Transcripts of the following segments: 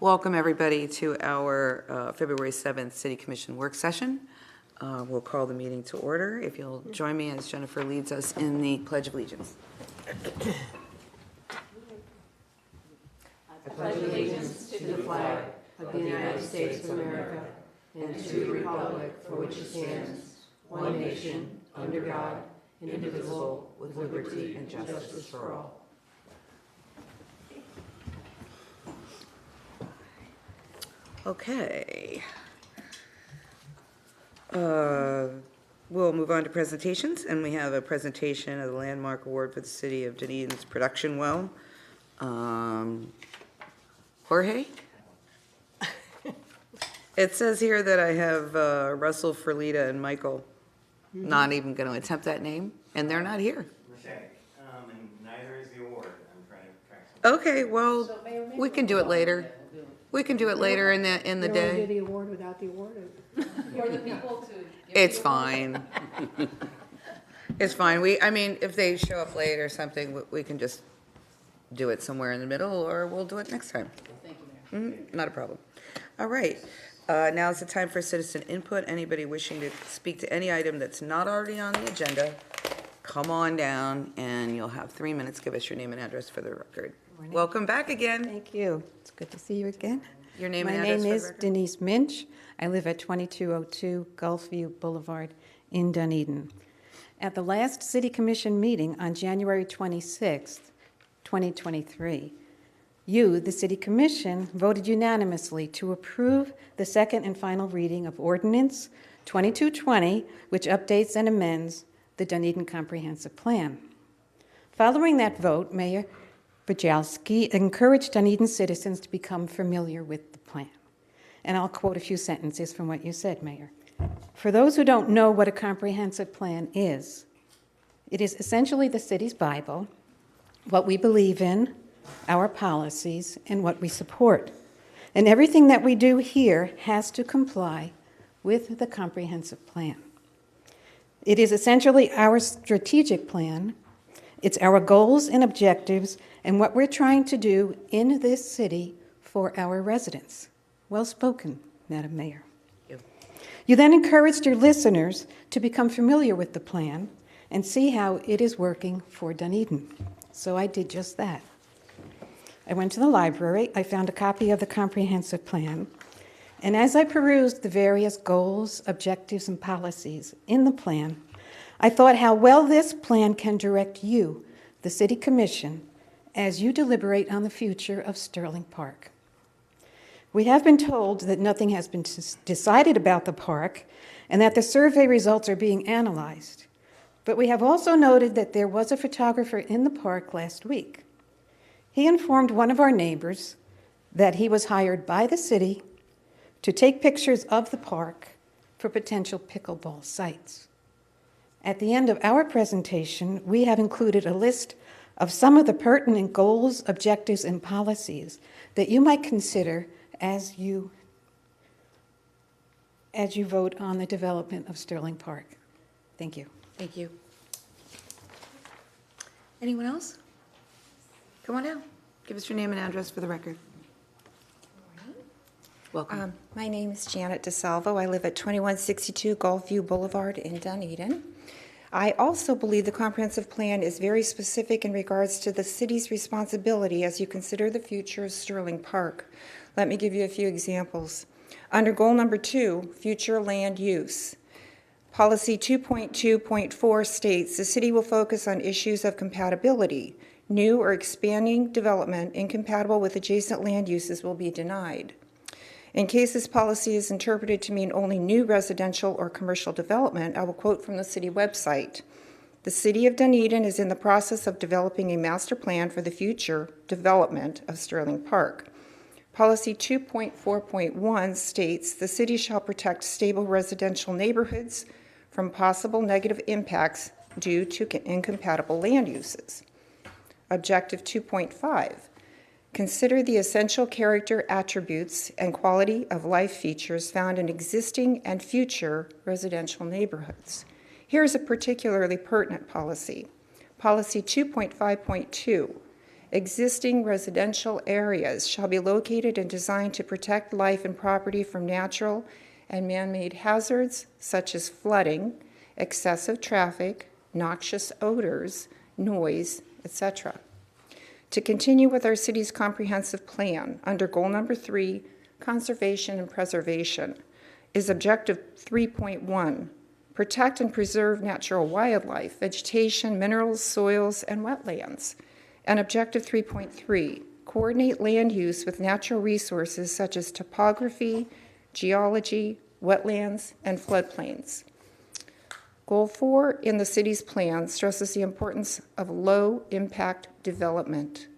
Welcome everybody to our February 7th City Commission work session. We'll call the meeting to order. If you'll join me as Jennifer leads us in the Pledge of Allegiance. I pledge allegiance to the flag of the United States of America and to the republic for which it stands, one nation, under God, indivisible, with liberty and justice for all. Okay. We'll move on to presentations, and we have a presentation of the Landmark Award for the City of Dunedin's production well. Jorge? It says here that I have Russell, Ferlita, and Michael not even going to attempt that name, and they're not here. Mistake. And neither is the award. I'm trying to track something. Okay, well, we can do it later. We can do it later in the Do day. the award without the award? For the people to. It's fine. It's fine. I mean, if they show up late or something, we can just do it somewhere in the middle, or we'll do it next time. Thank you, Mayor. Not a problem. All right. Now is the time for citizen input. Anybody wishing to speak to any item that's not already on the agenda, come on down, and you'll have 3 minutes. Give us your name and address for the record. Morning. Welcome back again. Thank you. It's good to see you again. Your name My and address name for is the record. Denise Minch. I live at 2202 Gulfview Boulevard in Dunedin. At the last City Commission meeting on January 26th, 2023, you, the City Commission, voted unanimously to approve the second and final reading of Ordinance 2220, which updates and amends the Dunedin Comprehensive Plan. Following that vote, Mayor Bajalski encouraged Dunedin citizens to become familiar with the plan. And I'll quote a few sentences from what you said, Mayor. For those who don't know what a comprehensive plan is, it is essentially the city's Bible, what we believe in, our policies, and what we support. And everything that we do here has to comply with the comprehensive plan. It is essentially our strategic plan. It's our goals and objectives and what we're trying to do in this city for our residents. Well spoken, Madam Mayor. Thank you. You then encouraged your listeners to become familiar with the plan and see how it is working for Dunedin. So I did just that. I went to the library, I found a copy of the comprehensive plan, and as I perused the various goals, objectives, and policies in the plan, I thought how well this plan can direct you, the City Commission, as you deliberate on the future of Sterling Park. We have been told that nothing has been decided about the park and that the survey results are being analyzed. But we have also noted that there was a photographer in the park last week. He informed one of our neighbors that he was hired by the city to take pictures of the park for potential pickleball sites. At the end of our presentation, we have included a list of some of the pertinent goals, objectives, and policies that you might consider as you vote on the development of Sterling Park. Thank you. Thank you. Anyone else? Come on down. Give us your name and address for the record. Welcome. My name is Janet DeSalvo. I live at 2162 Gulfview Boulevard in Dunedin. I also believe the comprehensive plan is very specific in regards to the city's responsibility as you consider the future of Sterling Park. Let me give you a few examples. Under goal number 2, future land use, policy 2.2.4 states the city will focus on issues of compatibility. New or expanding development incompatible with adjacent land uses will be denied. In case this policy is interpreted to mean only new residential or commercial development, I will quote from the city website. The City of Dunedin is in the process of developing a master plan for the future development of Sterling Park. Policy 2.4.1 states the city shall protect stable residential neighborhoods from possible negative impacts due to incompatible land uses. Objective 2.5. Consider the essential character attributes and quality of life features found in existing and future residential neighborhoods. Here is a particularly pertinent policy. Policy 2.5.2. Existing residential areas shall be located and designed to protect life and property from natural and man-made hazards such as flooding, excessive traffic, noxious odors, noise, etc. To continue with our city's comprehensive plan, under goal number 3, conservation and preservation, is objective 3.1, protect and preserve natural wildlife, vegetation, minerals, soils, and wetlands. And objective 3.3, coordinate land use with natural resources such as topography, geology, wetlands, and floodplains. Goal 4 in the city's plan stresses the importance of low-impact development.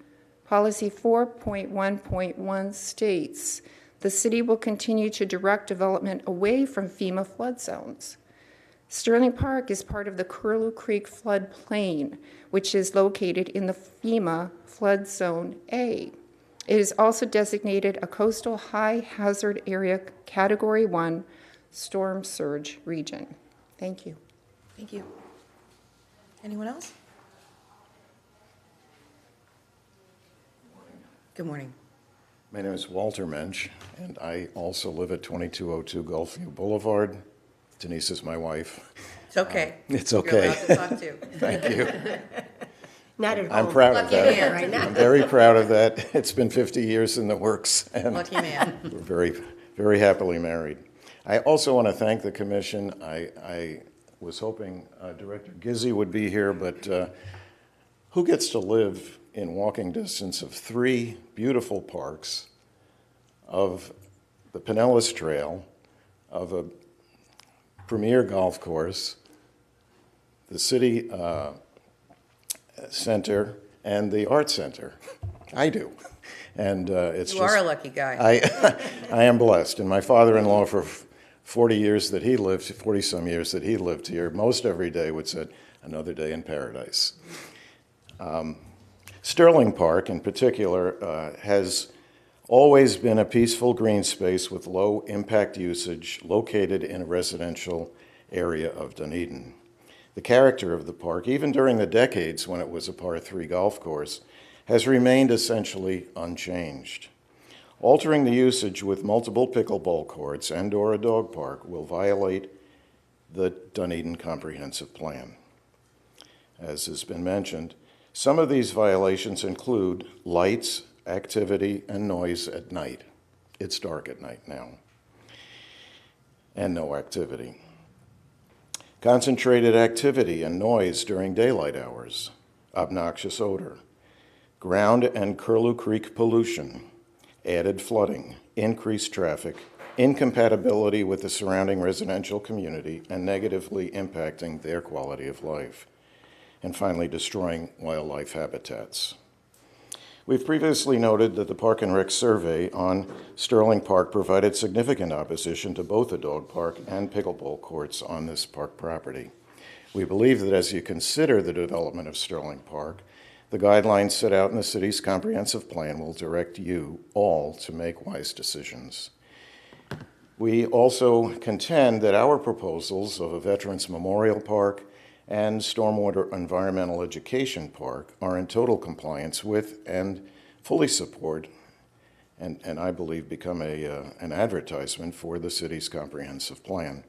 Policy 4.1.1 states, the city will continue to direct development away from FEMA flood zones. Sterling Park is part of the Curlew Creek floodplain, which is located in the FEMA Flood Zone A. It is also designated a coastal high hazard area Category 1 storm surge region. Thank you. Thank you. Anyone else? Good morning. My name is Walter Mensch, and I also live at 2202 Gulfview Boulevard. Denise is my wife. It's okay. It's You're okay. allowed to talk to. Thank you. Not at all. I'm proud of Lucky that. man. Right now. I'm very proud of that. It's been 50 years in the works, and Lucky man. we're very, very happily married. I also want to thank the commission. I was hoping Director Gizzi would be here, but who gets to live in walking distance of 3 beautiful parks, of the Pinellas Trail, of a premier golf course, the city center, and the art center? I do. And it's You just... are a lucky guy. I am blessed. And my father-in-law, for 40 years that he lived, 40-some years that he lived here, most every day would say, another day in paradise. Sterling Park, in particular, has always been a peaceful green space with low impact usage located in a residential area of Dunedin. The character of the park, even during the decades when it was a par 3 golf course, has remained essentially unchanged. Altering the usage with multiple pickleball courts and/or a dog park will violate the Dunedin Comprehensive Plan. As has been mentioned, some of these violations include lights, activity, and noise at night. It's dark at night now. And no activity. Concentrated activity and noise during daylight hours, obnoxious odor, ground and Curlew Creek pollution, added flooding, increased traffic, incompatibility with the surrounding residential community, and negatively impacting their quality of life, and finally destroying wildlife habitats. We've previously noted that the Park and Rec survey on Sterling Park provided significant opposition to both the dog park and pickleball courts on this park property. We believe that as you consider the development of Sterling Park, the guidelines set out in the city's comprehensive plan will direct you all to make wise decisions. We also contend that our proposals of a Veterans Memorial Park and Stormwater Environmental Education Park are in total compliance with and fully support, and I believe become an advertisement for the city's comprehensive plan,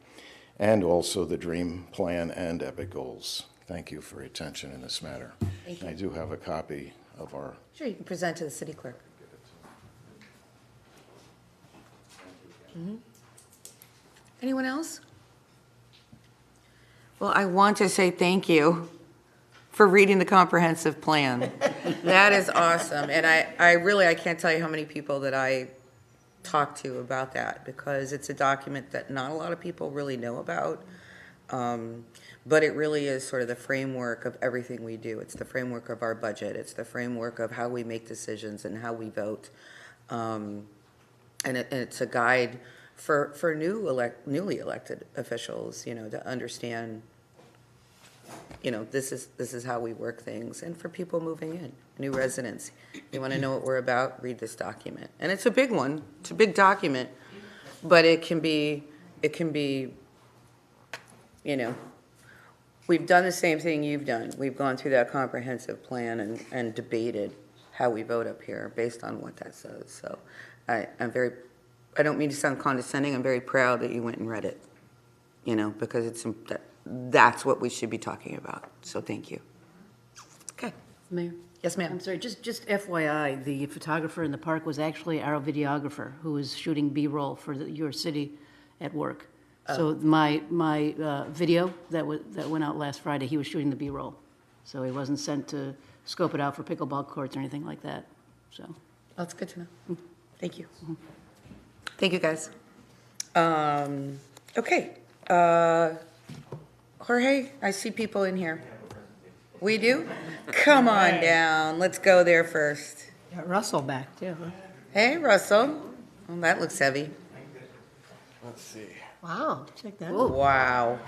and also the DREAM plan and EPIC goals. Thank you for your attention in this matter. Thank you. I do have a copy of our... Sure, you can present to the city clerk. Anyone else? Well, I want to say thank you for reading the comprehensive plan. That is awesome. And I can't tell you how many people that I talk to about that, because it's a document that not a lot of people really know about. But it really is sort of the framework of everything we do. It's the framework of our budget. It's the framework of how we make decisions and how we vote. And it's a guide for newly elected officials, to understand, this is how we work things. And for people moving in, new residents, you want to know what we're about, read this document. And it's a big one. It's a big document, but it can be, we've done the same thing you've done. We've gone through that comprehensive plan and debated how we vote up here based on what that says. So I don't mean to sound condescending, I'm very proud that you went and read it, because that's what we should be talking about. So thank you. Okay. Mayor? Yes, I'm ma'am. sorry, just FYI, the photographer in the park was actually our videographer who was shooting B-roll for your city at work. So my video that went out last Friday, he was shooting the B-roll. So he wasn't sent to scope it out for pickleball courts or anything like that, so. That's good to know. Thank you. Thank you, guys. Okay. Jorge, I see people in here. We do? Come on down. Let's go there first. Got Russell back, too. Huh? Hey, Russell. Well, that looks heavy. Let's see. Wow, check that. Wow.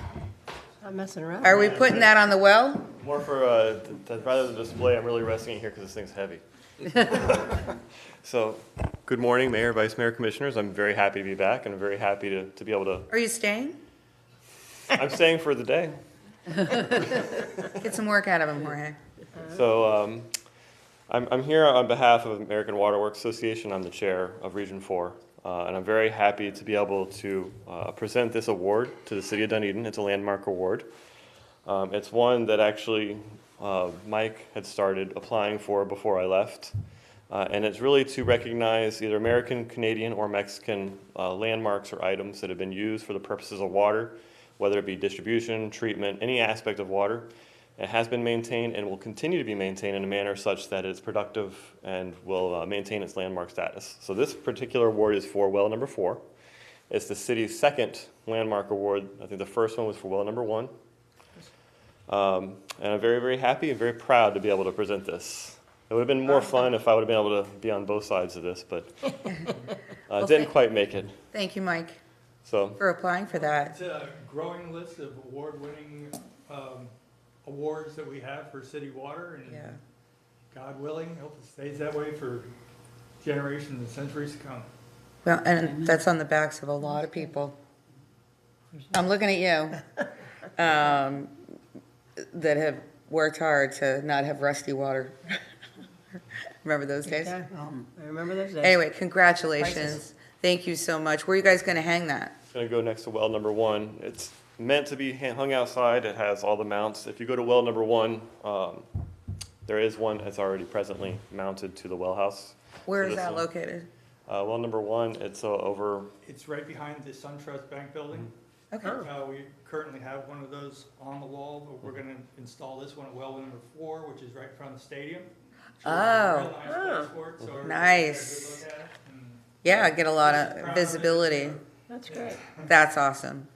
Not messing around. Are we putting that on the well? More for, rather than display, I'm really resting it here because this thing's heavy. So, good morning, Mayor, Vice Mayor, Commissioners. I'm very happy to be back, and I'm very happy to be able to, Are you staying? I'm staying for the day. Get some work out of him, Jorge. So, I'm here on behalf of American Waterworks Association. I'm the chair of Region 4, and I'm very happy to be able to present this award to the City of Dunedin. It's a landmark award. It's one that actually Mike had started applying for before I left. And it's really to recognize either American, Canadian, or Mexican landmarks or items that have been used for the purposes of water, whether it be distribution, treatment, any aspect of water. It has been maintained and will continue to be maintained in a manner such that it's productive and will maintain its landmark status. So this particular award is for well number 4. It's the city's second landmark award. I think the first one was for well number 1. And I'm very, very happy and very proud to be able to present this. It would have been more fun if I would have been able to be on both sides of this, but didn't quite make it. Thank you, Mike, So for applying for that. It's a growing list of award-winning awards that we have for city water, and Yeah. God willing, hope it stays that way for generations and centuries to come. Well, and that's on the backs of a lot of people. I'm looking at you, that have worked hard to not have rusty water. Remember those days? Yeah, I remember those days. Anyway, congratulations. Prices. Thank you so much. Where are you guys going to hang that? it's going to go next to well number 1. It's meant to be hung outside. It has all the mounts. If you go to well number 1, there is one that's already presently mounted to the well house. Where So is this that one- located? Well number 1, it's over. It's right behind the SunTrust Bank building. Okay. We currently have one of those on the wall, but we're gonna install this one at well number 4, which is right in front of the stadium. So it's a real nice place for it, so everybody can Nice. get a good look at it, and Yeah, get a lot of visibility. That's great. That's awesome.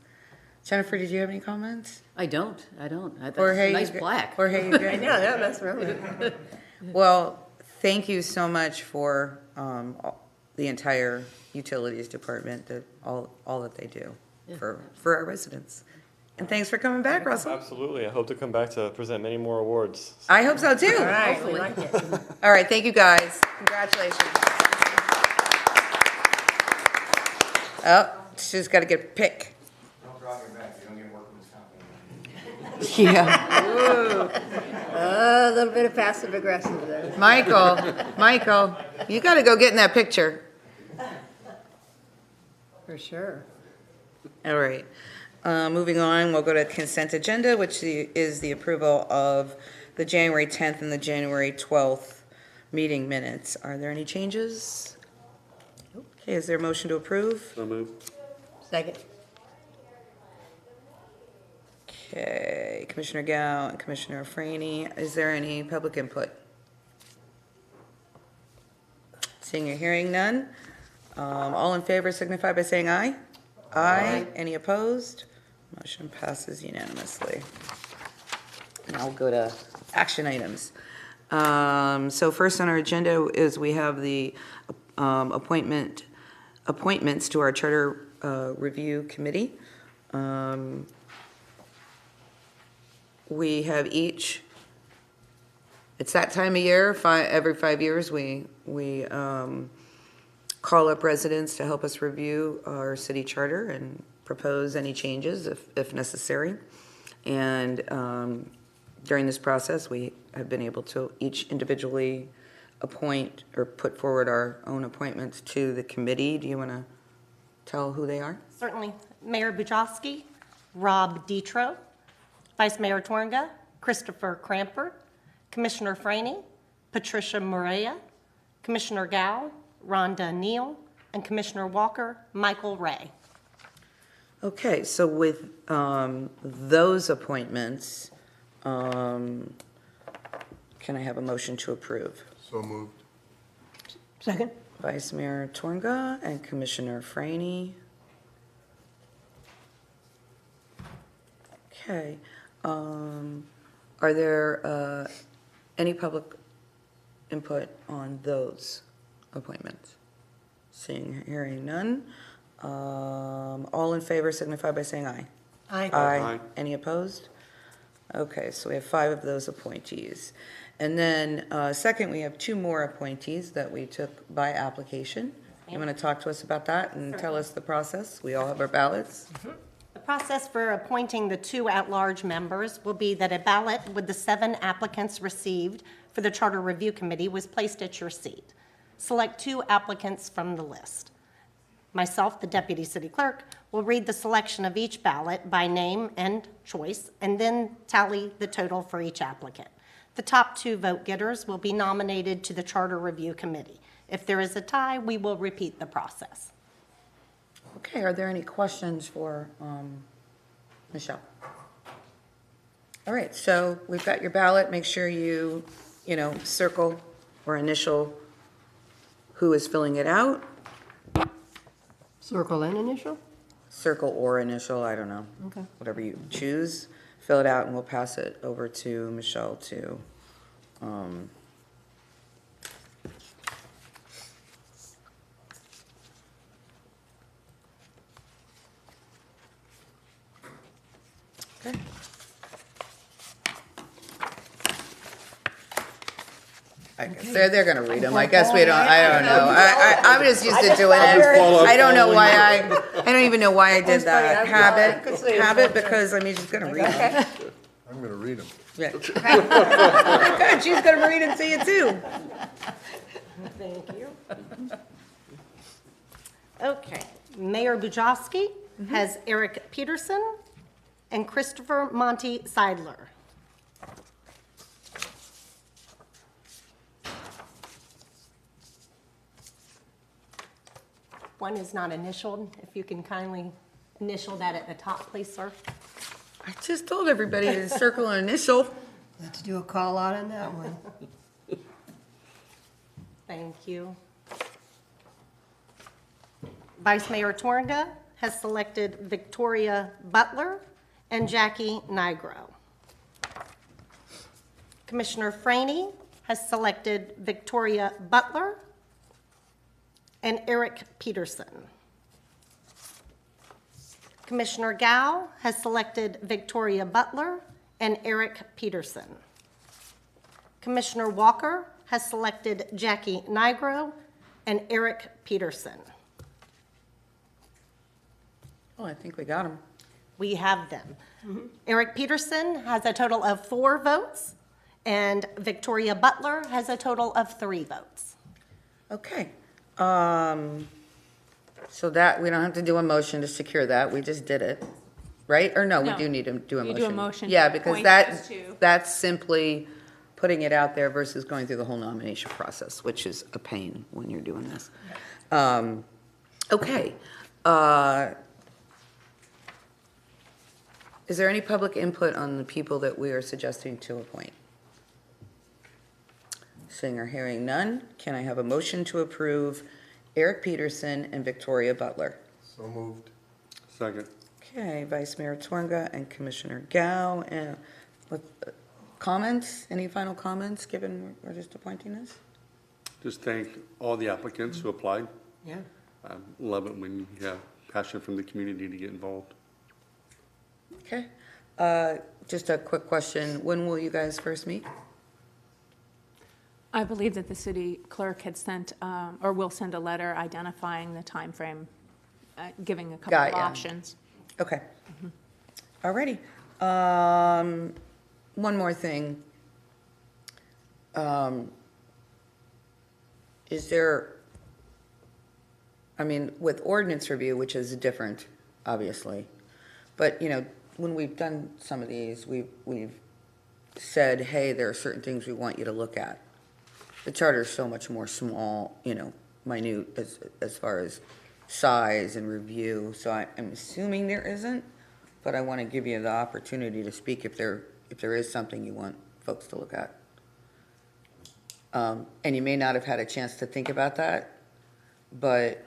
Jennifer, did you have any comments? I don't. That's Jorge, a nice you- plaque. Jorge, you I good? know, that messing around with it. Well, thank you so much for the entire utilities department, all that they do for our residents. And thanks for coming back, Russell. Absolutely. I hope to come back to present many more awards. I hope so too. All right, we like it. All right, thank you guys. Congratulations. Oh, she's got to get a pick. Don't drop your back, you don't get workman's comp. Yeah. A little bit of passive aggressive there. Michael, you got to go get in that picture. For sure. All right. Moving on, we'll go to consent agenda, which is the approval of the January 10th and the January 12th meeting minutes. Are there any changes? Okay, is there a motion to approve? So moved. Second. Okay, Commissioner Gao and Commissioner Franny, is there any public input? Seeing or hearing none, all in favor signify by saying aye. Aye. Any opposed? Motion passes unanimously. And I'll go to action items. So first on our agenda is we have the appointments to our Charter Review Committee. We have each, it's that time of year, every 5 years, we call up residents to help us review our city charter and propose any changes if necessary. And during this process, we have been able to each individually appoint or put forward our own appointments to the committee. Do you want to tell who they are? Certainly. Mayor Bujalski, Rob Detro, Vice Mayor Twarnga, Christopher Crampert, Commissioner Franny, Patricia Morea, Commissioner Gao, Rhonda Neal, and Commissioner Walker, Michael Ray. Okay, so with those appointments, can I have a motion to approve? So moved. Second? Vice Mayor Twarnga and Commissioner Franny. Okay. Are there any public input on those appointments? Hearing none. All in favor signify by saying aye. Aye. Aye. Any opposed? Okay, so we have 5 of those appointees. And then, second, we have 2 more appointees that we took by application. You want to talk to us about that and tell us the process? We all have our ballots. The process for appointing the 2 at-large members will be that a ballot with the 7 applicants received for the Charter Review Committee was placed at your seat. Select 2 applicants from the list. Myself, the Deputy City Clerk, will read the selection of each ballot by name and choice, and then tally the total for each applicant. The top 2 vote getters will be nominated to the Charter Review Committee. If there is a tie, we will repeat the process. Okay, are there any questions for Michelle? All right, so we've got your ballot. Make sure you circle or initial who is filling it out. Circle and initial? Circle or initial, I don't know. Okay. Whatever you choose. Fill it out and we'll pass it over to Michelle to okay. I guess they're gonna read them. I guess we don't, I don't know. I'm just used to doing it. I don't know why I don't even know why I did that habit because I'm just gonna read them. I'm going to read them. Yeah. Good, she's gonna read and see it too. Thank you. Okay, Mayor Bujalski has Eric Peterson and Christopher Monty Seidler. One is not initialed. If you can kindly initial that at the top, please, sir. I just told everybody to circle an initial. Let's do a call out on that one. Thank you. Vice Mayor Twarnga has selected Victoria Butler and Jackie Nigro. Commissioner Franny has selected Victoria Butler and Eric Peterson. Commissioner Gao has selected Victoria Butler and Eric Peterson. Commissioner Walker has selected Jackie Nigro and Eric Peterson. Oh, I think we got them. We have them. Eric Peterson has a total of 4 votes, and Victoria Butler has a total of 3 votes. Okay. So that, we don't have to do a motion to secure that, we just did it, right? Or no, we No. do need to do a motion. You do a motion Yeah, to because appoint those 2. that's simply putting it out there versus going through the whole nomination process, which is a pain when you're doing this. Okay. Is there any public input on the people that we are suggesting to appoint? Seeing or hearing none, can I have a motion to approve Eric Peterson and Victoria Butler? So moved. Second. Okay, Vice Mayor Twarnga and Commissioner Gao. And comments? Any final comments, given we're just appointing this? Just thank all the applicants who applied. Yeah. I love it when you have passion from the community to get involved. Okay. Just a quick question. When will you guys first meet? I believe that the city clerk had sent, or will send a letter identifying the timeframe, giving a couple Got of ya. options. Okay. All righty. One more thing. is there, I mean, with ordinance review, which is different, obviously, but, you know, when we've done some of these, we've said, hey, there are certain things we want you to look at. The charter is so much more small, you know, minute as far as size and review, so I'm assuming there isn't, but I want to give you the opportunity to speak if there is something you want folks to look at. And you may not have had a chance to think about that, but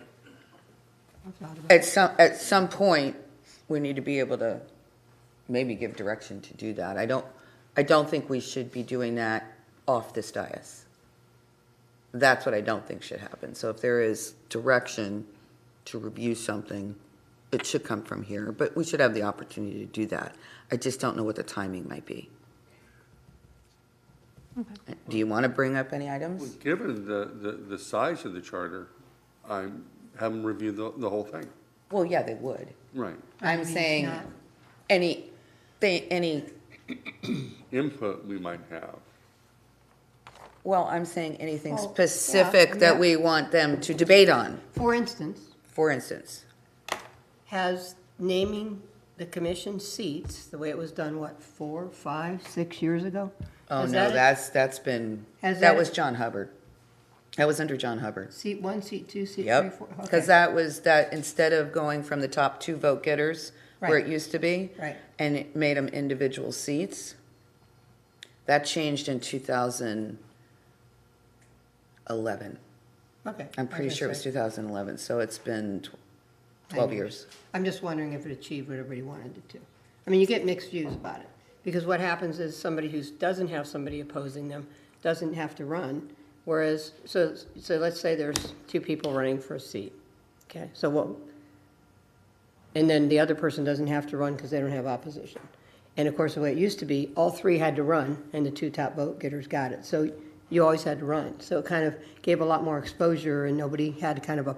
at some point, we need to be able to maybe give direction to do that. I don't think we should be doing that off this dais. That's what I don't think should happen. So if there is direction to review something, it should come from here, but we should have the opportunity to do that. I just don't know what the timing might be. Okay. Do you want to bring up any items? Well, given the size of the charter, I have them review the whole thing. Well, yeah, they would. Right. I'm saying any Input we might have. well, I'm saying anything Well, specific yeah, that we want them to debate on, For instance, for instance. has naming the commission seats, the way it was done, what, 4, 5, 6 years ago? Oh, Has no, that- that's been, Has that that- was John Hubbard. That was under John Hubbard. Seat 1, seat 2, seat 3, Yep, 4? because Okay. that was that, instead of going from the top 2 vote getters, where Right. it used to be. Right. And it made them individual seats. That changed in 2011. Okay. I'm pretty sure it was 2011, so it's been 12 years. I'm just wondering if it achieved what everybody wanted it to. I mean, you get mixed views about it, because what happens is somebody who doesn't have somebody opposing them doesn't have to run, whereas, so let's say there's 2 people running for a seat, okay? So what, and then the other person doesn't have to run because they don't have opposition. And of course, the way it used to be, all 3 had to run, and the 2 top vote getters got it. So you always had to run. So it kind of gave a lot more exposure, and nobody had kind of a, I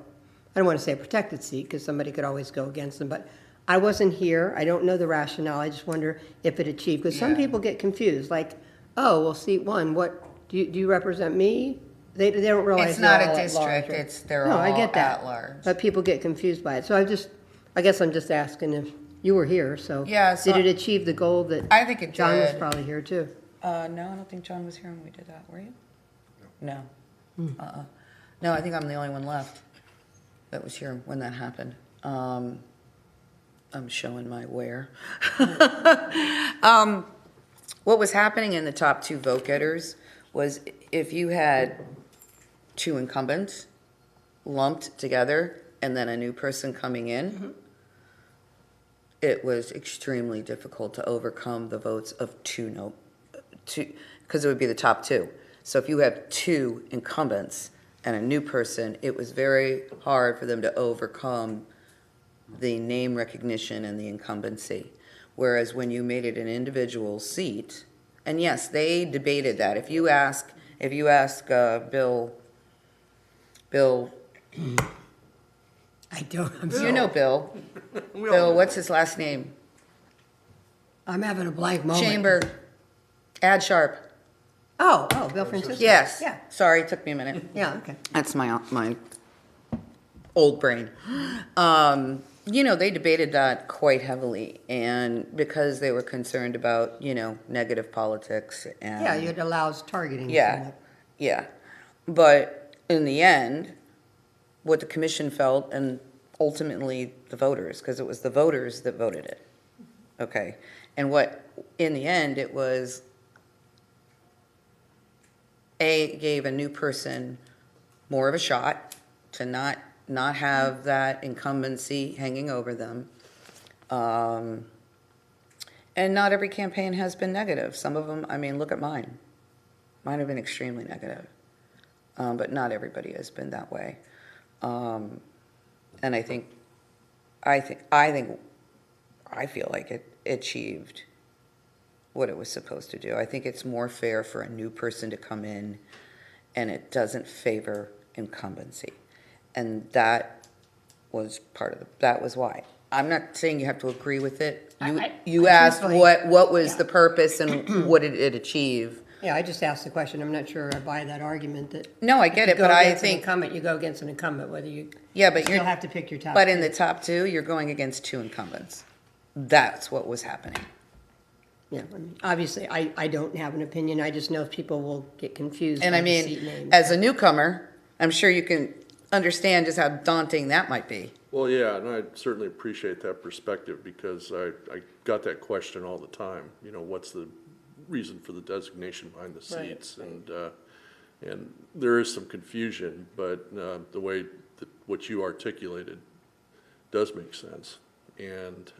don't want to say a protected seat, because somebody could always go against them, but I wasn't here, I don't know the rationale, I just wonder if it achieved, because some Yeah. people get confused, like, oh, well, seat 1, what, do you represent me? They don't realize It's not they're a all at district, large. they're No, I all get that. at large. But people get confused by it, so I guess I'm just asking if you were here, so. Yeah, so- Did it achieve the goal that? I think it John was did. probably here too. No, I don't think John was here when we did that, were you? No. No, I think I'm the only one left that was here when that happened. I'm showing my wear. What was happening in the top 2 vote getters was if you had 2 incumbents lumped together and then a new person coming in, it was extremely difficult to overcome the votes of 2 because it would be the top 2. So if you have 2 incumbents and a new person, it was very hard for them to overcome the name recognition and the incumbency. Whereas when you made it an individual seat, and yes, they debated that. If you ask Bill, I don't, I'm you know Bill. Bill, what's his last name? I'm having a blank moment. Chamber, Ad Sharp. Oh, Bill Francisco. Yes. Yeah, Sorry, it took me a minute. yeah, okay. That's my old brain. You know, they debated that quite heavily, and because they were concerned about, you know, negative politics and. Yeah, it allows targeting. Yeah, yeah. But in the end, what the commission felt, and ultimately the voters, because it was the voters that voted it, okay? And what, in the end, it was, gave a new person more of a shot to not have that incumbency hanging over them. And not every campaign has been negative. Some of them, I mean, look at mine. Mine have been extremely negative. But not everybody has been that way. And I feel like it achieved what it was supposed to do. I think it's more fair for a new person to come in, and it doesn't favor incumbency. And that was that was why. I'm not saying you have to agree with it. You asked truthfully- what was the purpose and what did it achieve. Yeah, I just asked the question. I'm not sure I buy that argument that. No, I if get you it, go but I against an think, incumbent, you go against an incumbent, whether you. yeah, but you still you're, have to pick your top. but in two. the top two, you're going against two incumbents. That's what was happening. Yeah, I mean, obviously, I don't have an opinion. I just know if people will get confused And by I the seat mean, names. as a newcomer, I'm sure you can understand just how daunting that might be. Well, yeah, and I certainly appreciate that perspective because I got that question all the time. You know, what's the reason for the designation behind the Right, seats? And there is some confusion, but the way that what you articulated does make sense. And,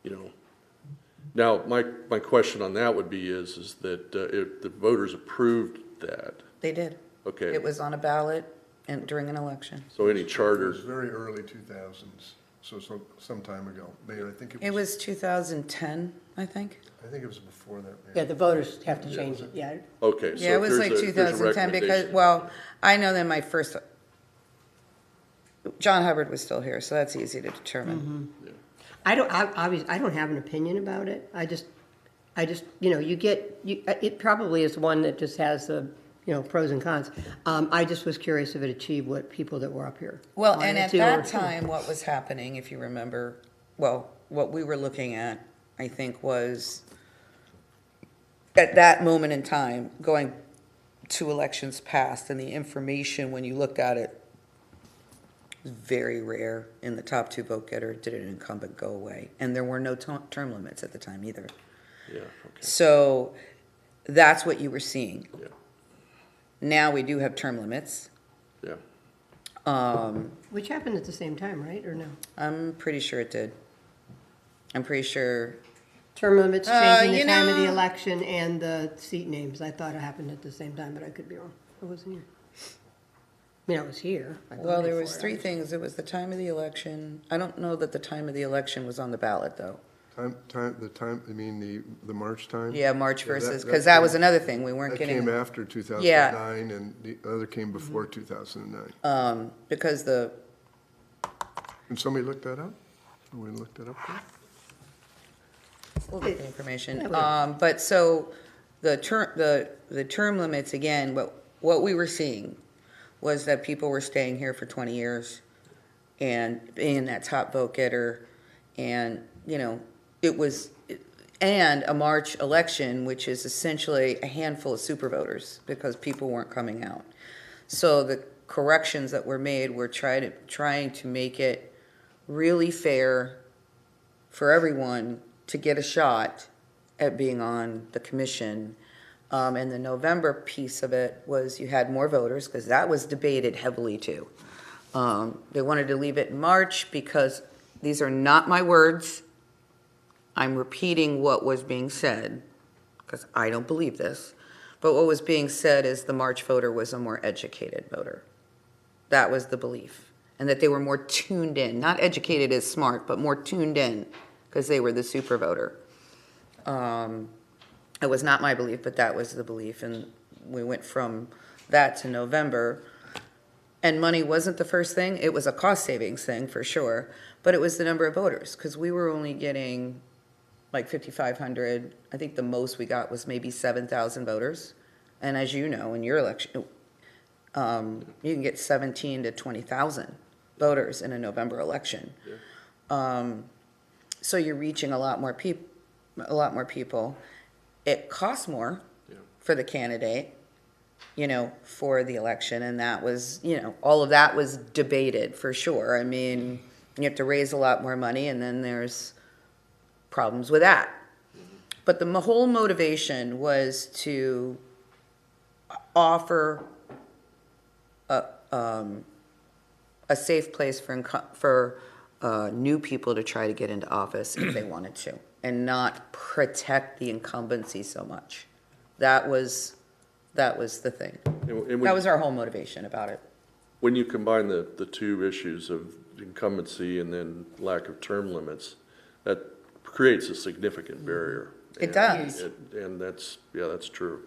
you know, now my question on that would be is that if the voters approved that, They did. okay. It was on a ballot and during an election. So any It charter, was very early 2000s, so some time ago. Mayor, I think It was 2010, I think. I think it was before that, Mayor. Yeah, the voters have to change it, yeah. okay. so Yeah, it if was there's like a- there's a 2010 because, recommendation- well, I know that my first, John Hubbard was still here, so that's easy to determine. I don't have an opinion about it. I just, you know, it probably is one that just has the, you know, pros and cons. I just was curious if it achieved what people that were up here. Well, wanted and at to, that or- time, what was happening, if you remember, well, what we were looking at, I think, was at that moment in time, going to elections past, and the information, when you looked at it, was very rare. In the top two vote getter, did an incumbent go away? And there were no term limits at the time either. Yeah, okay, So that's what you were seeing. yeah, Now we do have term limits. yeah. Which happened at the same time, right, or no? I'm pretty sure it did. I'm pretty sure. Term limits changing the you time of the know- election and the seat names. I thought it happened at the same time, but I could be wrong. I wasn't here. I mean, I was here. I Well, there voted was for it. three things. It was the time of the election. I don't know that the time of the election was on the ballot, though. You mean the March time? Yeah, March Yeah, versus, because that was came- another thing. We weren't That came getting, after 2009, and the other came before 2009. because the, Can somebody look that up? Somebody look that up, please? we'll get the information. Yeah, But so the term limits, again, what we were seeing was that people were staying here for 20 years and being that top vote getter. And, you know, it was, and a March election, which is essentially a handful of super voters because people weren't coming out. So the corrections that were made were trying to make it really fair for everyone to get a shot at being on the commission. And the November piece of it was you had more voters, because that was debated heavily too. They wanted to leave it in March because these are not my words. I'm repeating what was being said, because I don't believe this. But what was being said is the March voter was a more educated voter. That was the belief. And that they were more tuned in, not educated as smart, but more tuned in, because they were the super voter. It was not my belief, but that was the belief. And we went from that to November. And money wasn't the first thing. It was a cost savings thing for sure. But it was the number of voters, because we were only getting like 5,500. I think the most we got was maybe 7,000 voters. And as you know, in your election, you can get 17 to 20,000 voters in a November election. So you're reaching a lot more people. It costs more for the candidate, you know, for the election, and that was, you know, all of that was debated for sure. I mean, you have to raise a lot more money, and then there's problems with that. But the whole motivation was to offer a safe place for new people to try to get into office if they wanted to, and not protect the incumbency so much. That was the thing. And That was our whole motivation about it. when you combine the two issues of incumbency and then lack of term limits, that creates a significant barrier. It does. And that's, yeah, that's true.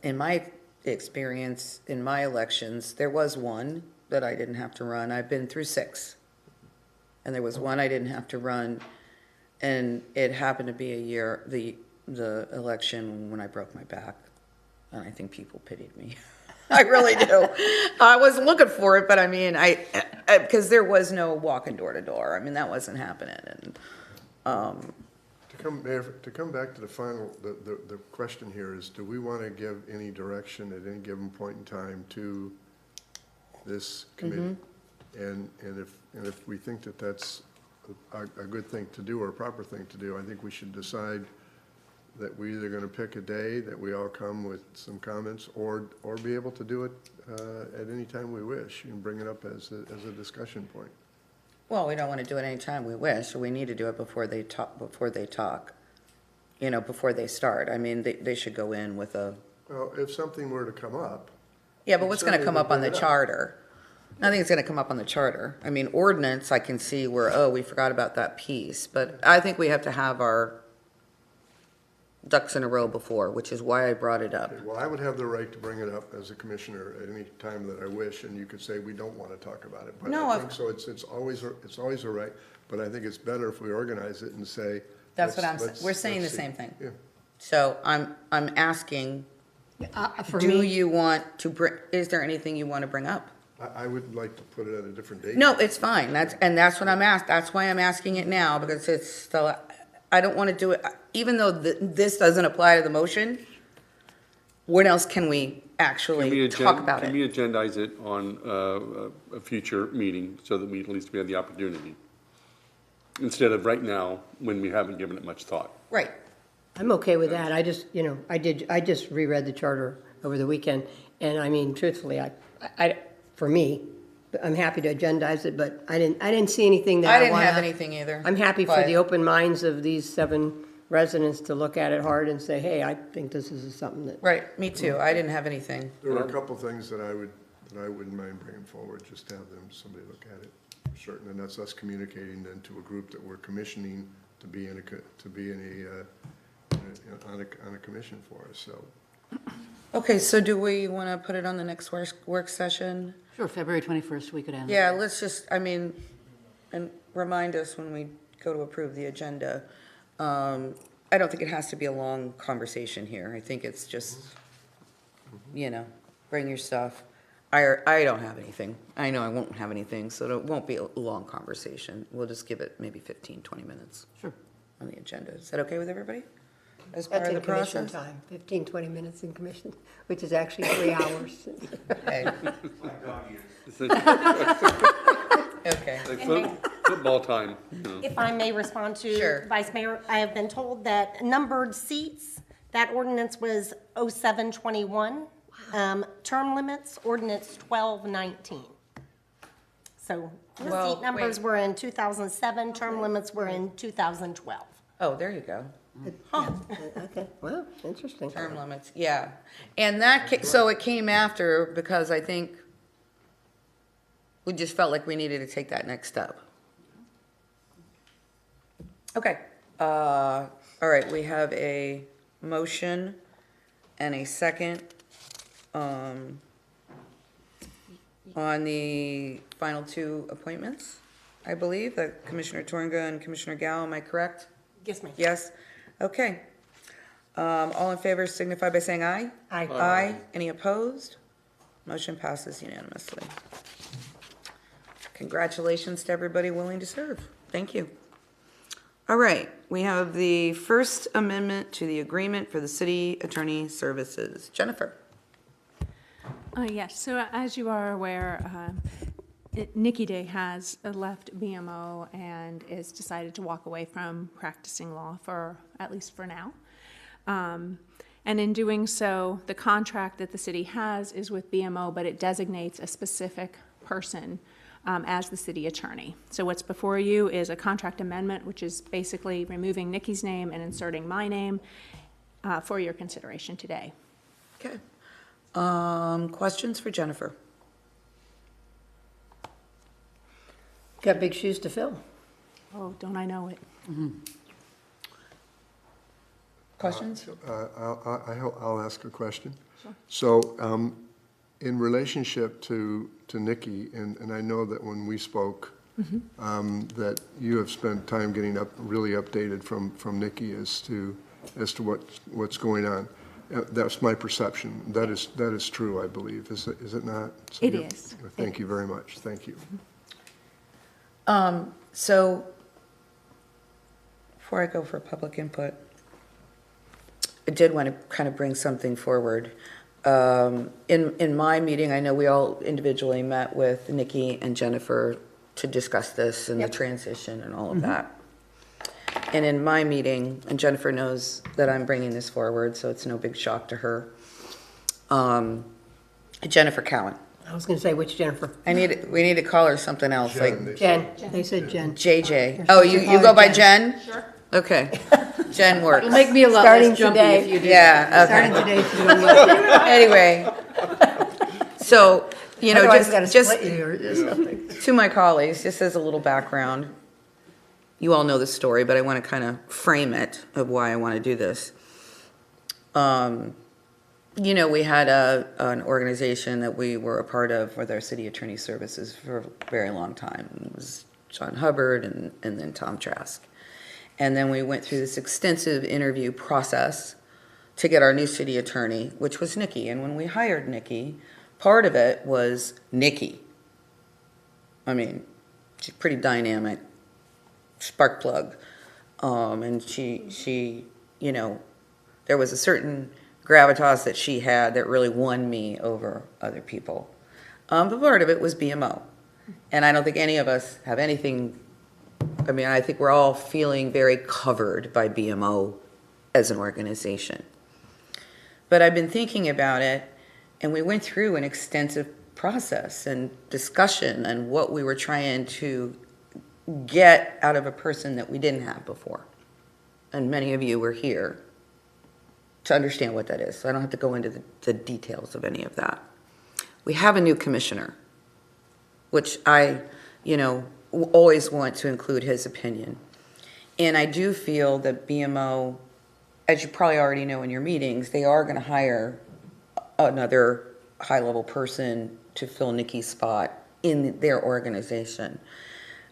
In my experience, in my elections, there was one that I didn't have to run. I've been through 6. And there was one I didn't have to run. And it happened to be a year, the election when I broke my back. And I think people pitied me. I really do. I wasn't looking for it, but I mean, because there was no walking door to door. I mean, that wasn't happening. And To come back to the final, the question here is, do we want to give any direction at any given point in time to this committee? And if we think that that's a good thing to do or a proper thing to do, I think we should decide that we're either going to pick a day that we all come with some comments, or be able to do it at any time we wish and bring it up as a discussion point. well, we don't want to do it anytime we wish, so we need to do it before they talk, before they start. I mean, they should go in with a, Well, if something were to come up. yeah, but what's going to certainly come would up on the bring it up. charter? Nothing's going to come up on the charter. I mean, ordinance, I can see where, oh, we forgot about that piece, but I think we have to have our ducks in a row before, which is why I brought it up. Okay, well, I would have the right to bring it up as a commissioner at any time that I wish, and you could say we don't want to talk about it. But No, I think so. It's always a right, but I think it's better if we organize it and say. That's what we're saying the same thing. So I'm asking, For do me, you want to bring, is there anything you want to bring up? I would like to put it at a different date. No, it's fine. That's what I'm that's why I'm asking it now, because it's still, I don't want to do it, even though this doesn't apply to the motion. What else can we actually talk about Can it? we agendize it on a future meeting so that we at least have the opportunity? Instead of right now, when we haven't given it much thought. Right. I'm okay with that. I just, I just reread the charter over the weekend, and I mean, truthfully, for me, I'm happy to agendize it, but I didn't see anything that I I didn't wanna. have anything either. I'm happy for but- the open minds of these 7 residents to look at it hard and say, hey, I think this is something that. Right, me too. I didn't have anything. There are a couple things that I wouldn't mind bringing forward, just to have somebody look at it, for certain, and that's us communicating then to a group that we're commissioning to be on a commission for us, so. Okay, so do we want to put it on the next work session? Sure, February 21st, we could end. Yeah, let's just, I mean, and remind us when we go to approve the agenda. I don't think it has to be a long conversation here. I think it's just, bring your stuff. I don't have anything. I know I won't have anything, so it won't be a long conversation. We'll just give it maybe 15, 20 minutes. Sure. On the agenda. Is that okay with everybody? As part That's of in the commission process? time, 15, 20 minutes in commission, which is actually 3 hours. Okay. It's like Okay. football time, If I may respond to Sure. Vice Mayor, I have been told that numbered seats, that ordinance was 0721. Term limits, ordinance 1219. So the Well, seat numbers wait. were in 2007, term limits were in 2012. Oh, there you go. Okay, well, interesting. Term limits, yeah. And so it came after because I think we just felt like we needed to take that next step. Okay, all right, we have a motion and a second on the final 2 appointments, I believe, that Commissioner Tornga and Commissioner Gao, am I correct? Yes, ma'am. Yes? Okay. All in favor signify by saying aye. Aye. Aye. Any opposed? Motion passes unanimously. Congratulations to everybody willing to serve. Thank you. All right, we have the first amendment to the agreement for the city attorney services. Jennifer? Yes, so as you are aware, Nikki Day has left BMO and is decided to walk away from practicing law at least for now. And in doing so, the contract that the city has is with BMO, but it designates a specific person as the city attorney. So what's before you is a contract amendment, which is basically removing Nikki's name and inserting my name for your consideration today. Okay. Questions for Jennifer? Got big shoes to fill. Oh, don't I know it? Questions? I'll ask a question. So, in relationship to Nikki, and I know that when we spoke that you have spent time getting really updated from Nikki as to what's going on. That's my perception. That is true, I believe. Is it not? So It is. Thank you very much. Thank you. So, before I go for public input, I did want to kind of bring something forward. In my meeting, I know we all individually met with Nikki and Jennifer to discuss this and the transition and all of that. And in my meeting, and Jennifer knows that I'm bringing this forward, so it's no big shock to her, Jennifer Cowan. I was going to say, which Jennifer? We need to call her something else, like Jen. They said Jen. JJ. Oh, you go by Jen? Sure. Okay. Jen works. It'll make me a lot less jumpy if you do. Yeah, okay. Starting today, she's going to Anyway, so, Otherwise, gotta just split you or something. to my colleagues, just as a little background, you all know the story, but I want to kind of frame it of why I want to do this. We had an organization that we were a part of with our city attorney services for a very long time. It was John Hubbard and then Tom Trask. And then we went through this extensive interview process to get our new city attorney, which was Nikki. And when we hired Nikki, part of it was Nikki. I mean, she's pretty dynamic, spark plug. And she, there was a certain gravitas that she had that really won me over other people. But part of it was BMO. And I don't think any of us have anything, I think we're all feeling very covered by BMO as an organization. But I've been thinking about it, and we went through an extensive process and discussion and what we were trying to get out of a person that we didn't have before. And many of you were here to understand what that is, so I don't have to go into the details of any of that. We have a new commissioner, which I, always want to include his opinion. And I do feel that BMO, as you probably already know in your meetings, they are going to hire another high-level person to fill Nikki's spot in their organization.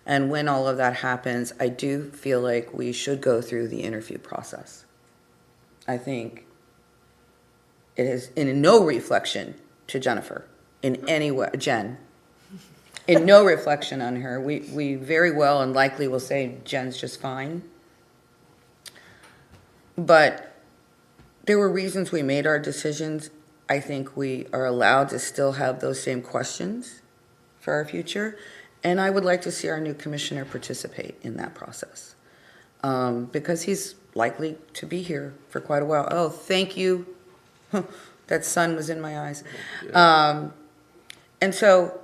And when all of that happens, I do feel like we should go through the interview process. I think it is in no reflection to Jennifer in any way, Jen, in no reflection on her. We very well and likely will say Jen's just fine. But there were reasons we made our decisions. I think we are allowed to still have those same questions for our future. And I would like to see our new commissioner participate in that process because he's likely to be here for quite a while. Oh, thank you. That sun was in my eyes. And so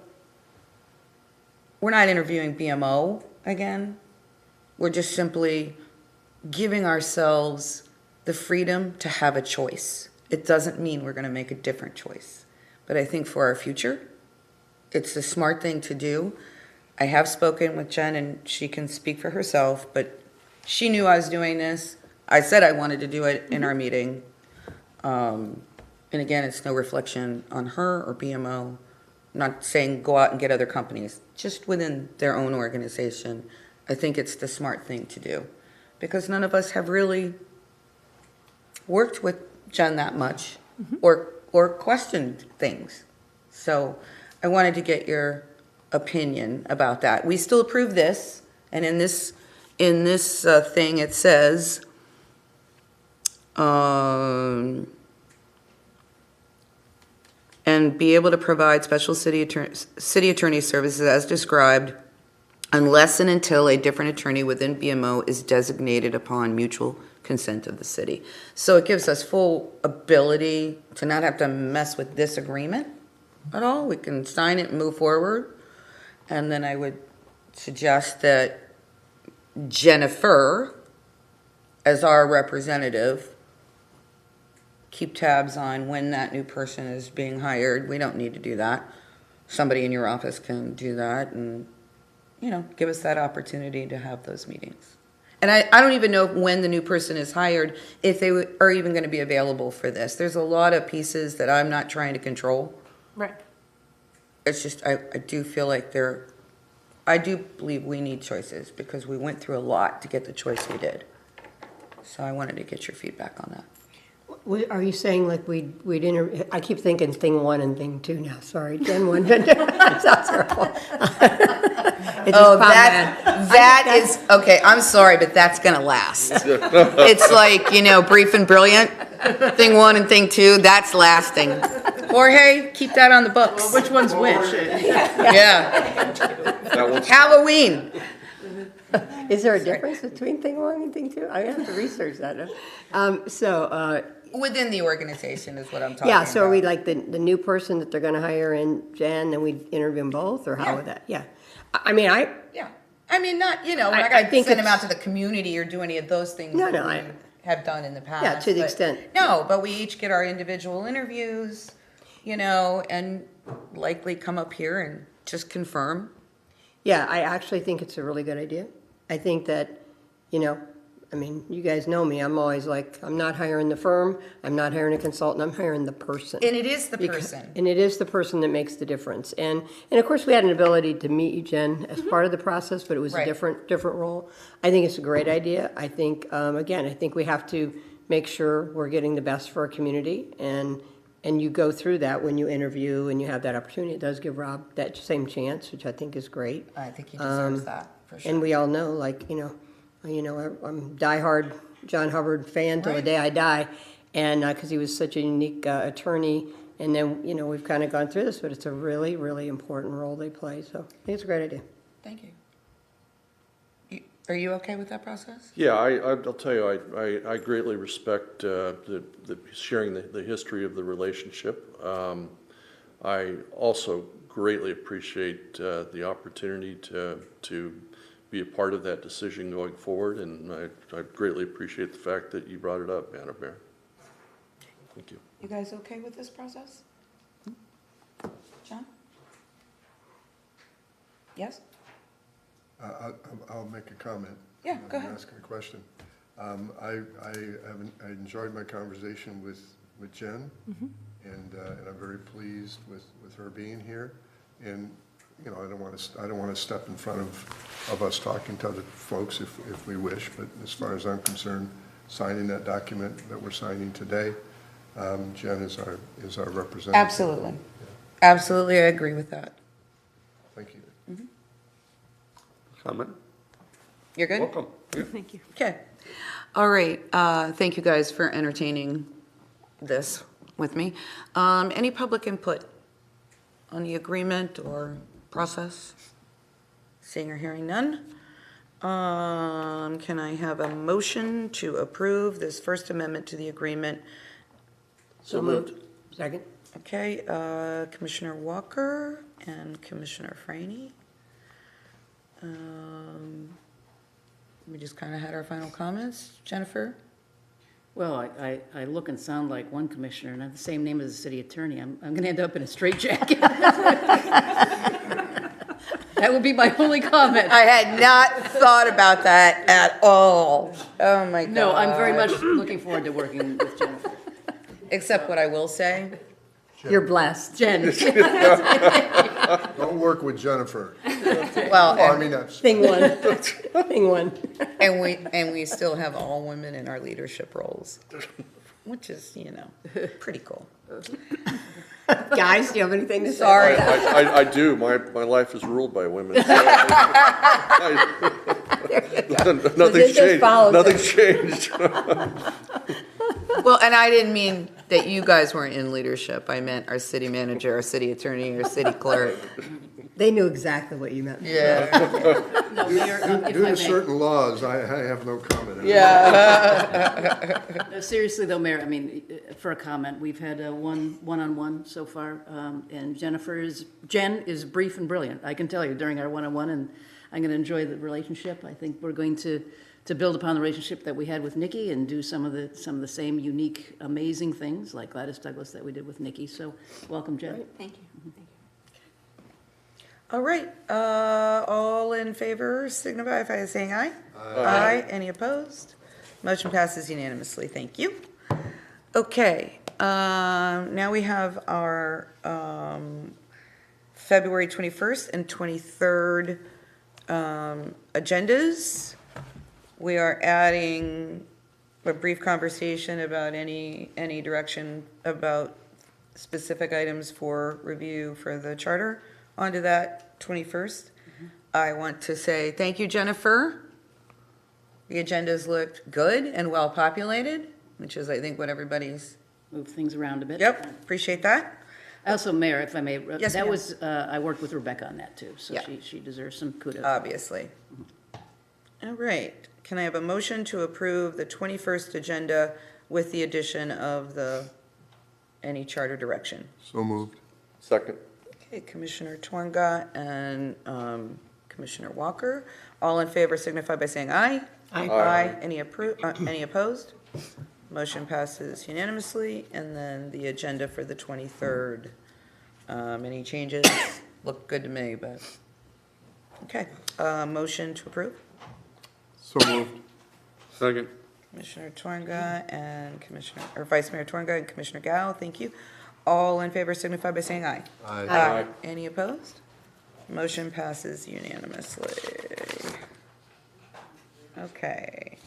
we're not interviewing BMO again. We're just simply giving ourselves the freedom to have a choice. It doesn't mean we're going to make a different choice. But I think for our future, it's the smart thing to do. I have spoken with Jen, and she can speak for herself, but she knew I was doing this. I said I wanted to do it in our meeting. And again, it's no reflection on her or BMO. I'm not saying go out and get other companies, just within their own organization. I think it's the smart thing to do because none of us have really worked with Jen that much or questioned things. So I wanted to get your opinion about that. We still approve this, and in this thing it says and be able to provide special city attorney services as described unless and until a different attorney within BMO is designated upon mutual consent of the city. So it gives us full ability to not have to mess with this agreement at all. We can sign it and move forward. And then I would suggest that Jennifer, as our representative, keep tabs on when that new person is being hired. We don't need to do that. Somebody in your office can do that and, give us that opportunity to have those meetings. And I don't even know when the new person is hired, if they are even going to be available for this. There's a lot of pieces that I'm not trying to control. Right. It's just, I do feel like they're I do believe we need choices because we went through a lot to get the choice we did. So I wanted to get your feedback on that. Are you saying like I keep thinking thing 1 and thing 2 now, sorry, Gen 1. That sounds terrible. That is, okay, I'm sorry, but that's gonna last. It's like, brief and brilliant, thing 1 and thing 2, that's lasting. Jorge, keep that on the books. Which one's which? Yeah. That one's Halloween. Is there a difference between thing 1 and thing 2? I have to research that. Within the organization is what I'm talking about. Yeah, so are we like the new person that they're gonna hire in Jan, then we interview them both, or how would that? Yeah. I mean, Yeah. I mean, not, we're not I gonna think send them out it's- to the community or do any of those things No, that no, we have done in the past. Yeah, to the but- extent. No, but we each get our individual interviews, and likely come up here and just confirm. Yeah, I actually think it's a really good idea. I think that, I mean, you guys know me, I'm always like, I'm not hiring the firm, I'm not hiring a consultant, I'm hiring the person. And it is the person. And it is the person that makes the difference. And of course, we had an ability to meet you, Jen, as part of the process, but it was a Right. different role. I think it's a great idea. I think, again, I think we have to make sure we're getting the best for our community. And you go through that when you interview and you have that opportunity. It does give Rob that same chance, which I think is great. I think he deserves that, for sure. And we all know, like, I'm diehard John Hubbard fan till the Right. day I die, and because he was such a unique attorney. And then, we've kind of gone through this, but it's a really, really important role they play. So I think it's a great idea. Thank you. Are you okay with that process? Yeah, I'll tell you, I greatly respect the sharing the history of the relationship. I also greatly appreciate the opportunity to be a part of that decision going forward, and I greatly appreciate the fact that you brought it up, Madam Mayor. Thank you. You guys okay with this process? John? Yes? I'll make a comment. Yeah, go ahead. I'm asking a question. I enjoyed my conversation with Jen, and I'm very pleased with her being here. And I don't want to step in front of us talking to other folks if we wish, but as far as I'm concerned, signing that document that we're signing today, Jen is our representative. Absolutely. Absolutely, I agree with that. Thank you. Comment? You're good? Welcome. Yeah. Thank you. Okay. All right. Thank you guys for entertaining this with me. Any public input on the agreement or process? Seeing or hearing none. Can I have a motion to approve this First Amendment to the agreement? So moved. Second? Okay, Commissioner Walker and Commissioner Franny. We just kind of had our final comments. Jennifer? Well, I look and sound like one commissioner, and I have the same name as the city attorney. I'm going to end up in a straitjacket. That would be my only comment. I had not thought about that at all. Oh, my God. No, I'm very much looking forward to working with Jennifer. Except what I will say, You're blessed. Jen. Don't work with Jennifer. well, I mean, that's. Thing 1. Thing 1. and we still have all women in our leadership roles, which is, pretty cool. Guys, do you have anything to say? Sorry. I do. My life is ruled by women. Nothing's changed. Nothing's changed. Well, and I didn't mean that you guys weren't in leadership. I meant our city manager, our city attorney, our city clerk. They knew exactly what you meant. Yeah. No, Mayor, if I Due may. to certain laws, I have no comment on it. Yeah. No, seriously though, Mayor, I mean, for a comment, we've had one-on-one so far, and Jen is brief and brilliant. I can tell you during our one-on-one, and I'm going to enjoy the relationship. I think we're going to build upon the relationship that we had with Nikki and do some of the same unique, amazing things like Gladys Douglas that we did with Nikki. So, welcome, Jen. Thank you. All right. All in favor signify by saying aye. Aye. Any opposed? Motion passes unanimously. Thank you. Okay. Now we have our February 21st and 23rd Agendas, we are adding a brief conversation about any direction about specific items for review for the charter onto that 21st. I want to say thank you, Jennifer. The agendas looked good and well populated, which is, I think, what everybody's. Move things around a bit. Yep, appreciate that. Also, Mayor, if I may, Yes, that ma'am. was, I worked with Rebecca on that too, so Yeah. she deserves some kudos. Obviously. All right, can I have a motion to approve the 21st agenda with the addition of any charter direction? So moved. Second. Okay, Commissioner Twanga and Commissioner Walker. All in favor signify by saying aye. Aye. Any opposed? Motion passes unanimously. And then the agenda for the 23rd. Any changes? Look good to me, but, okay. Motion to approve? So moved. Second. Commissioner Twanga and Vice Mayor Twanga and Commissioner Gao, thank you. All in favor signify by saying aye. Aye. Any opposed? Motion passes unanimously. Okay.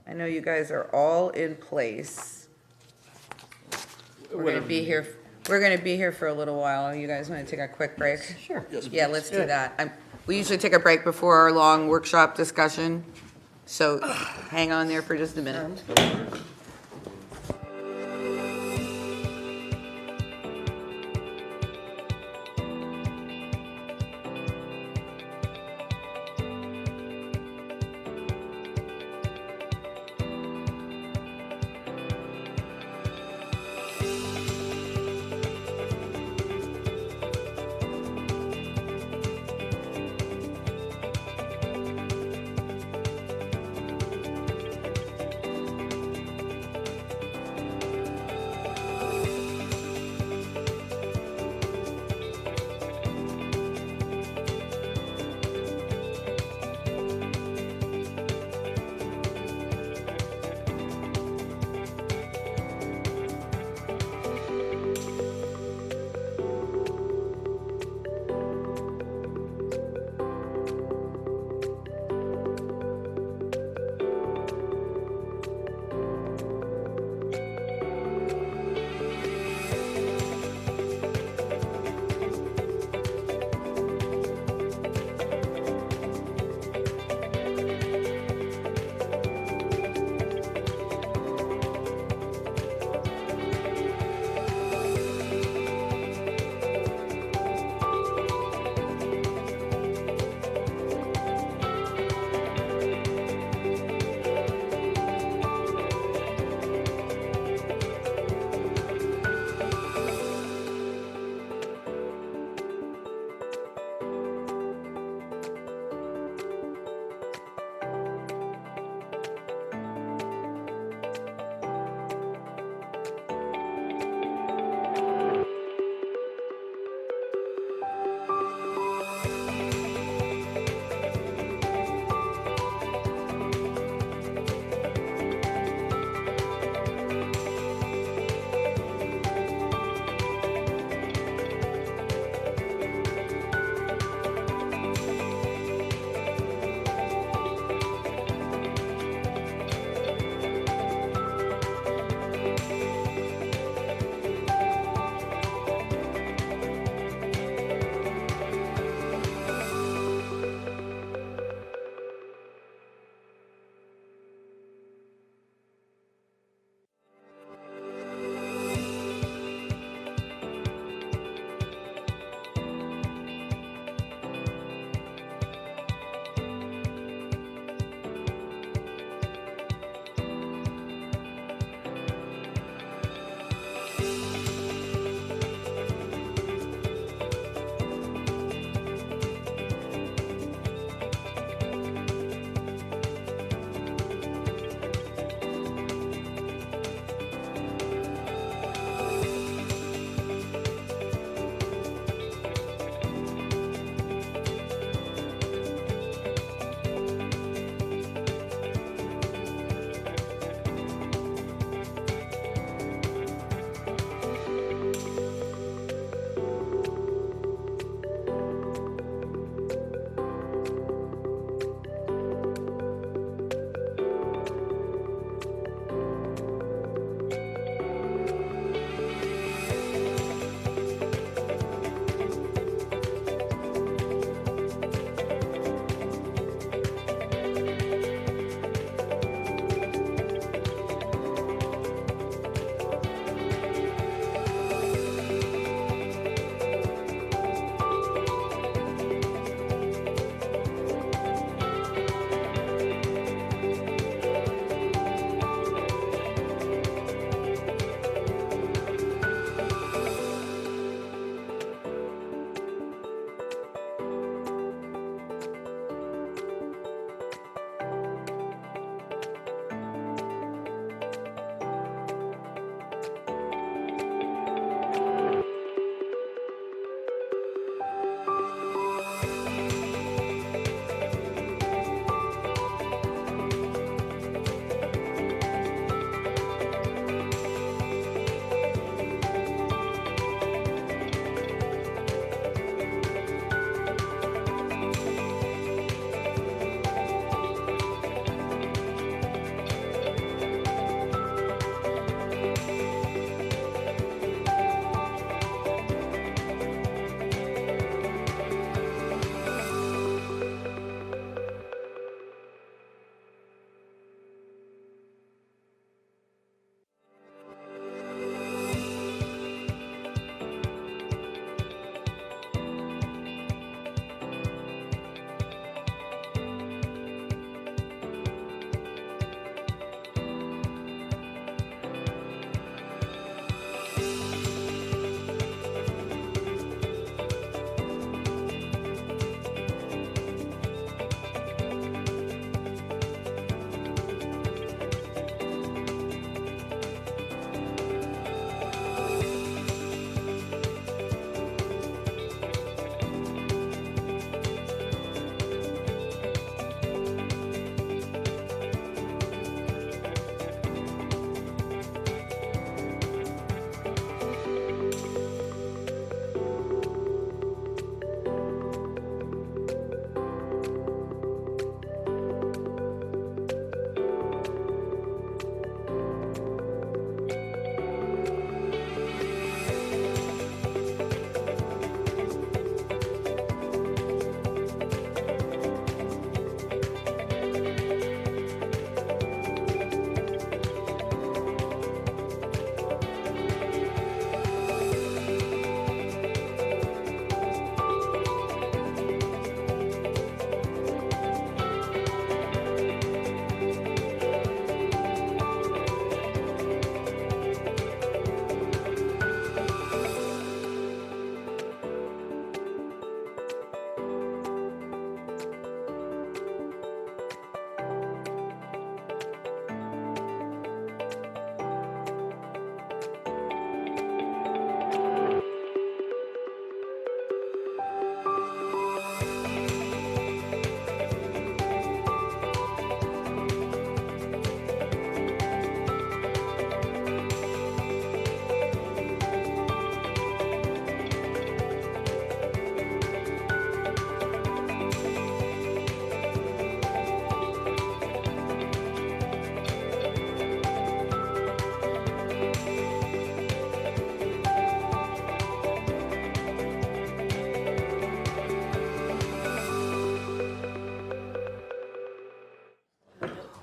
I know you guys are all in place. We're gonna be here for a little while. You guys wanna take a quick break? Sure. Yeah, let's do that. We usually take a break before our long workshop discussion, so hang on there for just a minute.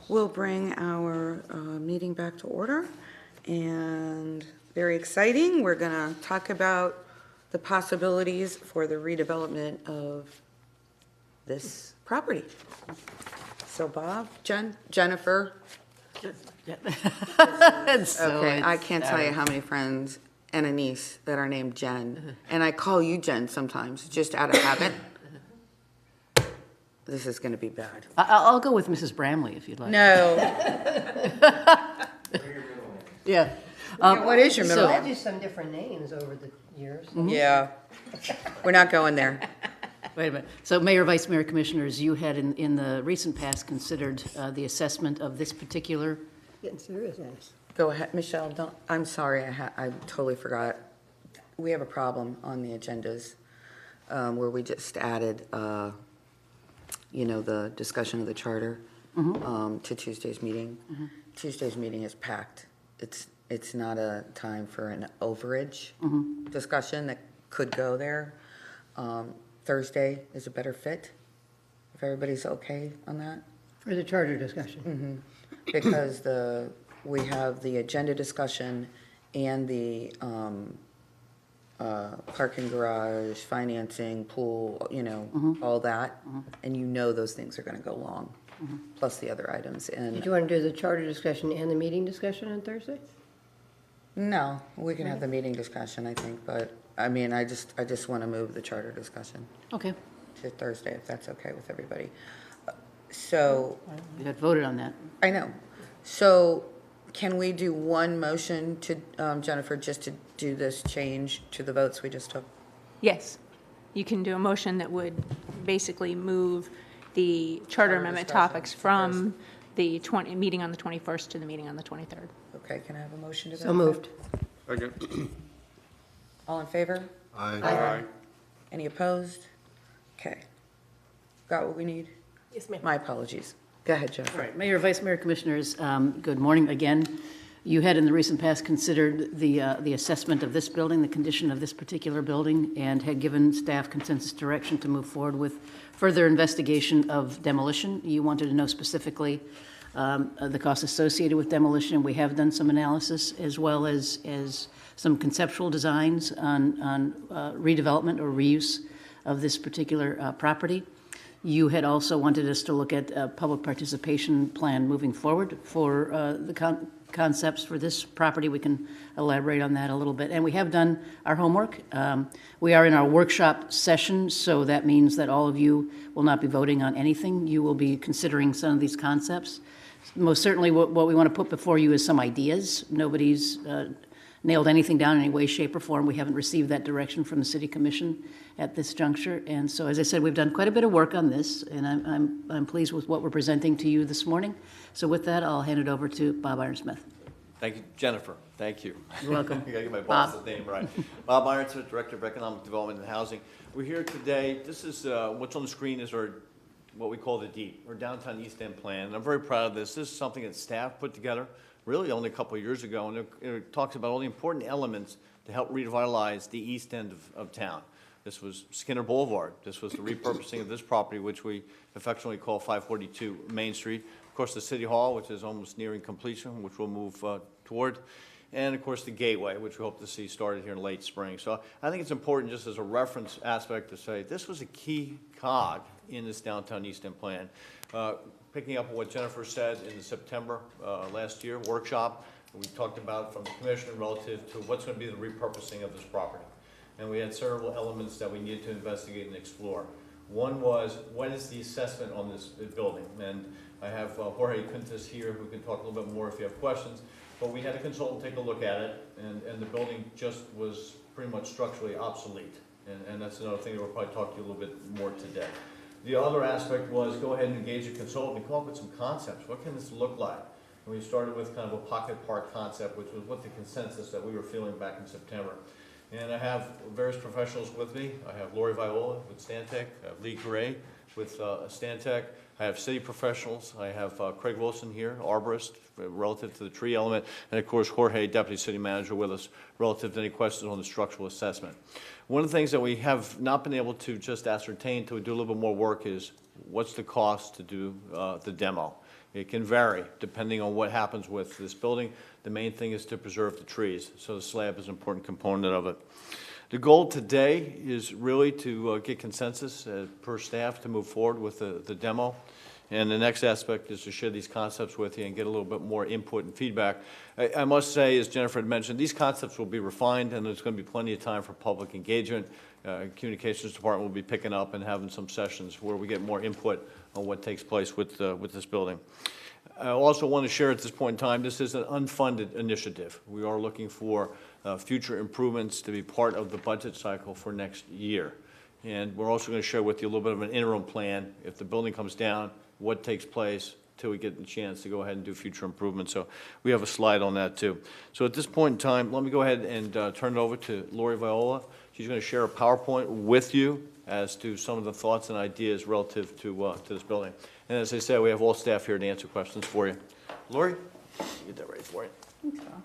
we'll bring our meeting back to order. And very exciting, we're going to talk about the possibilities for the redevelopment of this property. So Bob, Jennifer. Okay, I can't tell you how many friends and a niece that are named Jen. And I call you Jen sometimes, just out of habit. This is going to be bad. I'll go with Mrs. Bramley if you'd like. No. Yeah. What is your middle I've name? used some different names over the years. Yeah. We're not going there. Wait a minute. So Mayor, Vice Mayor, Commissioners, you had in the recent past considered the assessment of this particular. Getting serious, Alice. Go ahead, Michelle. Don't. I'm sorry. I totally forgot. We have a problem on the agendas where we just added, the discussion of the charter to Tuesday's meeting. Tuesday's meeting is packed. It's not a time for an overage discussion that could go there. Thursday is a better fit, if everybody's okay on that. For the charter discussion. Because we have the agenda discussion and the parking garage, financing, pool, all that. And those things are going to go long, plus the other items. Did And you want to do the charter discussion and the meeting discussion on Thursday? no, we can have the meeting discussion, I think, but I mean, I just want to move the charter discussion Okay. to Thursday, if that's okay with everybody. So, We had voted on that. I know. So can we do one motion to, Jennifer, just to do this change to the votes we just took? Yes, you can do a motion that would basically move the charter amendment discussion topics to from the meeting on the 21st to the meeting on the 23rd. Okay, can I have a motion to that? So moved. Second. All in favor? Aye. Any opposed? Okay. Got what we need? Yes, ma'am. My apologies. Go ahead, All Jennifer. right, Mayor, Vice Mayor, Commissioners, good morning again. You had in the recent past considered the assessment of this building, the condition of this particular building, and had given staff consensus direction to move forward with further investigation of demolition. You wanted to know specifically the costs associated with demolition. We have done some analysis as well as some conceptual designs on redevelopment or reuse of this particular property. You had also wanted us to look at a public participation plan moving forward for the concepts for this property. We can elaborate on that a little bit. And we have done our homework. We are in our workshop session, so that means that all of you will not be voting on anything. You will be considering some of these concepts. Most certainly what we want to put before you is some ideas. Nobody's nailed anything down in any way, shape, or form. We haven't received that direction from the City Commission at this juncture. And so, as I said, we've done quite a bit of work on this, and I'm pleased with what we're presenting to you this morning. So with that, I'll hand it over to Bob Ironsmith. Thank you, Jennifer. Thank you. You're welcome. I gotta get my boss's name right. Bob Ironsmith, Director of Economic Development and Housing. We're here today. This is what's on the screen is what we call the DEEP, or Downtown East End Plan. And I'm very proud of this. This is something that staff put together really only a couple of years ago, and it talks about all the important elements to help revitalize the east end of town. This was Skinner Boulevard. This was the repurposing of this property, which we affectionately call 542 Main Street. Of course, the City Hall, which is almost nearing completion, which we'll move toward. And of course, the Gateway, which we hope to see started here in late spring. So I think it's important just as a reference aspect to say this was a key cog in this Downtown East End Plan. Picking up what Jennifer said in the September last year workshop, we talked about from the commission relative to what's going to be the repurposing of this property. And we had several elements that we needed to investigate and explore. One was, what is the assessment on this building? And I have Jorge Quintas here who can talk a little bit more if you have questions. But we had a consultant take a look at it, and the building just was pretty much structurally obsolete. And that's another thing that we'll probably talk to you a little bit more today. The other aspect was go ahead and engage a consultant and come up with some concepts. What can this look like? And we started with kind of a pocket park concept, which was what the consensus that we were feeling back in September. And I have various professionals with me. I have Lori Viola with Stantec, I have Lee Gray with Stantec. I have city professionals. I have Craig Wilson here, arborist, relative to the tree element. And of course, Jorge, Deputy City Manager, with us relative to any questions on the structural assessment. One of the things that we have not been able to just ascertain to do a little bit more work is what's the cost to do the demo? It can vary depending on what happens with this building. The main thing is to preserve the trees, so the slab is an important component of it. The goal today is really to get consensus per staff to move forward with the demo. And the next aspect is to share these concepts with you and get a little bit more input and feedback. I must say, as Jennifer had mentioned, these concepts will be refined, and there's going to be plenty of time for public engagement. Communications department will be picking up and having some sessions where we get more input on what takes place with this building. I also want to share at this point in time, this is an unfunded initiative. We are looking for future improvements to be part of the budget cycle for next year. And we're also going to share with you a little bit of an interim plan. If the building comes down, what takes place till we get the chance to go ahead and do future improvements. So we have a slide on that too. So at this point in time, let me go ahead and turn it over to Lori Viola. She's going to share a PowerPoint with you as to some of the thoughts and ideas relative to this building. And as I said, we have all staff here to answer questions for you. Lori, get that ready for you. Thanks, Carl.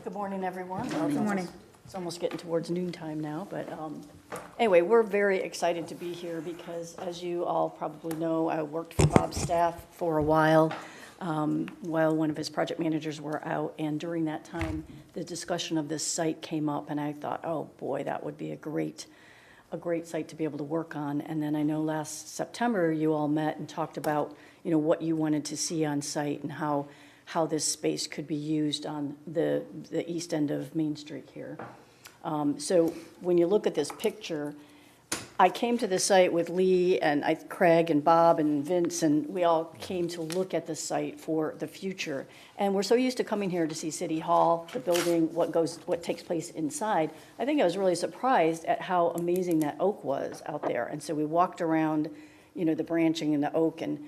Good morning, everyone. Good morning. It's almost getting towards noontime now, but anyway, we're very excited to be here because, as you all probably know, I worked for Bob's staff for a while one of his project managers were out, and during that time, the discussion of this site came up, and I thought, oh boy, that would be a great site to be able to work on. And then I know last September you all met and talked about, what you wanted to see on site and how this space could be used on the east end of Main Street here. So when you look at this picture, I came to the site with Lee and Craig and Bob and Vince, and we all came to look at the site for the future. And we're so used to coming here to see City Hall, the building, what takes place inside. I think I was really surprised at how amazing that oak was out there. And so we walked around, the branching and the oak, and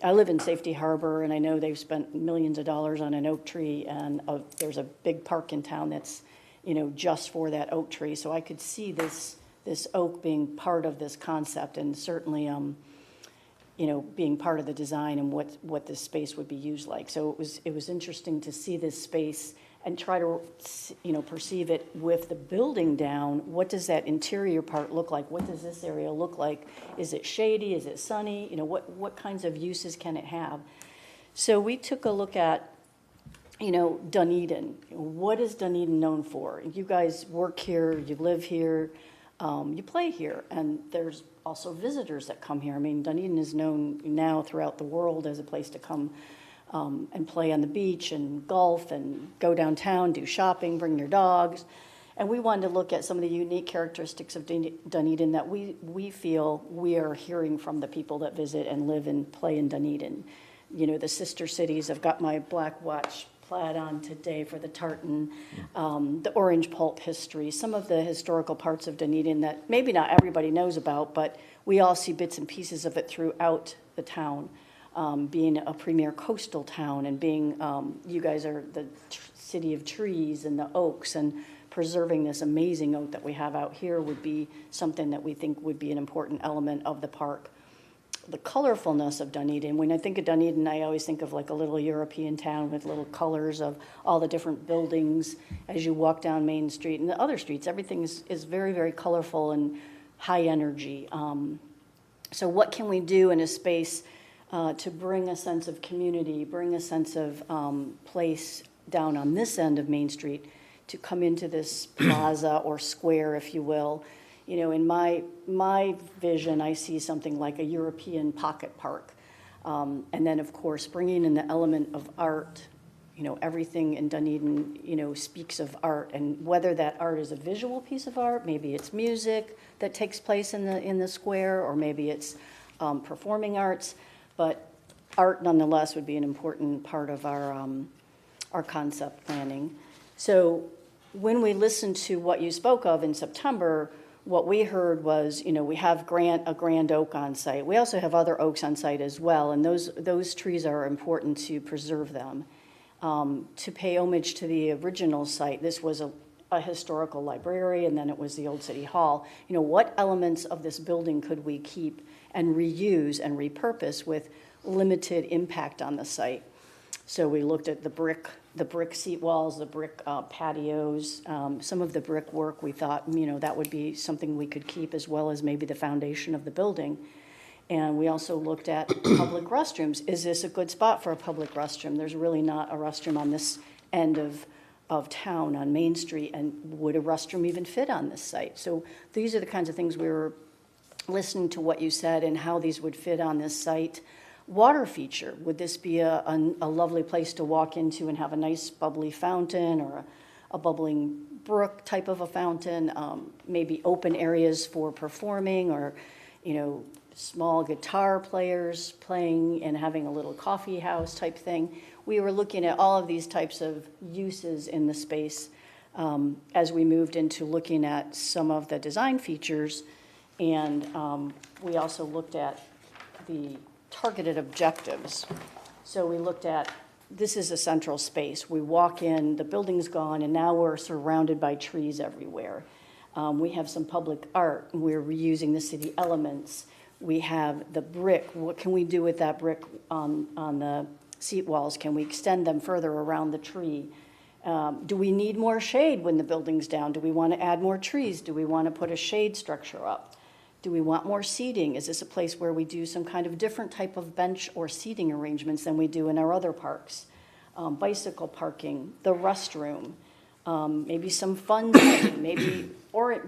I live in Safety Harbor, and I know they've spent millions of dollars on an oak tree, and there's a big park in town that's, just for that oak tree. So I could see this oak being part of this concept, and certainly, being part of the design and what this space would be used like. So it was interesting to see this space and try to, perceive it with the building down. What does that interior part look like? What does this area look like? Is it shady? Is it sunny? What kinds of uses can it have? So we took a look at, Dunedin. What is Dunedin known for? You guys work here, you live here, you play here, and there's also visitors that come here. I mean, Dunedin is known now throughout the world as a place to come and play on the beach and golf and go downtown, do shopping, bring your dogs. And we wanted to look at some of the unique characteristics of Dunedin that we feel we are hearing from the people that visit and live and play in Dunedin. The sister cities. I've got my black watch plaid on today for the tartan, the orange pulp history, some of the historical parts of Dunedin that maybe not everybody knows about, but we all see bits and pieces of it throughout the town. Being a premier coastal town and being, you guys are the city of trees and the oaks, and preserving this amazing oak that we have out here would be something that we think would be an important element of the park. The colorfulness of Dunedin, when I think of Dunedin, I always think of like a little European town with little colors of all the different buildings as you walk down Main Street and the other streets. Everything is very, very colorful and high energy. So what can we do in a space to bring a sense of community, bring a sense of place down on this end of Main Street to come into this plaza or square, if you will? In my vision, I see something like a European pocket park. And then, of course, bringing in the element of art. Everything in Dunedin, speaks of art. And whether that art is a visual piece of art, maybe it's music that takes place in the square, or maybe it's performing arts. But art, nonetheless, would be an important part of our concept planning. So when we listened to what you spoke of in September, what we heard was, we have a grand oak on site. We also have other oaks on site as well, and those trees are important to preserve them. To pay homage to the original site, this was a historical library, and then it was the old City Hall. What elements of this building could we keep and reuse and repurpose with limited impact on the site? So we looked at the brick seat walls, the brick patios, some of the brick work. We thought, that would be something we could keep, as well as maybe the foundation of the building. And we also looked at public restrooms. Is this a good spot for a public restroom? There's really not a restroom on this end of town on Main Street, and would a restroom even fit on this site? So these are the kinds of things we were listening to what you said and how these would fit on this site. Water feature, would this be a lovely place to walk into and have a nice bubbly fountain or a bubbling brook type of a fountain? Maybe open areas for performing, or, small guitar players playing and having a little coffee house type thing. We were looking at all of these types of uses in the space as we moved into looking at some of the design features. And we also looked at the targeted objectives. So we looked at, this is a central space. We walk in, the building's gone, and now we're surrounded by trees everywhere. We have some public art. We're reusing the city elements. We have the brick. What can we do with that brick on the seat walls? Can we extend them further around the tree? Do we need more shade when the building's down? Do we want to add more trees? Do we want to put a shade structure up? Do we want more seating? Is this a place where we do some kind of different type of bench or seating arrangements than we do in our other parks? Bicycle parking, the restroom, maybe some fun thing, maybe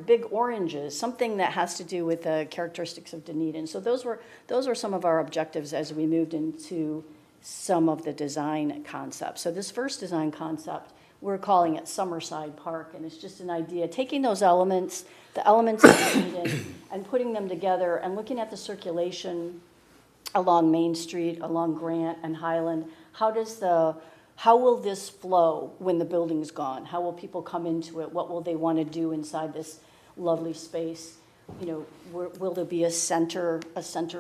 big oranges, something that has to do with the characteristics of Dunedin. So those were some of our objectives as we moved into some of the design concepts. So this first design concept, we're calling it Summerside Park, and it's just an idea, taking those elements, the elements of Dunedin, and putting them together and looking at the circulation along Main Street, along Grant and Highland. How will this flow when the building's gone? How will people come into it? What will they want to do inside this lovely space? Will there be a center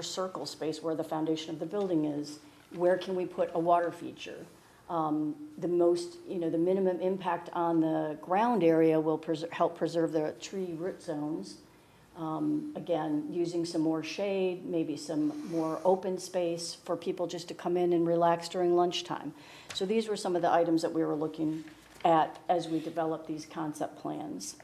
circle space where the foundation of the building is? Where can we put a water feature? The minimum impact on the ground area will help preserve the tree root zones. Again, using some more shade, maybe some more open space for people just to come in and relax during lunchtime. So these were some of the items that we were looking at as we developed these concept plans.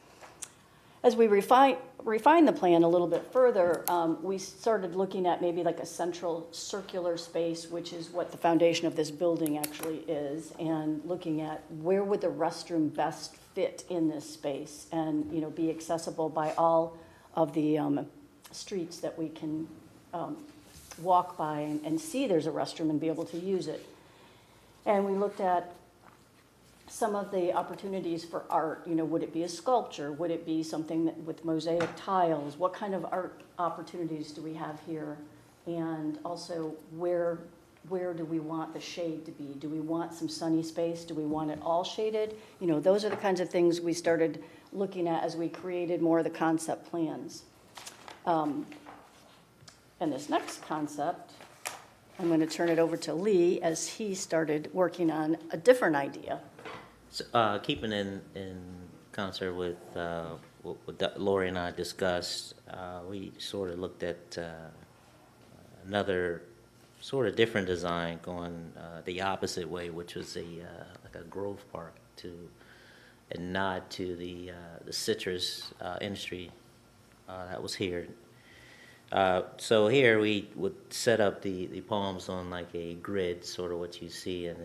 As we refine the plan a little bit further, we started looking at maybe like a central circular space, which is what the foundation of this building actually is, and looking at where would the restroom best fit in this space and be accessible by all of the streets that we can walk by and see there's a restroom and be able to use it. And we looked at some of the opportunities for art. Would it be a sculpture? Would it be something with mosaic tiles? What kind of art opportunities do we have here? And also, where do we want the shade to be? Do we want some sunny space? Do we want it all shaded? Those are the kinds of things we started looking at as we created more of the concept plans. And this next concept, I'm going to turn it over to Lee as he started working on a different idea. So, keeping in concert with what Lori and I discussed, we sort of looked at another sort of different design going the opposite way, which was like a grove park a nod to the citrus industry that was here. So here we would set up the palms on like a grid, sort of what you see in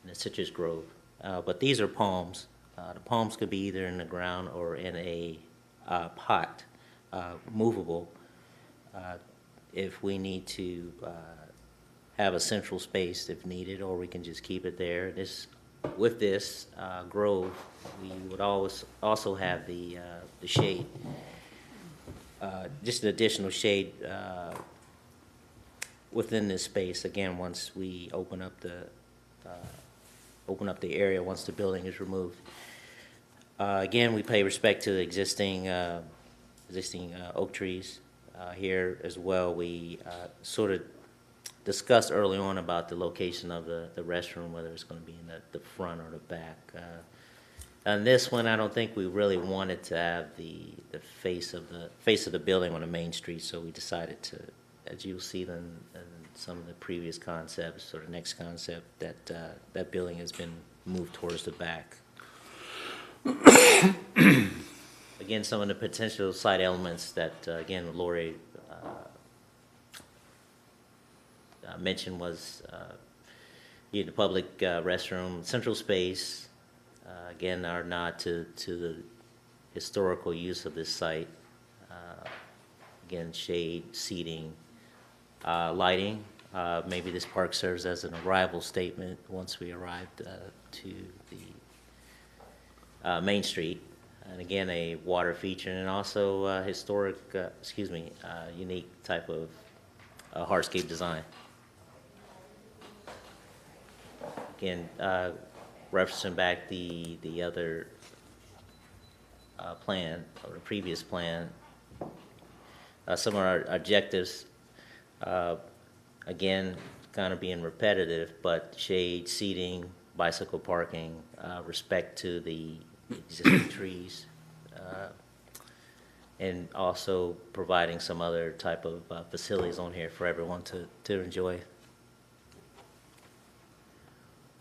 the citrus grove. But these are palms. The palms could be either in the ground or in a pot, movable, if we need to have a central space if needed, or we can just keep it there. With this grove, we would always also have the shade. Just an additional shade within this space. Again, once we open up the area, once the building is removed. Again, we pay respect to the existing oak trees here as well. We sort of discussed early on about the location of the restroom, whether it's going to be in the front or the back. On this one, I don't think we really wanted to have the face of the building on the main street, so we decided to, as you'll see in some of the previous concepts or the next concept, that building has been moved towards the back. Again, some of the potential site elements that again Lori mentioned was the public restroom, central space. Again, our nod to the historical use of this site. Again, shade, seating, lighting. Maybe this park serves as an arrival statement once we arrived to the Main Street. And again, a water feature and also historic, unique type of hardscape design. Again, referencing back the other plan, or the previous plan, some of our objectives, again, kind of being repetitive, but shade, seating, bicycle parking, respect to the existing trees, and also providing some other type of facilities on here for everyone to enjoy.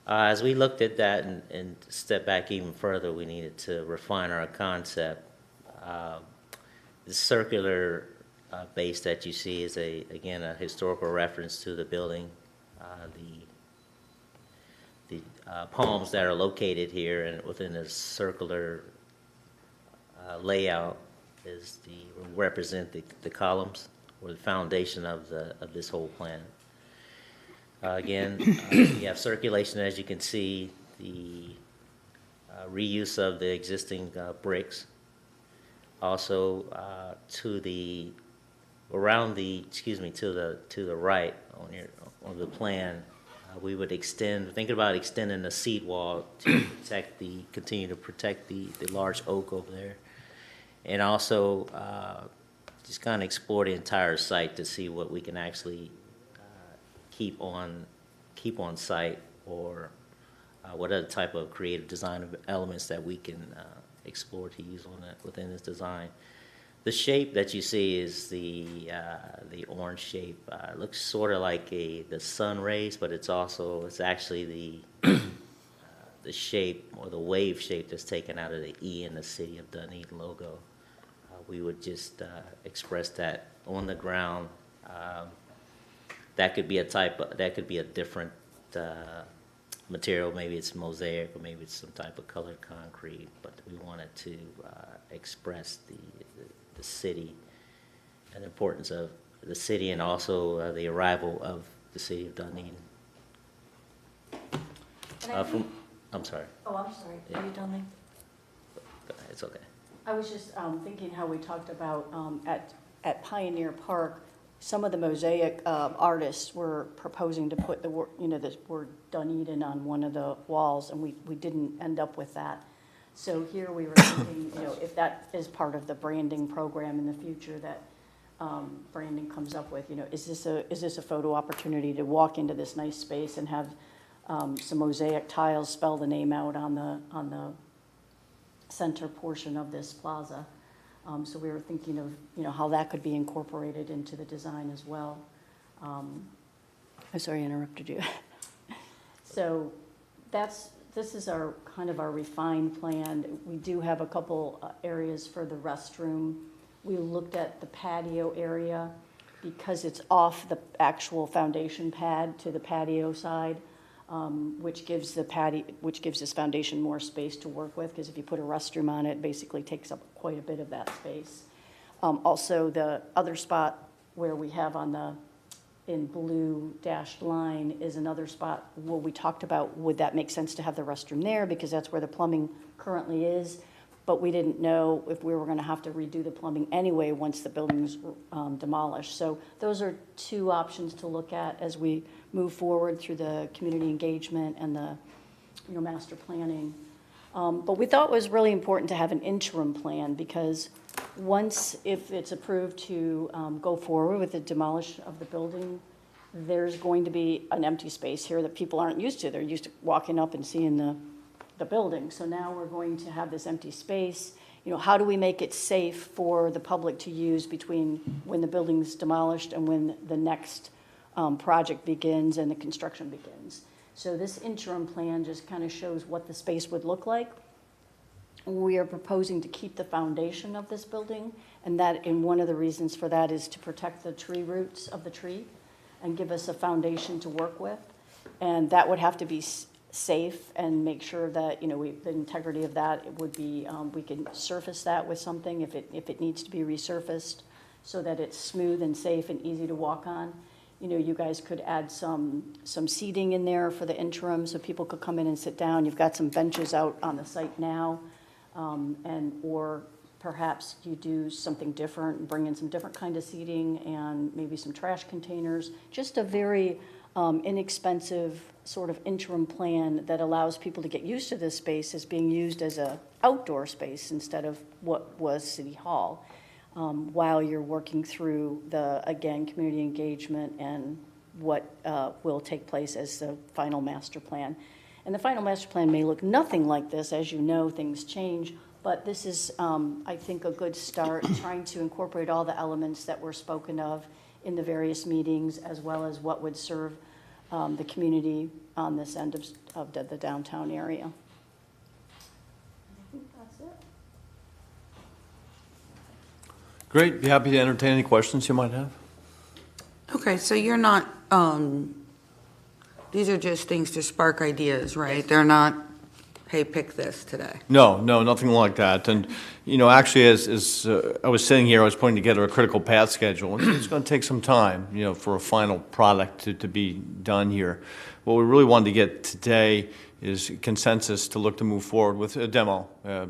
As we looked at that and stepped back even further, we needed to refine our concept. The circular base that you see is again a historical reference to the building. The palms that are located here and within a circular layout represent the columns or the foundation of this whole plan. Again, you have circulation, as you can see, the reuse of the existing bricks. Also, to the right on the plan, we would thinking about extending the seat wall to continue to protect the large oak over there, and also just kind of explore the entire site to see what we can actually keep on site, or what other type of creative design elements that we can explore to use within this design. The shape that you see is the orange shape. It looks sort of like the sun rays, but it's actually the shape or the wave shape that's taken out of the E in the City of Dunedin logo. We would just express that on the ground. That could be a different material. Maybe it's mosaic, or maybe it's some type of colored concrete. But we wanted to express the city and the importance of the city, and also the arrival of the City of Dunedin. I'm sorry. Oh, I'm sorry. Are you done there? It's okay. I was just thinking how we talked about at Pioneer Park, some of the mosaic artists were proposing to put the word Dunedin on one of the walls, and we didn't end up with that. So here we were thinking, if that is part of the branding program in the future that branding comes up with, is this a photo opportunity to walk into this nice space and have some mosaic tiles spell the name out on the center portion of this plaza? So we were thinking of how that could be incorporated into the design as well. I'm sorry I interrupted you. So this is our kind of our refined plan. We do have a couple areas for the restroom. We looked at the patio area because it's off the actual foundation pad to the patio side, which gives this foundation more space to work with, because if you put a restroom on it, it basically takes up quite a bit of that space. Also, the other spot where we have in blue dashed line is another spot where we talked about, would that make sense to have the restroom there, because that's where the plumbing currently is, but we didn't know if we were going to have to redo the plumbing anyway once the building's demolished. So those are two options to look at as we move forward through the community engagement and the master planning. But we thought it was really important to have an interim plan, because if it's approved to go forward with the demolish of the building, there's going to be an empty space here that people aren't used to. They're used to walking up and seeing the building. So now we're going to have this empty space. How do we make it safe for the public to use between when the building's demolished and when the next project begins and the construction begins? So this interim plan just kind of shows what the space would look like. We are proposing to keep the foundation of this building, and one of the reasons for that is to protect the tree roots of the tree. and give us a foundation to work with. And that would have to be safe and make sure that, the integrity of that would be, we can surface that with something if it needs to be resurfaced so that it's smooth and safe and easy to walk on. You guys could add some seating in there for the interim so people could come in and sit down. You've got some benches out on the site now, or perhaps you do something different and bring in some different kind of seating and maybe some trash containers. Just a very inexpensive sort of interim plan that allows people to get used to this space as being used as an outdoor space instead of what was City Hall, while you're working through again, community engagement and what will take place as the final master plan. And the final master plan may look nothing like this. As you know, things change, but this is, I think, a good start, trying to incorporate all the elements that were spoken of in the various meetings, as well as what would serve the community on this end of the downtown area. I think that's it. Great, be happy to entertain any questions you might have. Okay, so you're not, these are just things to spark ideas, right? They're not, hey, pick this today. No, nothing like that. And, actually, as I was sitting here, I was putting together a critical path schedule. It's going to take some time, for a final product to be done here. What we really wanted to get today is consensus to look to move forward with a demo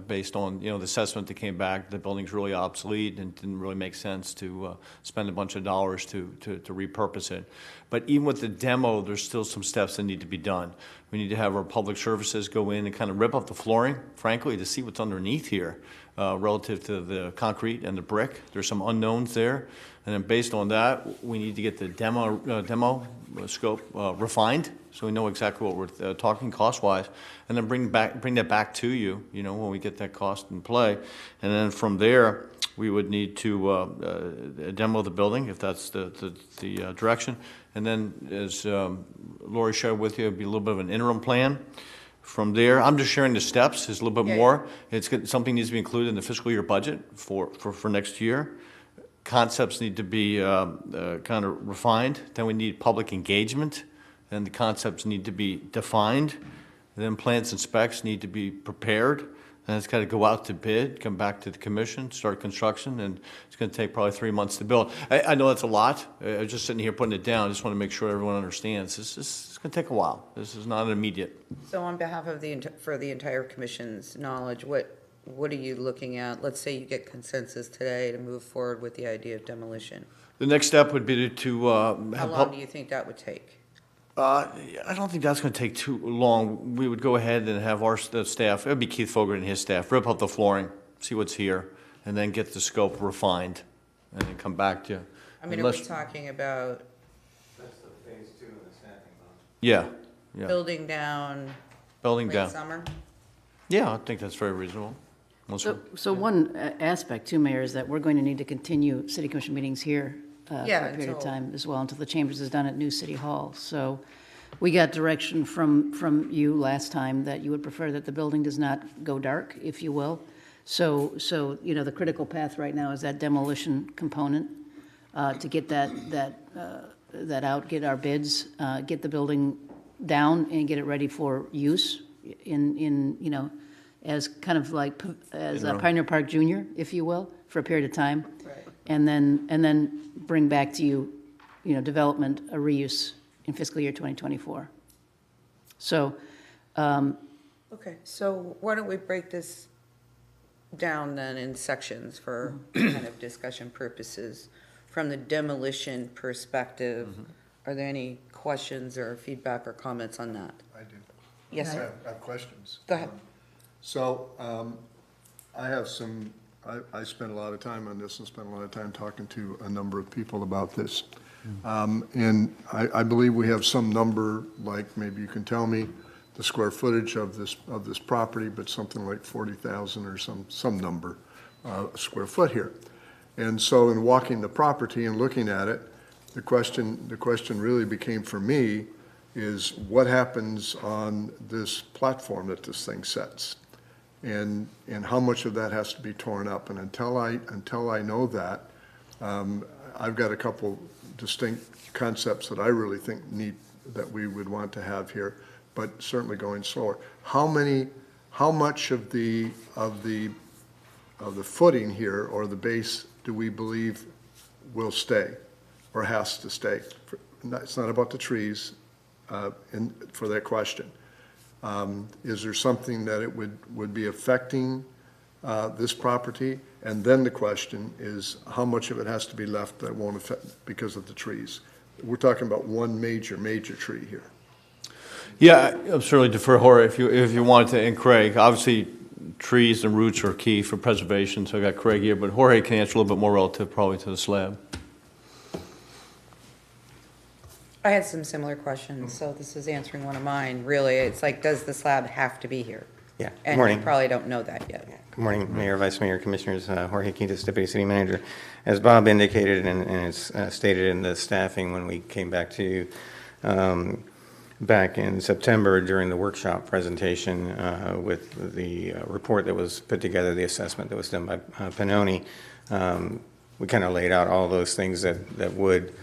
based on, the assessment that came back. The building's really obsolete and didn't really make sense to spend a bunch of dollars to repurpose it. But even with the demo, there's still some steps that need to be done. We need to have our public services go in and kind of rip up the flooring, frankly, to see what's underneath here relative to the concrete and the brick. There's some unknowns there. And then based on that, we need to get the demo scope refined so we know exactly what we're talking cost-wise, and then bring that back to you, when we get that cost in play. And then from there, we would need to demo the building, if that's the direction. And then, as Lori shared with you, it'd be a little bit of an interim plan. From there, I'm just sharing the steps. There's a little bit more. Something needs to be included in the fiscal year budget for next year. Concepts need to be kind of refined. Then we need public engagement. Then the concepts need to be defined. Then plans and specs need to be prepared. And it's got to go out to bid, come back to the commission, start construction, and it's going to take probably 3 months to build. I know that's a lot. I was just sitting here putting it down. I just want to make sure everyone understands. This is going to take a while. This is not immediate. So on behalf of for the entire commission's knowledge, what are you looking at? Let's say you get consensus today to move forward with the idea of demolition. The next step would be to how long do you think that would take? I don't think that's going to take too long. We would go ahead and have our staff, it would be Keith Fogarty and his staff, rip up the flooring, see what's here, and then get the scope refined, and then come back to you. I mean, are we talking about? That's the phase 2 of the staffing bond. Yeah. Building down. Building late down. Summer? Yeah, I think that's very reasonable. So one aspect too, Mayor, is that we're going to need to continue city commission meetings here for a period of time as well, until the chambers is done at New City Hall. So we got direction from you last time that you would prefer that the building does not go dark, if you will. So the critical path right now is that demolition component to get that out, get our bids, get the building down and get it ready for use in as kind of like as a Pioneer Park Junior, if you will, for a period of time. Right. And then bring back to you, development, a reuse in fiscal year 2024. So. Okay, so why don't we break this down then in sections for kind of discussion purposes. From the demolition perspective, are there any questions or feedback or comments on that? I do. Yes, sir. I have questions. Go ahead. I have I spent a lot of time on this and spent a lot of time talking to a number of people about this. And I believe we have some number, like maybe you can tell me the square footage of this property, but something like 40,000 or some number square foot here. And so in walking the property and looking at it, the question really became for me is what happens on this platform that this thing sets? And how much of that has to be torn up. And until I know that, I've got a couple distinct concepts that I really think that we would want to have here, but certainly going slower. How much of the footing here, or the base, do we believe will stay or has to stay? It's not about the trees for that question. Is there something that it would be affecting this property? And then the question is, how much of it has to be left that won't affect because of the trees? We're talking about one major tree here. Yeah, I'm certainly defer Jorge if you wanted to, and Craig. Obviously, trees and roots are key for preservation, so I got Craig here, but Jorge can answer a little bit more relative probably to the slab. I had some similar questions, so this is answering one of mine. Really, it's like, does the slab have to be here? Yeah. Good And morning. you probably don't know that yet. Good morning, Mayor, Vice Mayor, Commissioners. Jorge Quintas, Deputy City Manager. As Bob indicated, and it's stated in the staffing when we came back to you back in September during the workshop presentation with the report that was put together, the assessment that was done by Pannoni, we kind of laid out all those things that would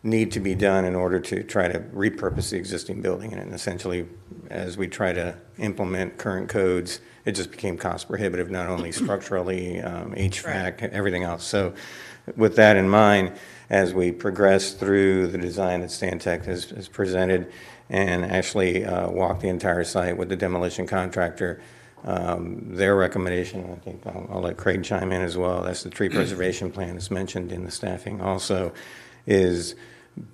need to be done in order to try to repurpose the existing building. And essentially, as we try to implement current codes, it just became cost prohibitive, not only structurally, HVAC, everything else. So with that in mind, as we progress through the design that Stantec has presented and actually walk the entire site with the demolition contractor, their recommendation, I think I'll let Craig chime in as well, that's the tree preservation plan that's mentioned in the staffing also, is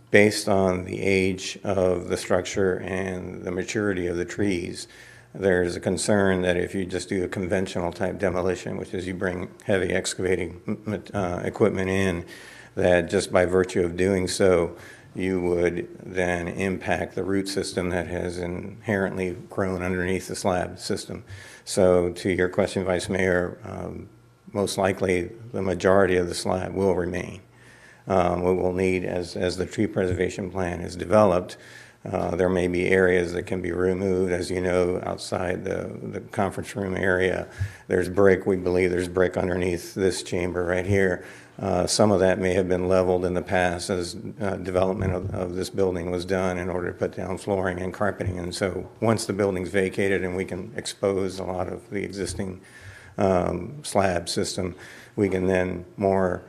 based on the age of the structure and the maturity of the trees. There's a concern that if you just do a conventional type demolition, which is you bring heavy excavating equipment in, that just by virtue of doing so, you would then impact the root system that has inherently grown underneath the slab system. So to your question, Vice Mayor, most likely the majority of the slab will remain. We will need, as the tree preservation plan is developed, there may be areas that can be removed. As you know, outside the conference room area, there's brick. We believe there's brick underneath this chamber right here. Some of that may have been leveled in the past as development of this building was done in order to put down flooring and carpeting. And so once the building's vacated and we can expose a lot of the existing slab system, we can then more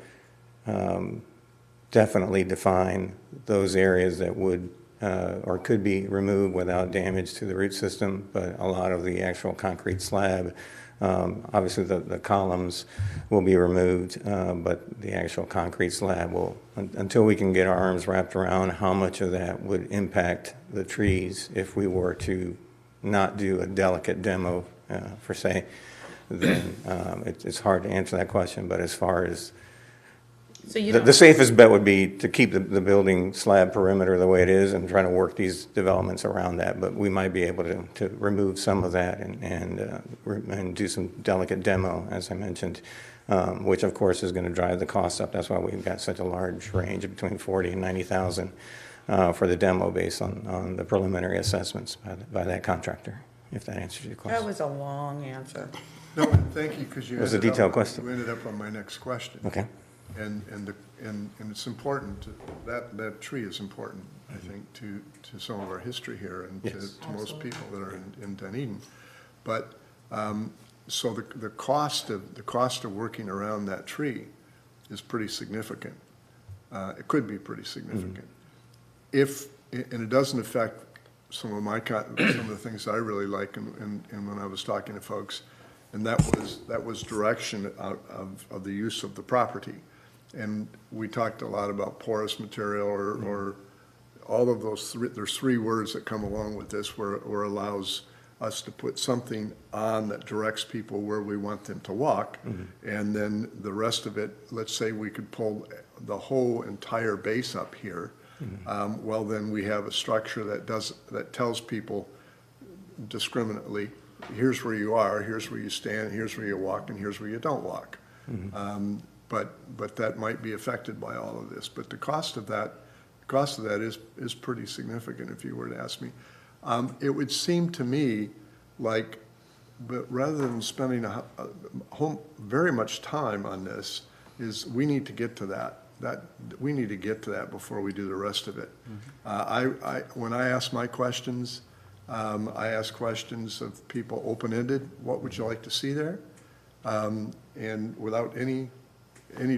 definitely define those areas that would or could be removed without damage to the root system, but a lot of the actual concrete slab, obviously the columns will be removed, but the actual concrete slab will, until we can get our arms wrapped around how much of that would impact the trees if we were to not do a delicate demo, per se, then it's hard to answer that question, but as far as So you the safest bet would be to keep the building slab perimeter the way it is and try to work these developments around that. But we might be able to remove some of that and do some delicate demo, as I mentioned, which of course is going to drive the cost up. That's why we've got such a large range of between 40 and 90,000 for the demo based on the preliminary assessments by that contractor, if that answers your question. That was a long answer. No, thank you, because you It was a detailed question. You ended up on my next question. Okay. And it's important, that tree is important, I think, to some of our history here and Yes. to most people that are in Dunedin. But, so the cost of working around that tree is pretty significant. It could be pretty significant. And it doesn't affect some of the things I really like and when I was talking to folks, and that was direction of the use of the property. And we talked a lot about porous material or all of those there's three words that come along with this where allows us to put something on that directs people where we want them to walk. And then the rest of it, let's say we could pull the whole entire base up here. Well, then we have a structure that tells people discriminately, here's where you are, here's where you stand, here's where you walk, and here's where you don't walk. But that might be affected by all of this. But the cost of that is pretty significant, if you were to ask me. It would seem to me like, but rather than spending very much time on this, is we need to get to that. we need to get to that before we do the rest of it. When I ask my questions, I ask questions of people open-ended, what would you like to see there? And without any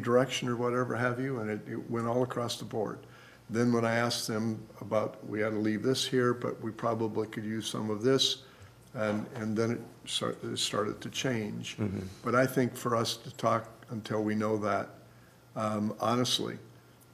direction or whatever have you, and it went all across the board. Then when I asked them about, we had to leave this here, but we probably could use some of this, and then it started to change. But I think for us to talk until we know that, honestly,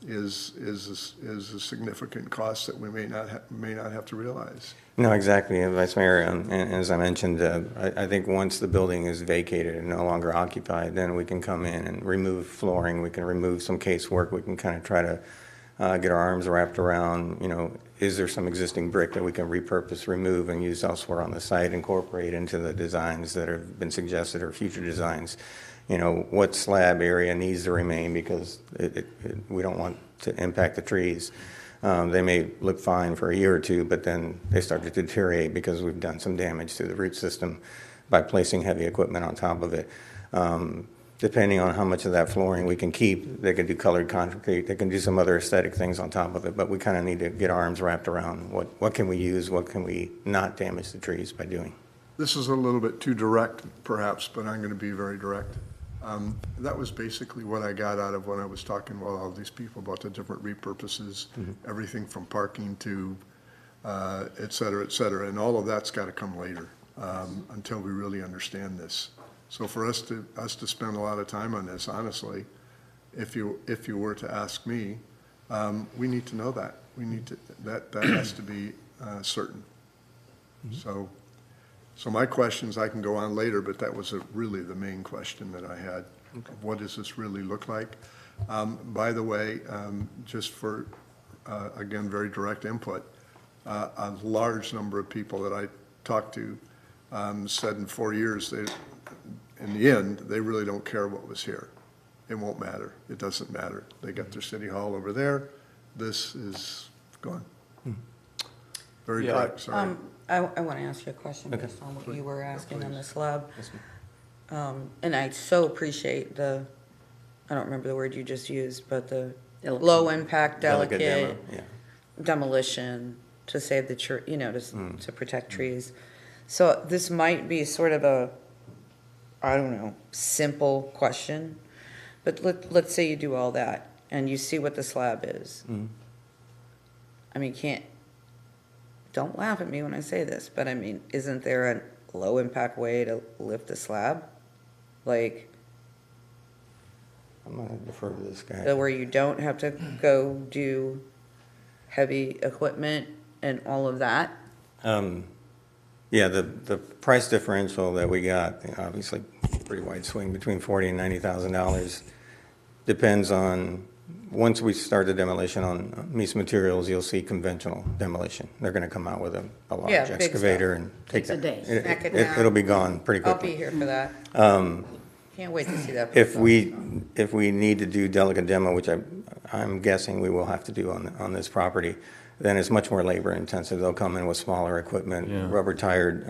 is a significant cost that we may not have to realize. No, exactly, Vice Mayor. And as I mentioned, I think once the building is vacated and no longer occupied, then we can come in and remove flooring. We can remove some casework. We can kind of try to get our arms wrapped around, is there some existing brick that we can repurpose, remove, and use elsewhere on the site, incorporate into the designs that have been suggested or future designs. What slab area needs to remain because we don't want to impact the trees. They may look fine for a year or two, but then they start to deteriorate because we've done some damage to the root system by placing heavy equipment on top of it. Depending on how much of that flooring we can keep, they can do colored concrete, they can do some other aesthetic things on top of it, but we kind of need to get our arms wrapped around what can we use, what can we not damage the trees by doing. This is a little bit too direct, perhaps, but I'm going to be very direct. That was basically what I got out of when I was talking with all these people about the different repurposes, everything from parking to et cetera, and all of that's got to come later until we really understand this. So for us to spend a lot of time on this, honestly, if you were to ask me, we need to know that. We need to that has to be certain. So my questions I can go on later, but that was really the main question that I had. Okay. What does this really look like? By the way, just for again very direct input, a large number of people that I talked to said in 4 years in the end, they really don't care what was here. It won't matter. It doesn't matter. They got their city hall over there. This is gone. Very direct, sorry. I want to ask you a question based on what you were asking on the slab. And I so appreciate I don't remember the word you just used, but the low impact, delicate demolition to save the tree, to protect trees. So this might be sort of a, I don't know, simple question, but let's say you do all that and you see what the slab is. I mean, don't laugh at me when I say this, but I mean, isn't there a low impact way to lift the slab? Like, I'm gonna defer to this guy. where you don't have to go do heavy equipment and all of that? Yeah, the price differential that we got, obviously pretty wide swing between $40,000 and $90,000. Depends on, once we start the demolition on Mies Materials, you'll see conventional demolition. They're gonna come out with a large excavator and take that. Smack it down. It'll be gone pretty quickly. I'll be here for that. Can't wait to see that. If we need to do delicate demo, which I'm guessing we will have to do on this property, then it's much more labor intensive. They'll come in with smaller equipment, rubber tired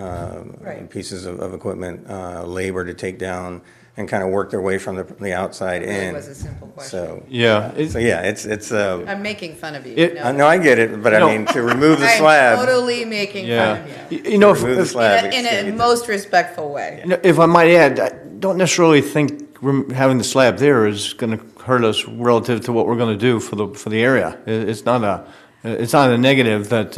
pieces of equipment, labor to take down and kind of work their way from the outside in. It was a simple question. So it's. I'm making fun of you. No, I get it, but I mean to remove the slab. I'm totally making fun of you. You know, remove the slab in a most respectful way. If I might add, I don't necessarily think having the slab there is going to hurt us relative to what we're going to do for the area. It's not a negative that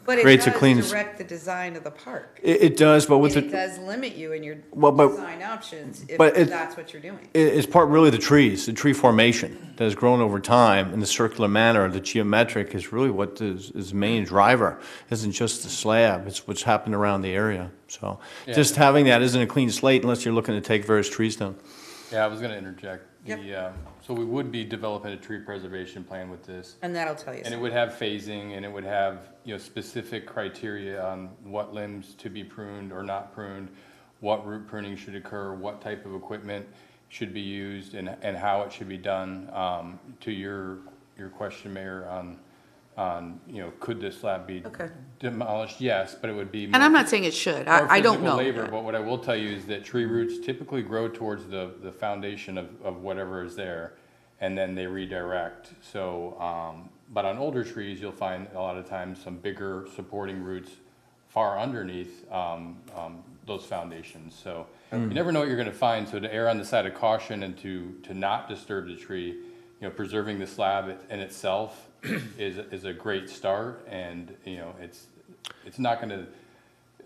creates a clean. But it does direct the design of the park. It does, but with it does limit you in your but design options if that's what you're doing. It's part really the trees, the tree formation that has grown over time in the circular manner. The geometric is really what is the main driver. It isn't just the slab, it's what's happened around the area. So just having that isn't a clean slate unless you're looking to take various trees down. Yeah, I was going to interject. So we would be developing a tree preservation plan with this. And that'll tell you And it would have phasing, and it would have, specific criteria on what limbs to be pruned or not pruned, what root pruning should occur, what type of equipment should be used, and how it should be done. To your question, Mayor, on could this slab be demolished? Yes, but it would be more, and I'm not saying it should. I don't know. Labor, but what I will tell you is that tree roots typically grow towards the foundation of whatever is there, and then they redirect. So, but on older trees, you'll find a lot of times some bigger supporting roots far underneath those foundations. So you never know what you're going to find. So to err on the side of caution and to not disturb the tree, preserving the slab in itself is a great start, and it's not going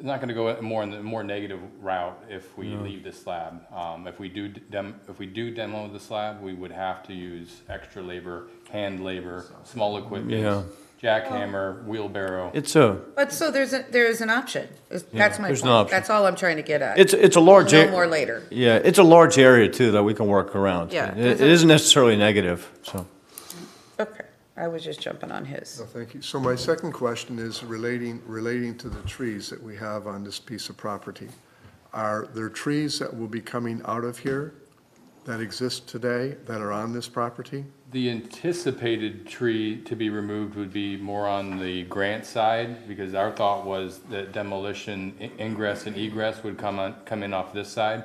to go more in the more negative route if we leave the slab. If we do demo the slab, we would have to use extra labor, hand labor, small equipment, jackhammer, wheelbarrow. But so there is an option. That's my there's an point. option. That's all I'm trying to get at. It's a large No area. more later. Yeah, it's a large area too that we can work around. Yeah, It isn't necessarily negative, so. Okay, I was just jumping on his. No, thank you. So my second question is relating to the trees that we have on this piece of property. Are there trees that will be coming out of here that exist today that are on this property? The anticipated tree to be removed would be more on the grant side, because our thought was that demolition ingress and egress would come in off this side.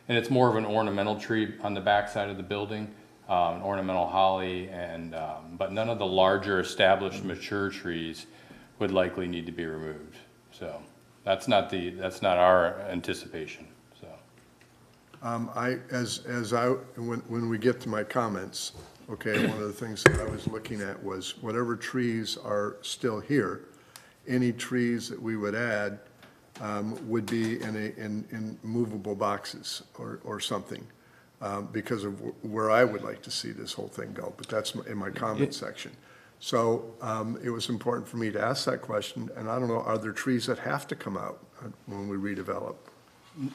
And it's more of an ornamental tree on the back side of the building, ornamental holly, and but none of the larger established mature trees would likely need to be removed. So that's not our anticipation. So when we get to my comments, okay, one of the things that I was looking at was whatever trees are still here, any trees that we would add would be in movable boxes or something, because of where I would like to see this whole thing go, but that's in my comment section. So it was important for me to ask that question, and I don't know, are there trees that have to come out when we redevelop?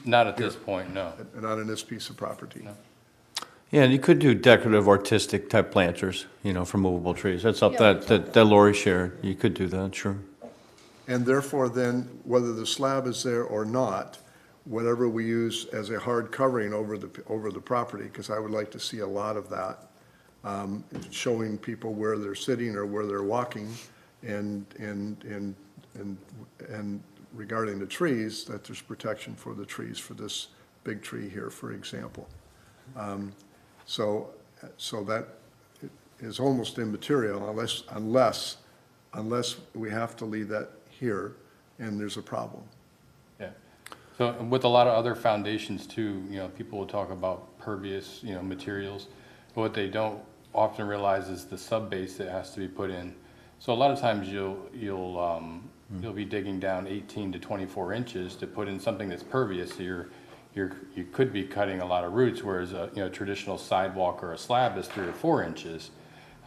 not at this point, no. Not in this piece of property? No. Yeah, and you could do decorative, artistic type planters, for movable trees. That's up that Lori shared. You could do that, sure. And therefore then, whether the slab is there or not, whatever we use as a hard covering over the property, because I would like to see a lot of that, showing people where they're sitting or where they're walking, and regarding the trees, that there's protection for the trees, for this big tree here, for example. So that is almost immaterial unless we have to leave that here and there's a problem. Yeah. So with a lot of other foundations too, people will talk about pervious, materials, but what they don't often realize is the sub-base that has to be put in. So a lot of times you'll be digging down 18 to 24 inches to put in something that's pervious. So you could be cutting a lot of roots, whereas a traditional sidewalk or a slab is 3 or 4 inches.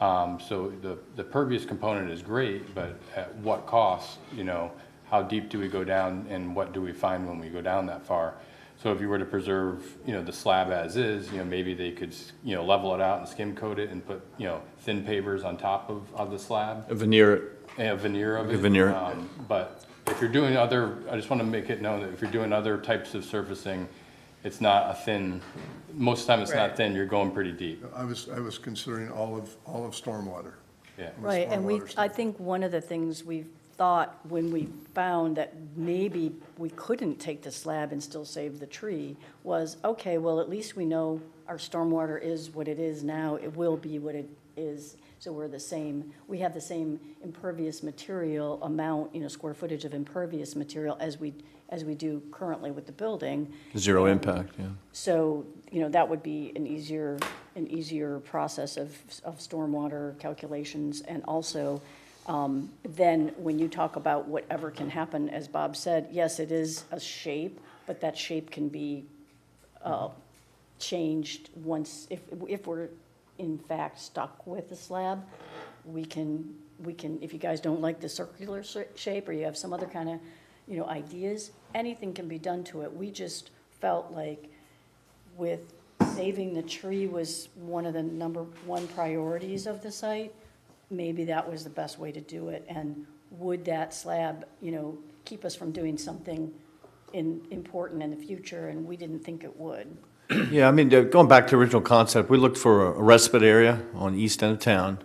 So the pervious component is great, but at what cost? How deep do we go down, and what do we find when we go down that far? So if you were to preserve, the slab as is, maybe they could, level it out and skim coat it and put, thin pavers on top of the slab. Veneer it. Yeah, veneer of it. Veneer it. But if you're doing I just want to make it known that if you're doing other types of surfacing, it's not a thin, most of the time it's not thin, you're going pretty deep. I was considering all of stormwater. Yeah. Right, and I think one of the things we thought when we found that maybe we couldn't take the slab and still save the tree was, okay, well, at least we know our stormwater is what it is now, it will be what it is, so we have the same impervious material amount, square footage of impervious material as we do currently with the building. Zero impact, yeah. So, that would be an easier process of stormwater calculations. And also, then when you talk about whatever can happen, as Bob said, yes, it is a shape, but that shape can be changed once, if we're in fact stuck with the slab, we can, if you guys don't like the circular shape, or you have some other kind of, ideas, anything can be done to it. We just felt like with saving the tree was one of the number one priorities of the site, maybe that was the best way to do it. And would that slab, keep us from doing something important in the future? And we didn't think it would. Yeah, going back to the original concept, we looked for a respite area on the east end of town.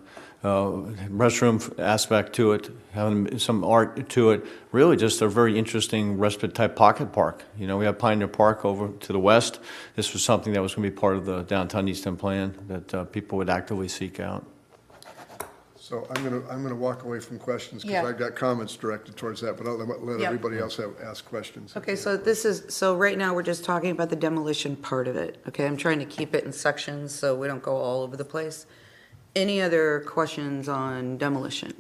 restroom aspect to it, having some art to it. Really just a very interesting respite-type pocket park. You know, we have Pioneer Park over to the west. This was something that was going to be part of the downtown East End plan that people would actively seek out. So I'm gonna walk away from questions because Yeah. I've got comments directed towards that, but I'll let Yep. everybody else ask questions. Okay, so right now, we're just talking about the demolition part of it, okay? I'm trying to keep it in sections so we don't go all over the place. Any other questions on demolition?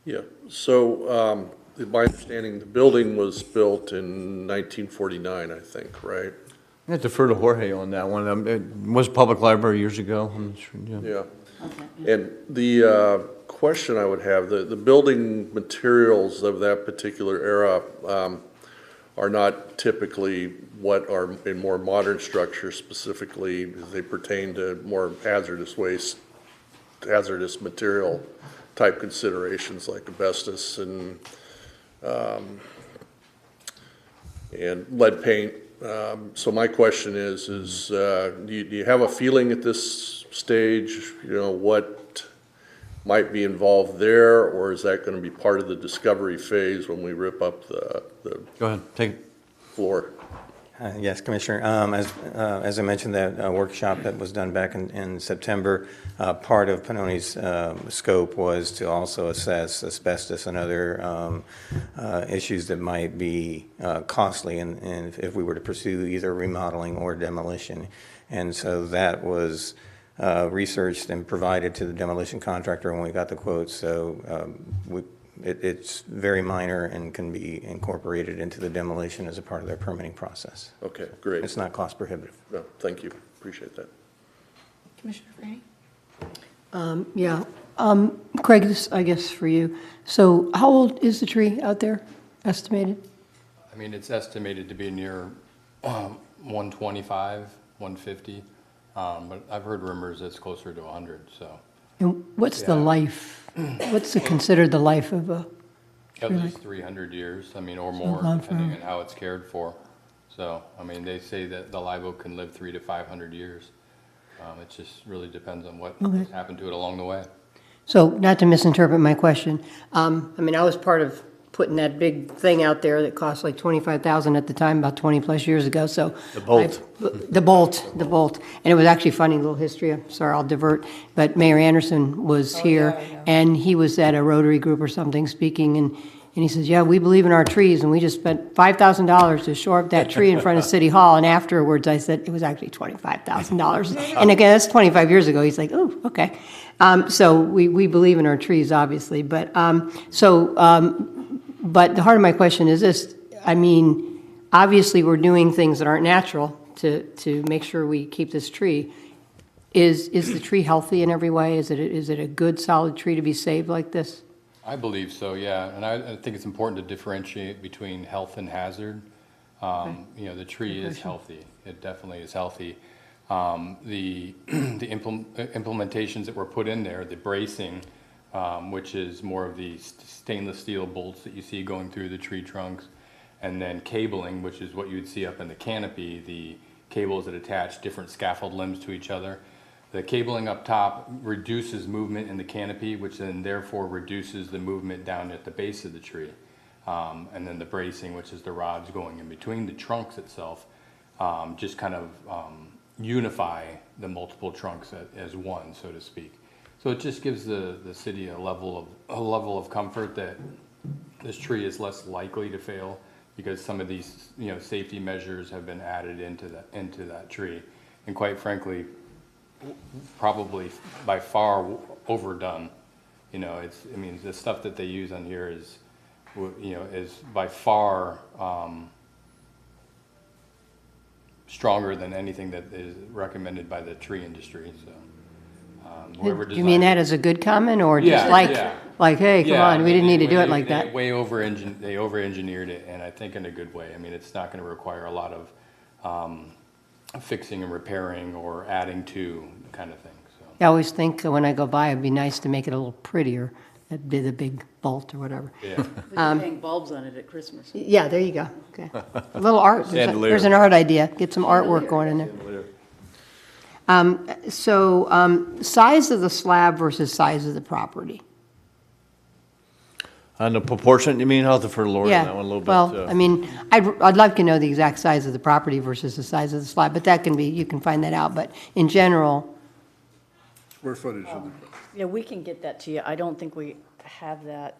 Yeah, so, my understanding, the building was built in 1949, I think, right? I defer to Jorge on that one. It was a public library years ago. I'm not sure, yeah. Yeah. And the question I would have, the building materials of that particular era are not typically what are in more modern structures, specifically as they pertain to more hazardous waste, hazardous material type considerations like asbestos and lead paint. So my question is do you have a feeling at this stage, you know, what might be involved there, or is that going to be part of the discovery phase when we rip up the Go ahead, take it. Floor? Yes, Commissioner. As I mentioned, that workshop that was done back in September, part of Pannoni's scope was to also assess asbestos and other issues that might be costly and if we were to pursue either remodeling or demolition. And so that was researched and provided to the demolition contractor when we got the quotes. So it's very minor and can be incorporated into the demolition as a part of their permitting process. Okay, great. It's not cost prohibitive. No, thank you. Appreciate that. Commissioner Franny? Yeah. Craig, this, I guess, for you. So how old is the tree out there, estimated? I mean, it's estimated to be near 125, 150, but I've heard rumors it's closer to 100, so. And what's the life, what's considered the life of a At tree like? least 300 years, I mean, or So more, gone depending forever. on how it's cared for. So, I mean, they say that the live oak can live 300 to 500 years. It just really depends on what Okay. happened to it along the way. So, not to misinterpret my question, I mean, I was part of putting that big thing out there that cost like $25,000 at the time, about 20 plus years ago, so. The bolt. The bolt. And it was actually funny, little history, I'm sorry, I'll divert, but Mayor Anderson was here, and he was at a Rotary group or something speaking, and he says, yeah, we believe in our trees, and we just spent $5,000 to shore up that tree in front of City Hall, and afterwards I said, it was actually $25,000. And again, that's 25 years ago, he's like, oh, okay. So we believe in our trees, obviously, but but the heart of my question is this, I mean, obviously we're doing things that aren't natural to make sure we keep this tree. Is the tree healthy in every way? Is it a good, solid tree to be saved like this? I believe so, yeah, and I think it's important to differentiate between health and hazard. You know, the tree is healthy, it definitely is healthy. The implementations that were put in there, the bracing, which is more of the stainless steel bolts that you see going through the tree trunks, and then cabling, which is what you'd see up in the canopy, the cables that attach different scaffold limbs to each other. The cabling up top reduces movement in the canopy, which then therefore reduces the movement down at the base of the tree. And then the bracing, which is the rods going in between the trunks itself, just kind of unify the multiple trunks as one, so to speak. So it just gives the city a level of comfort that this tree is less likely to fail because some of these safety measures have been added into that tree, and quite frankly, probably by far overdone. I mean, the stuff that they use on here is by far stronger than anything that is recommended by the tree industry. So, whoever Do you mean that as a good comment, or just yeah. like, hey, come on, we didn't need to do it like that? They over-engineered it, and I think in a good way. I mean, it's not going to require a lot of fixing and repairing or adding to kind of thing. So. I always think when I go by, it'd be nice to make it a little prettier. That'd be the big bolt or whatever. Yeah. Hang bulbs on it at Christmas. Yeah, there you go. Okay. A little art. There's an art idea. Get some artwork going in there. Size of the slab versus size of the property. On the proportion, you mean, I'll defer to Lori on that one a little bit. Well, I mean, I'd like to know the exact size of the property versus the size of the slab, but that can be, you can find that out. But in general, Square footage of the, Yeah, we can get that to you. I don't think we have that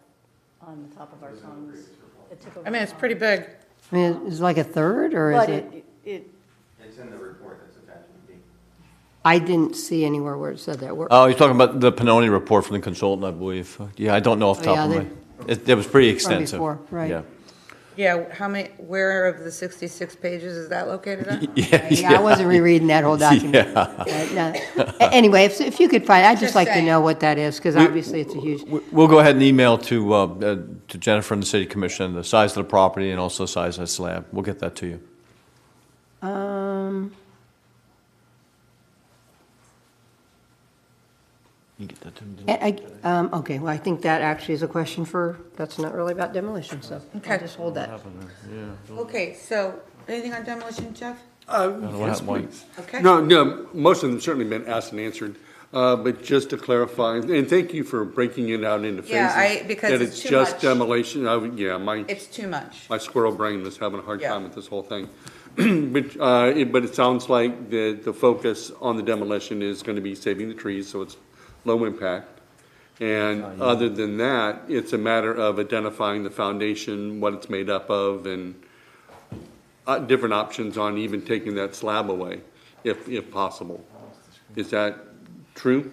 on the top of our tongues. It took a I mean, it's while. pretty big. I mean, is it like a third, or is But it? It's in the report that's attached to the. I didn't see anywhere where it said that. Oh, you're talking about the Pannoni report from the consultant, I believe. Yeah, I don't know off the Oh, top of yeah, my, it was pretty From extensive. before, right. Yeah. Yeah, where of the 66 pages is that located at? Yeah, I wasn't rereading that whole document. Yeah. Anyway, if you could find, I'd just Just like to saying. know what that is, because obviously it's a huge. We'll go ahead and email to Jennifer and the city commission, the size of the property and also the size of the slab. We'll get that to you. You get that to me? Okay, well, I think that actually is a question for, that's not really about demolition, so Okay. I'll just hold that. Okay, so anything on demolition, Jeff? Yes, Mike. please. Okay. No, most of them certainly been asked and answered, but just to clarify, and thank you for breaking it out into phases. Yeah, because that it's too just much. demolition, It's too much. my squirrel brain was having a hard Yeah. time with this whole thing. But it sounds like the focus on the demolition is gonna be saving the trees, so it's low impact. And other than that, it's a matter of identifying the foundation, what it's made up of, and different options on even taking that slab away, if possible. Is that true?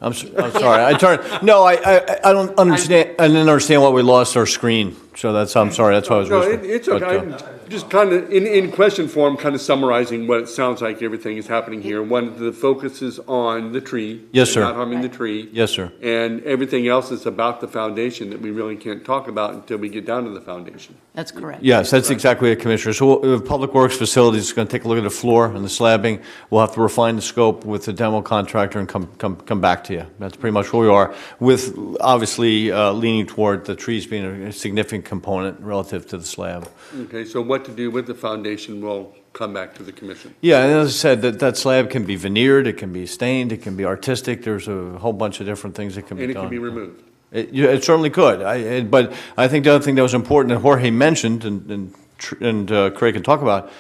I'm sorry, I don't understand, I didn't understand why we lost our screen, so I'm sorry, that's why I was No, whispering. it's But, okay. Just kind of, in question form, kind of summarizing what it sounds like everything is happening here. One, the focus is on the tree. Yes, sir. Not harming the tree. Yes, sir. And everything else is about the foundation that we really can't talk about until we get down to the foundation. That's correct. Yes, that's exactly it, Commissioner. So Public Works Facilities is going to take a look at the floor and the slabbing. We'll have to refine the scope with the demo contractor and come back to you. That's pretty much where we are, with obviously leaning toward the trees being a significant component relative to the slab. Okay, so what to do with the foundation will come back to the commission. Yeah, and as I said, that slab can be veneered, it can be stained, it can be artistic. There's a whole bunch of different things that can be And it done. can be removed. It certainly could. But I think the other thing that was important that Jorge mentioned and Craig can talk about,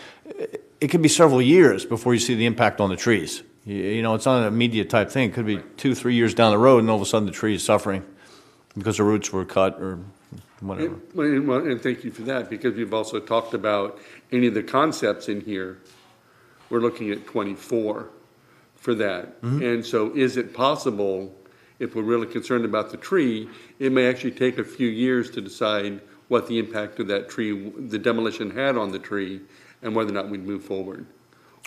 it could be several years before you see the impact on the trees. You know, it's not an immediate type thing. It could be 2-3 years down the road, and all of a sudden the tree is suffering because the roots were cut or whatever. And thank you for that, because we've also talked about any of the concepts in here. We're looking at 24 for that. And so is it possible, if we're really concerned about the tree, it may actually take a few years to decide what the impact of that tree, the demolition had on the tree, and whether or not we'd move forward?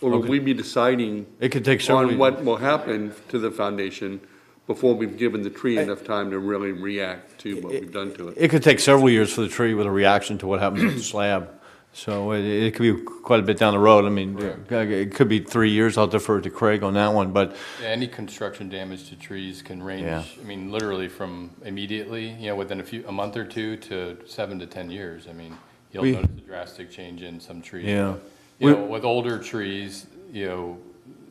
Or will we be deciding It could take several on what will happen to the foundation before we've given the tree enough time to really react to what we've done to it? It could take several years for the tree with a reaction to what happens with the slab. So it could be quite a bit down the road. I mean, it could be 3 years. I'll defer to Craig on that one, but Yeah, any construction damage to trees can range, Yeah. I mean, literally from immediately, within a month or two to 7 to 10 years. I mean, you'll notice a drastic change in some trees. Yeah. With older trees,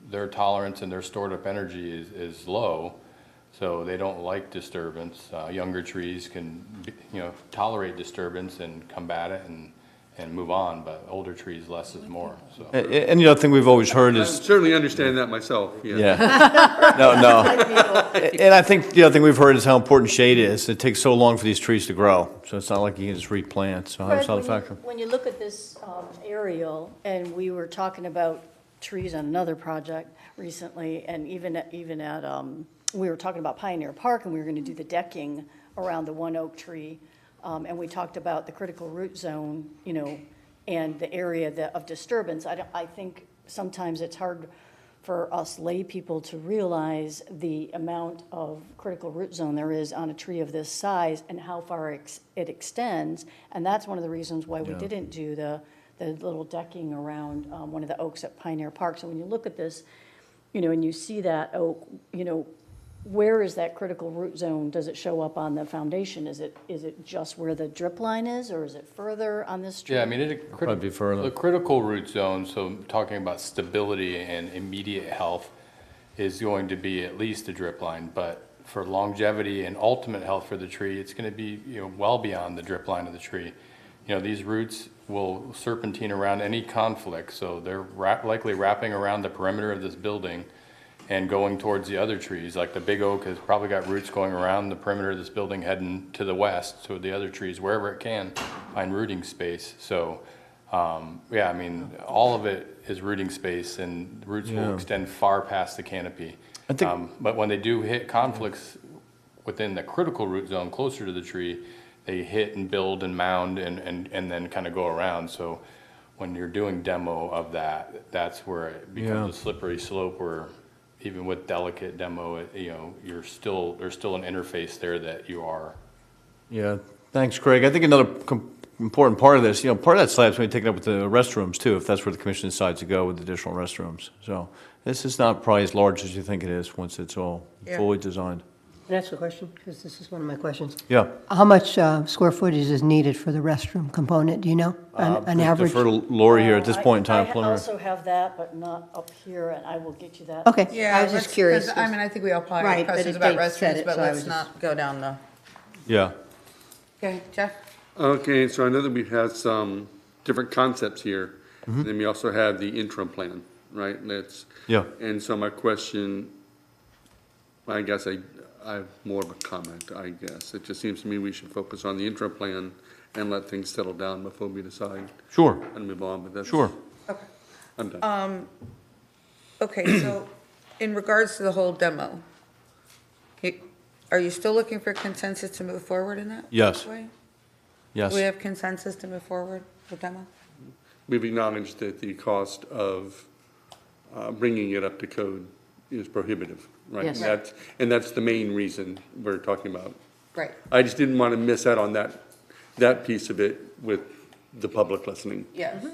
their tolerance and their stored up energy is low, so they don't like disturbance. Younger trees can, tolerate disturbance and combat it and move on, but older trees, less is more, so. And the other thing we've always heard I is, certainly understand that myself, yeah. yeah, no. And I think the other thing we've heard is how important shade is. It takes so long for these trees to grow, so it's not like you can just replant, so that's not a factor. When you look at this aerial, and we were talking about trees on another project recently, and even at, we were talking about Pioneer Park, and we were gonna do the decking around the one oak tree. And we talked about the critical root zone, and the area of disturbance. I think sometimes it's hard for us lay people to realize the amount of critical root zone there is on a tree of this size and how far it extends. And that's one of the reasons why we didn't do the little decking around one of the oaks at Pioneer Park. So when you look at this, and you see that oak, where is that critical root zone? Does it show up on the foundation? Is it just where the drip line is, or is it further on this tree? Yeah, I mean, the critical root zone, so talking about stability and immediate health, is going to be at least a drip line, but for longevity and ultimate health for the tree, it's going to be, well beyond the drip line of the tree. These roots will serpentine around any conflict, so they're likely wrapping around the perimeter of this building and going towards the other trees. Like the big oak has probably got roots going around the perimeter of this building heading to the west, so the other trees, wherever it can, find rooting space. So, yeah, I mean, all of it is rooting space, and roots will extend far past the canopy. But when they do hit conflicts within the critical root zone closer to the tree, they hit and build and mound and then kind of go around. So when you're doing demo of that, that's where it becomes a slippery slope where even with delicate demo, there's still an interface there that you are. Yeah, thanks, Craig. I think another important part of this, part of that slab's going to be taken up with the restrooms too, if that's where the commission decides to go with additional restrooms. So this is not probably as large as you think it is once it's all fully designed. Can I ask a question? Because this is one of my questions. Yeah. How much square footage is needed for the restroom component? Do you know? An average? For Lori here at this point in time. I also have that, but not up here, and I will get you that. Okay. Yeah, I was just curious. I think we all probably Right, have but questions it about did set restrooms, it, but so I let's was not go down the. Yeah. Okay, Jeff? Okay, so I know that we've had some different concepts here. And then we also have the interim plan, right? And so my question, I guess I have more of a comment, I guess. It just seems to me we should focus on the interim plan and let things settle down before we decide. Sure. And move on, but that's. Sure. Okay. I'm done. Okay, so in regards to the whole demo, are you still looking for consensus to move forward in that? Yes. way? Yes. Do we have consensus to move forward with demo? We've acknowledged that the cost of bringing it up to code is prohibitive, right? Yes. And that's the main reason we're talking about. Right. I just didn't want to miss out on that piece of it with the public listening. Yes.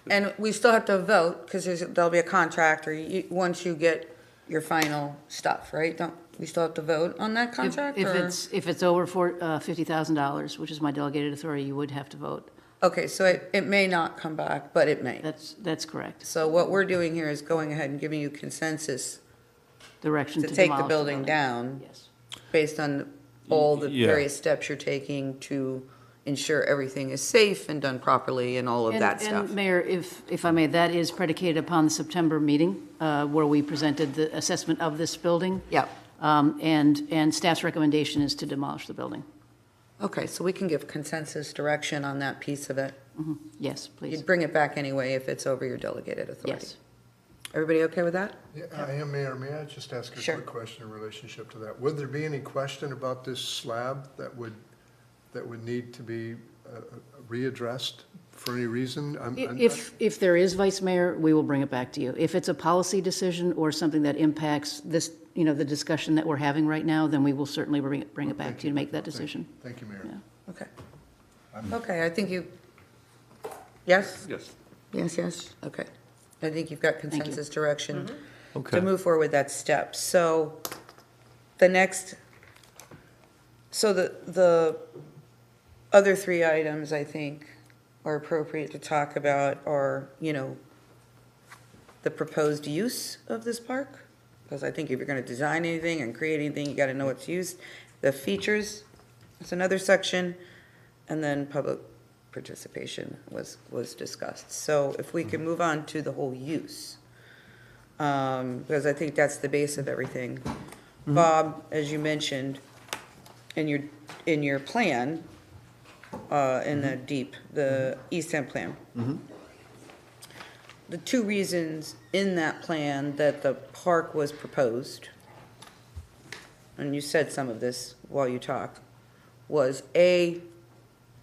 And we still have to vote, because there'll be a contract, or once you get your final stuff, right? Don't we still have to vote on that contract? If or? it's over $50,000, which is my delegated authority, you would have to vote. Okay, so it may not come back, but it may. That's correct. So what we're doing here is going ahead and giving you consensus Direction to to take the demolish building down. Yes. Based on all the various steps you're taking to ensure everything is safe and done properly and all of that stuff. And Mayor, if I may, that is predicated upon the September meeting, where we presented the assessment of this building. Yep. And staff's recommendation is to demolish the building. Okay, so we can give consensus direction on that piece of it. Yes, please. You'd bring it back anyway if it's over your delegated authority. Yes. Everybody okay with that? Yeah, I am, Mayor. May I just ask a quick question in relationship to that? Would there be any question about this slab that would need to be readdressed for any reason? If there is, Vice Mayor, we will bring it back to you. If it's a policy decision or something that impacts this, the discussion that we're having right now, then we will certainly bring it back to you to make that decision. Thank you, Mayor. Yeah. Okay. Okay, I think you, yes? Yes. Yes, okay. I think you've got consensus direction Okay. to move forward with that step. So the other three items, I think, are appropriate to talk about are, the proposed use of this park. Because I think if you're going to design anything and create anything, you got to know its use. The features, that's another section. And then public participation was discussed. So if we can move on to the whole use, because I think that's the base of everything. Bob, as you mentioned, in your plan, in the East End plan, the two reasons in that plan that the park was proposed, and you said some of this while you talked, was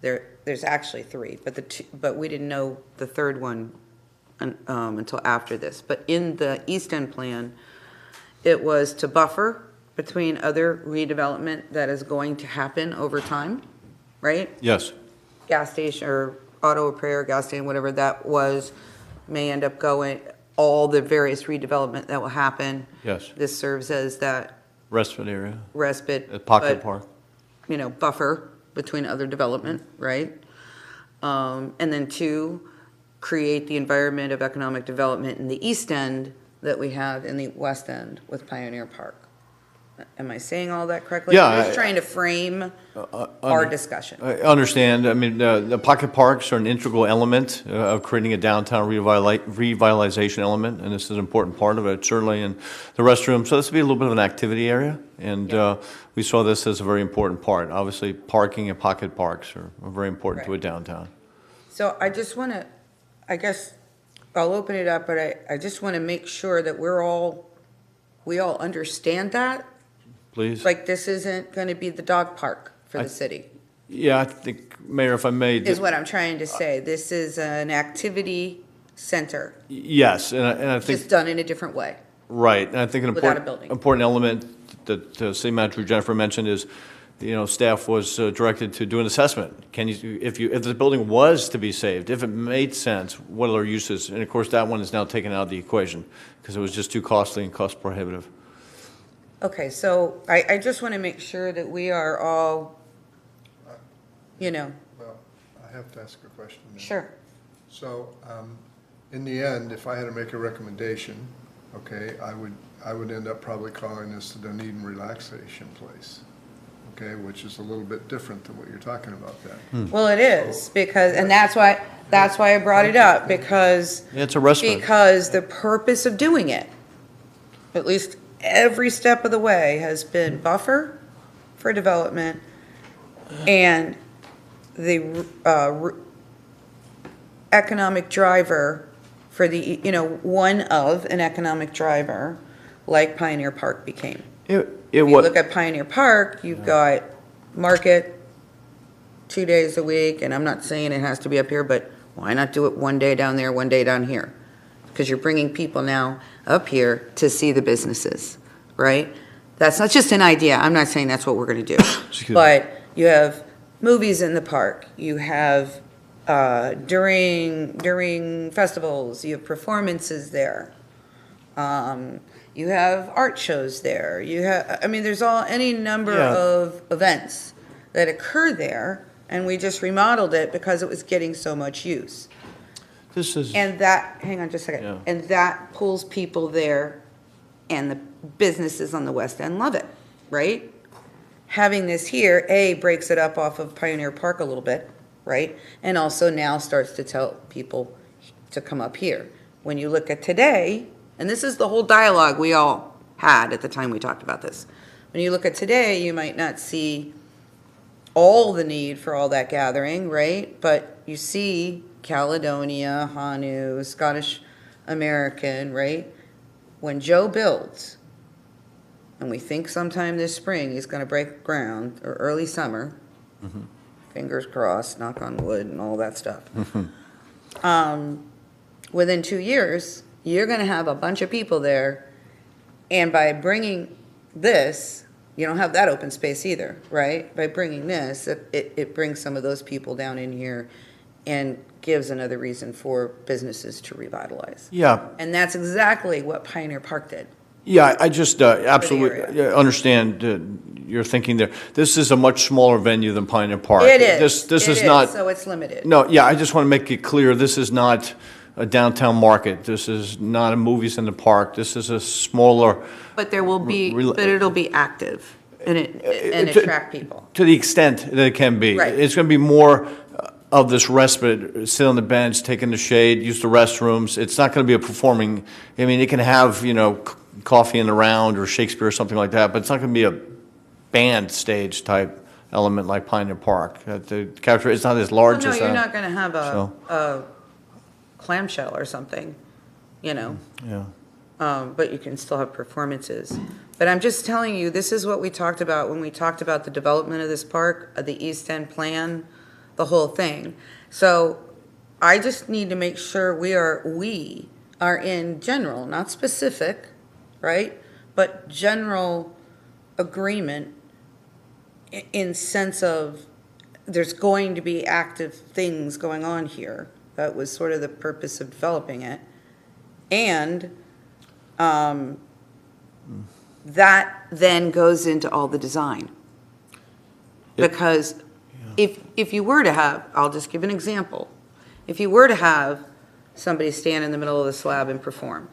there's actually three, but we didn't know the third one until after this. But in the East End plan, it was to buffer between other redevelopment that is going to happen over time, right? Yes. Gas station or auto repair, gas station, whatever that was, may end up going, all the various redevelopment that will happen. Yes. This serves as that Respite area. respite. A pocket but, park. You know, buffer between other development, right? And then 2, create the environment of economic development in the east end that we have in the west end with Pioneer Park. Am I saying all that correctly? Yeah, I'm just trying to frame our discussion. I understand. I mean, the pocket parks are an integral element of creating a downtown revitalization element, and this is an important part of it, certainly. And the restroom, so this would be a little bit of an activity area, and we saw this as a very important part. Obviously, parking and pocket parks are very important to a downtown. So I just want to, I guess, I'll open it up, but I just want to make sure that we all understand that. Please. Like, this isn't going to be the dog park for the city. Yeah, I think, Mayor, if I may. Is what I'm trying to say. This is an activity center. Yes, and I think. Just done in a different way. Right, and I think an Without a building. important element that City Manager Jennifer mentioned is, staff was directed to do an assessment. If the building was to be saved, if it made sense, what are uses? And of course, that one is now taken out of the equation because it was just too costly and cost prohibitive. Okay, so I just want to make sure that we are all, Well, I have to ask a question. Sure. So, in the end, if I had to make a recommendation, okay, I would end up probably calling this the Dunedin Relaxation Place, okay, which is a little bit different than what you're talking about then. Well, it is, because, and that's why I brought it up, because. It's a restaurant. Because the purpose of doing it, at least every step of the way, has been buffer for development and the economic driver for the, one of an economic driver like Pioneer Park became. If you look at Pioneer Park, you've got market 2 days a week, and I'm not saying it has to be up here, but why not do it one day down there, one day down here? Because you're bringing people now up here to see the businesses, right? That's not just an idea. I'm not saying that's what we're going to do. But you have movies in the park. You have, during festivals, you have performances there. You have art shows there. You have, there's any number of events that occur there, and we just remodeled it because it was getting so much use. And that, hang on just a second, and that pulls people there, and the businesses on the West End love it, right? Having this here, breaks it up off of Pioneer Park a little bit, right? And also now starts to tell people to come up here. When you look at today, and this is the whole dialogue we all had at the time we talked about this. When you look at today, you might not see all the need for all that gathering, right? But you see Caledonia, Hanu, Scottish American, right? When Joe builds, and we think sometime this spring he's going to break ground, or early summer, fingers crossed, knock on wood, and all that stuff. Within 2 years, you're going to have a bunch of people there, and by bringing this, you don't have that open space either, right? By bringing this, it brings some of those people down in here and gives another reason for businesses to revitalize. Yeah. And that's exactly what Pioneer Park did. Yeah, I just absolutely understand your thinking there. This is a much smaller venue than Pioneer Park. It is. This is not. So it's limited. No, yeah, I just want to make it clear, this is not a downtown market. This is not a movies in the park. This is a smaller. But there will be, but it'll be active and attract people. To the extent that it can be. Right. It's going to be more of this respite, sit on the bench, take in the shade, use the restrooms. It's not going to be a performing, it can have, coffee in the round or Shakespeare or something like that, but it's not going to be a band stage type element like Pioneer Park. The character, it's not as large as that. No, you're not going to have a clamshell or something, Yeah. but you can still have performances. But I'm just telling you, this is what we talked about when we talked about the development of this park, the East End plan, the whole thing. So I just need to make sure we are in general, not specific, right? But general agreement in sense of there's going to be active things going on here. That was sort of the purpose of developing it. And that then goes into all the design. Because if you were to have, I'll just give an example. If you were to have somebody stand in the middle of the slab and perform,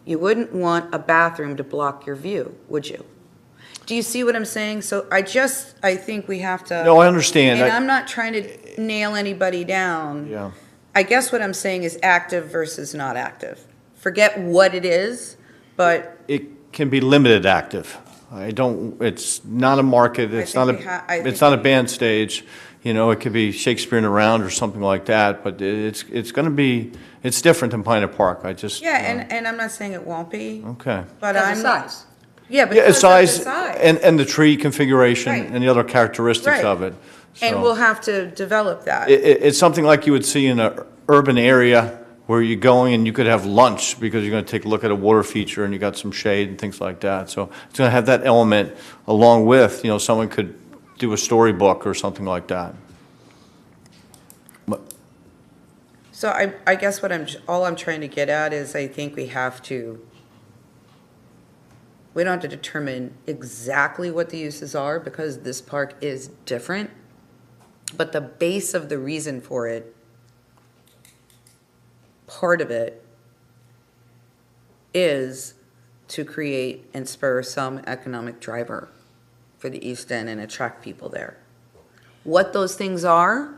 you wouldn't want a bathroom to block your view, would you? Do you see what I'm saying? So I think we have to. No, I understand. And I'm not trying to nail anybody down. Yeah. I guess what I'm saying is active versus not active. Forget what it is, but It can be limited active. It's not a market, it's not a band stage. You know, it could be Shakespeare in a Round or something like that, but it's going to be, it's different than Pioneer Park. and I'm not saying it won't be. Okay. But Because I'm of size. Yeah, because Yeah, it's size, of the size. and the tree configuration Right. and the other characteristics Right. of it. And So- we'll have to develop that. It's something like you would see in an urban area where you're going and you could have lunch because you're going to take a look at a water feature and you got some shade and things like that. So it's going to have that element along with, someone could do a storybook or something like that. So I guess all I'm trying to get at is I think we don't have to determine exactly what the uses are because this park is different, but the base of the reason for it, part of it, is to create and spur some economic driver for the East End and attract people there. What those things are,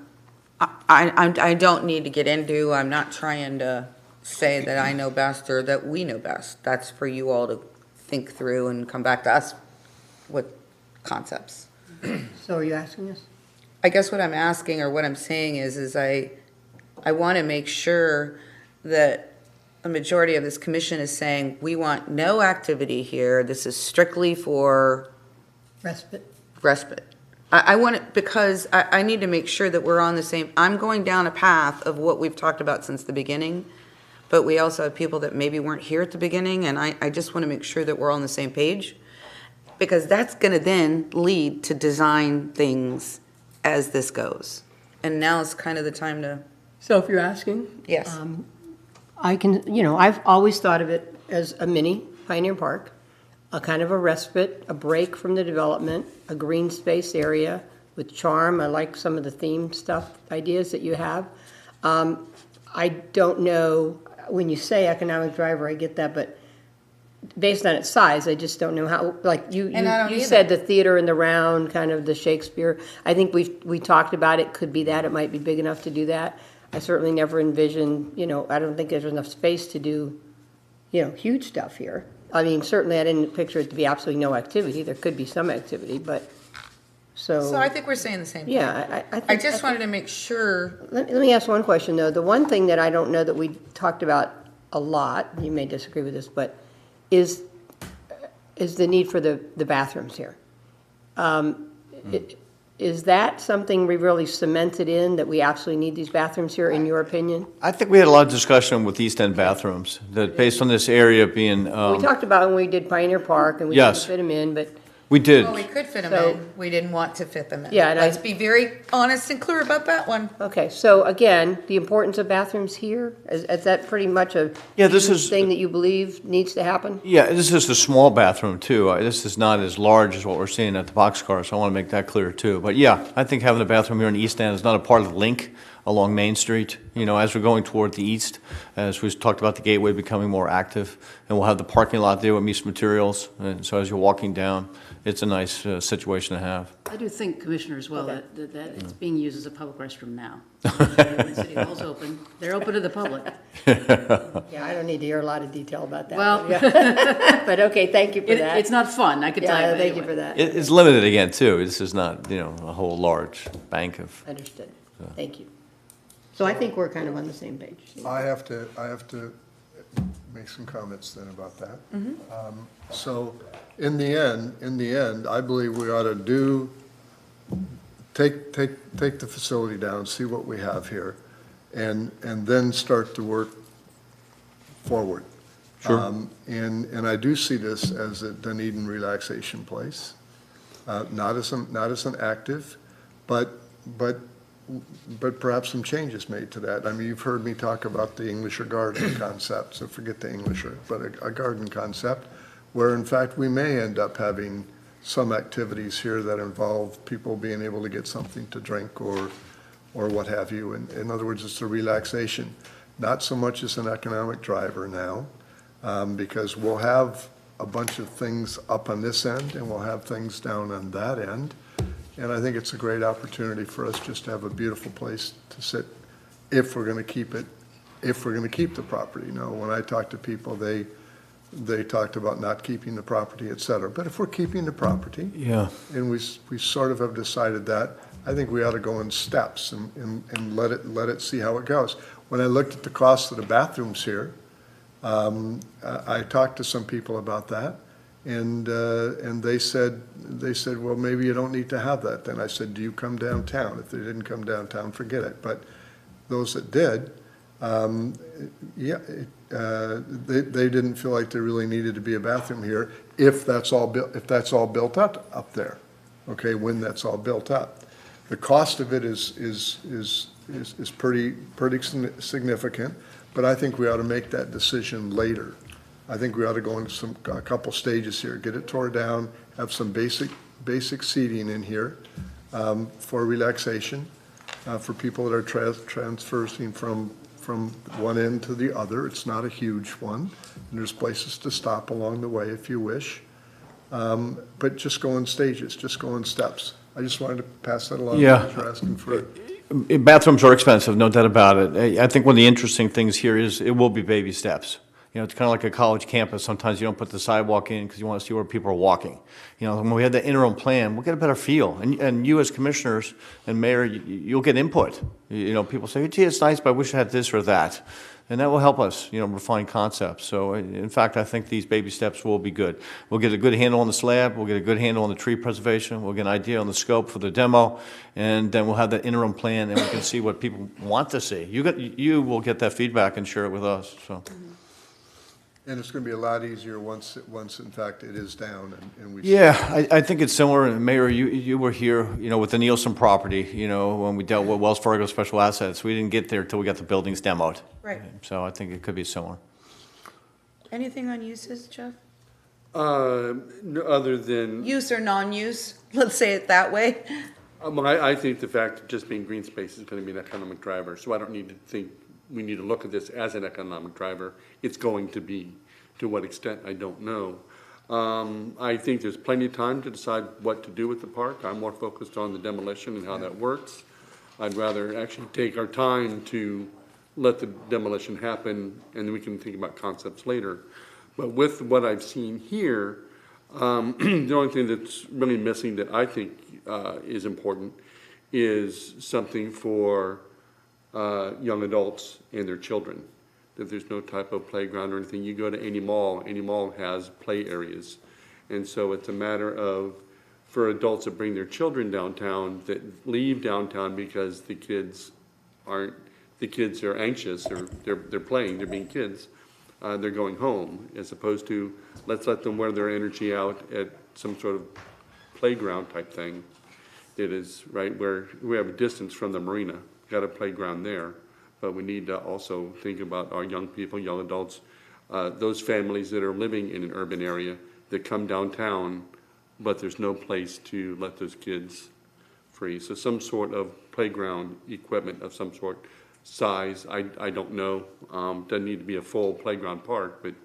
I don't need to get into. I'm not trying to say that I know best or that we know best. That's for you all to think through and come back to us with concepts. So are you asking us? I guess what I'm asking or what I'm saying is I want to make sure that a majority of this commission is saying, we want no activity here. This is strictly for respite. I want it because I need to make sure that we're on the same, I'm going down a path of what we've talked about since the beginning, but we also have people that maybe weren't here at the beginning, and I just want to make sure that we're on the same page, because that's going to then lead to design things as this goes. And now is kind of the time to. So if you're asking? Yes. I've always thought of it as a mini Pioneer Park, a kind of a respite, a break from the development, a green space area with charm. I like some of the theme stuff, ideas that you have. I don't know, when you say economic driver, I get that, but based on its size, I just don't know how, like you said, the theater in the round, kind of the Shakespeare. I think we talked about it, could be that, it might be big enough to do that. I certainly never envisioned, I don't think there's enough space to do, huge stuff here. I mean, certainly I didn't picture it to be absolutely no activity. There could be some activity, but so I think we're saying the same thing. Yeah, I just wanted to make sure. Let me ask one question, though. The one thing that I don't know that we talked about a lot, you may disagree with this, but is the need for the bathrooms here. Is that something we really cemented in, that we absolutely need these bathrooms here, in your opinion? I think we had a lot of discussion with East End bathrooms, that based on this area being. We talked about when we did Pioneer Park, and we Yes. couldn't fit them in, but. We did. Well, we could fit them So- in. We didn't want to fit them in. Yeah, and Let's be very honest and clear about that one. Okay, so again, the importance of bathrooms here, is that pretty much a huge thing that you believe needs to happen? Yeah, this is a small bathroom too. This is not as large as what we're seeing at the boxcar, so I want to make that clear too. But yeah, I think having a bathroom here in the East End is not a part of the link along Main Street. As we're going toward the east, as we talked about the gateway becoming more active, and we'll have the parking lot there with Mies Materials. And so as you're walking down, it's a nice situation to have. I do think, Commissioner, as well, that it's being used as a public restroom now. When City Hall's open, they're open to the public. Yeah, I don't need to hear a lot of detail about that. Well, but, yeah. But okay, thank you for that. It's not fun, I can tell you. Yeah, but thank you anyway. for that. It's limited again too. This is not, a whole large bank of. Understood. Thank you. So I think we're kind of on the same page. I have to make some comments then about that. So in the end, I believe we ought to take the facility down, see what we have here, and then start to work forward. Sure. And I do see this as a Dunedin relaxation place, not as an active, but perhaps some changes made to that. I mean, you've heard me talk about the Englisher garden concept, so forget the Englisher, but a garden concept where in fact we may end up having some activities here that involve people being able to get something to drink or what have you. In other words, it's a relaxation, not so much as an economic driver now, because we'll have a bunch of things up on this end and we'll have things down on that end. And I think it's a great opportunity for us just to have a beautiful place to sit if we're going to keep it, if we're going to keep the property. Now, when I talk to people, they talked about not keeping the property, et cetera. But if we're keeping the property, Yeah. and we sort of have decided that, I think we ought to go in steps and let it see how it goes. When I looked at the cost of the bathrooms here, I talked to some people about that, and they said, well, maybe you don't need to have that. Then I said, do you come downtown? If they didn't come downtown, forget it. But those that did, they didn't feel like there really needed to be a bathroom here if that's all built up there. Okay, when that's all built up, the cost of it is pretty significant. But I think we ought to make that decision later. I think we ought to go into a couple stages here, get it tore down, have some basic seating in here for relaxation, for people that are transversing from one end to the other. It's not a huge one, and there's places to stop along the way if you wish. But just go in stages, just go in steps. I just wanted to pass that along. Yeah. You're asking for. Bathrooms are expensive, no doubt about it. I think one of the interesting things here is it will be baby steps. You know, it's kind of like a college campus. Sometimes you don't put the sidewalk in because you want to see where people are walking. You know, when we had the interim plan, we'll get a better feel. And you as commissioners and mayor, you'll get input. You know, people say, gee, it's nice, but I wish I had this or that. And that will help us, you know, refine concepts. So, in fact, I think these baby steps will be good. We'll get a good handle on the slab. We'll get a good handle on the tree preservation. We'll get an idea on the scope for the demo. And then we'll have that interim plan, and we can see what people want to see. You will get that feedback and share it with us. So. And it's going to be a lot easier once in fact it is down and we. Yeah, I think it's similar. And Mayor, you were here, you know, with the Nielsen property, you know, when we dealt with Wells Fargo Special Assets. We didn't get there until we got the buildings demoed. Right. So I think it could be similar. Anything on uses, Jeff? No, other than. Use or non-use, let's say it that way. I think the fact of just being green space is going to be an economic driver, so I don't need to think we need to look at this as an economic driver. It's going to be. To what extent, I don't know. I think there's plenty of time to decide what to do with the park. I'm more focused on the demolition and how that works. I'd rather actually take our time to let the demolition happen, and then we can think about concepts later. But with what I've seen here, the only thing that's really missing that I think is important is something for young adults and their children. That there's no type of playground or anything. You go to any mall has play areas. And so it's a matter of, for adults that bring their children downtown, that leave downtown because the kids are anxious, or they're playing, they're being kids, they're going home, as opposed to, let's let them wear their energy out at some sort of playground type thing. That is, right, where we have a distance from the marina, got a playground there. But we need to also think about our young people, young adults, those families that are living in an urban area that come downtown, but there's no place to let those kids free. So some sort of playground equipment of some sort, size, I don't know. Doesn't need to be a full playground park, but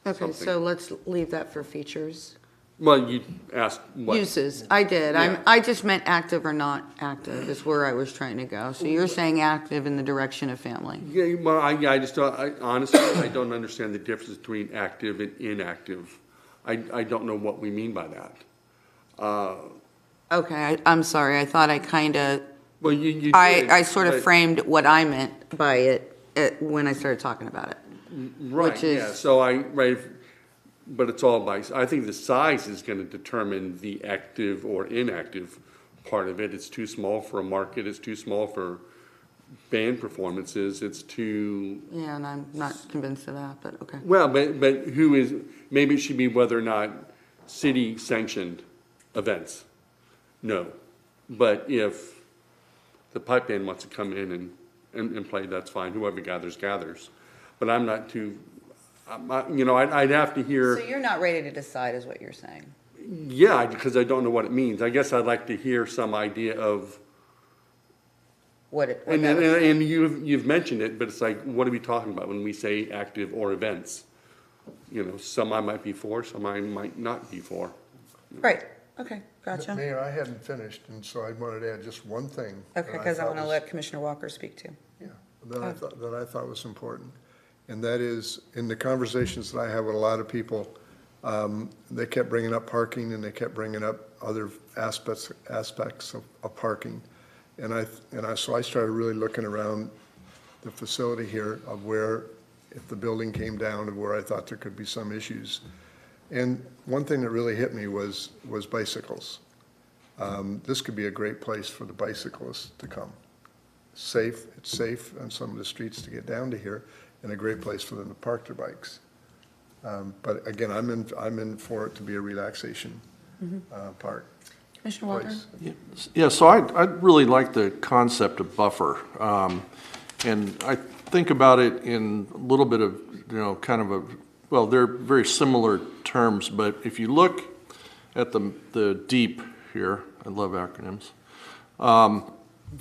Okay, something. so let's leave that for features. Well, you asked what? Uses, I did. Yeah. I just meant active or not active is where I was trying to go. So you're saying active in the direction of family. Yeah, well, I just don't, honestly, I don't understand the difference between active and inactive. I don't know what we mean by that. Okay, I'm sorry. I thought I kind of, Well, you did, I sort of but- framed what I meant by it when I started talking about it. Right, which is- yeah, so but it's all by, I think the size is gonna determine the active or inactive part of it. It's too small for a market, it's too small for band performances, it's too. Yeah, and I'm not convinced of that, but okay. Well, but who is, maybe it should be whether or not city sanctioned events. No, but if the pipe band wants to come in and play, that's fine, whoever gathers, gathers. But I'm not too, You know, I'd have to hear. So you're not ready to decide is what you're saying? Yeah, because I don't know what it means. I guess I'd like to hear some idea of. What And you've mentioned it, but it's like, what are we talking about when we say active or events? You know, some I might be for, some I might not be for. Right, okay, gotcha. Mayor, I hadn't finished, and so I wanted to add just one thing. Okay, because I want to let Commissioner Walker speak too. Yeah, that I thought was important. And that is, in the conversations that I have with a lot of people, they kept bringing up parking, and they kept bringing up other aspects of parking. So I started really looking around the facility here of where, if the building came down, of where I thought there could be some issues. And one thing that really hit me was bicycles. This could be a great place for the bicyclists to come. It's safe on some of the streets to get down to here, and a great place for them to park their bikes. But again, I'm in for it to be a relaxation park. Commissioner Walker? Yeah, so I'd really like the concept of buffer. And I think about it in a little bit of, you know, kind of a, well, they're very similar terms, but if you look at the deep here, I love acronyms,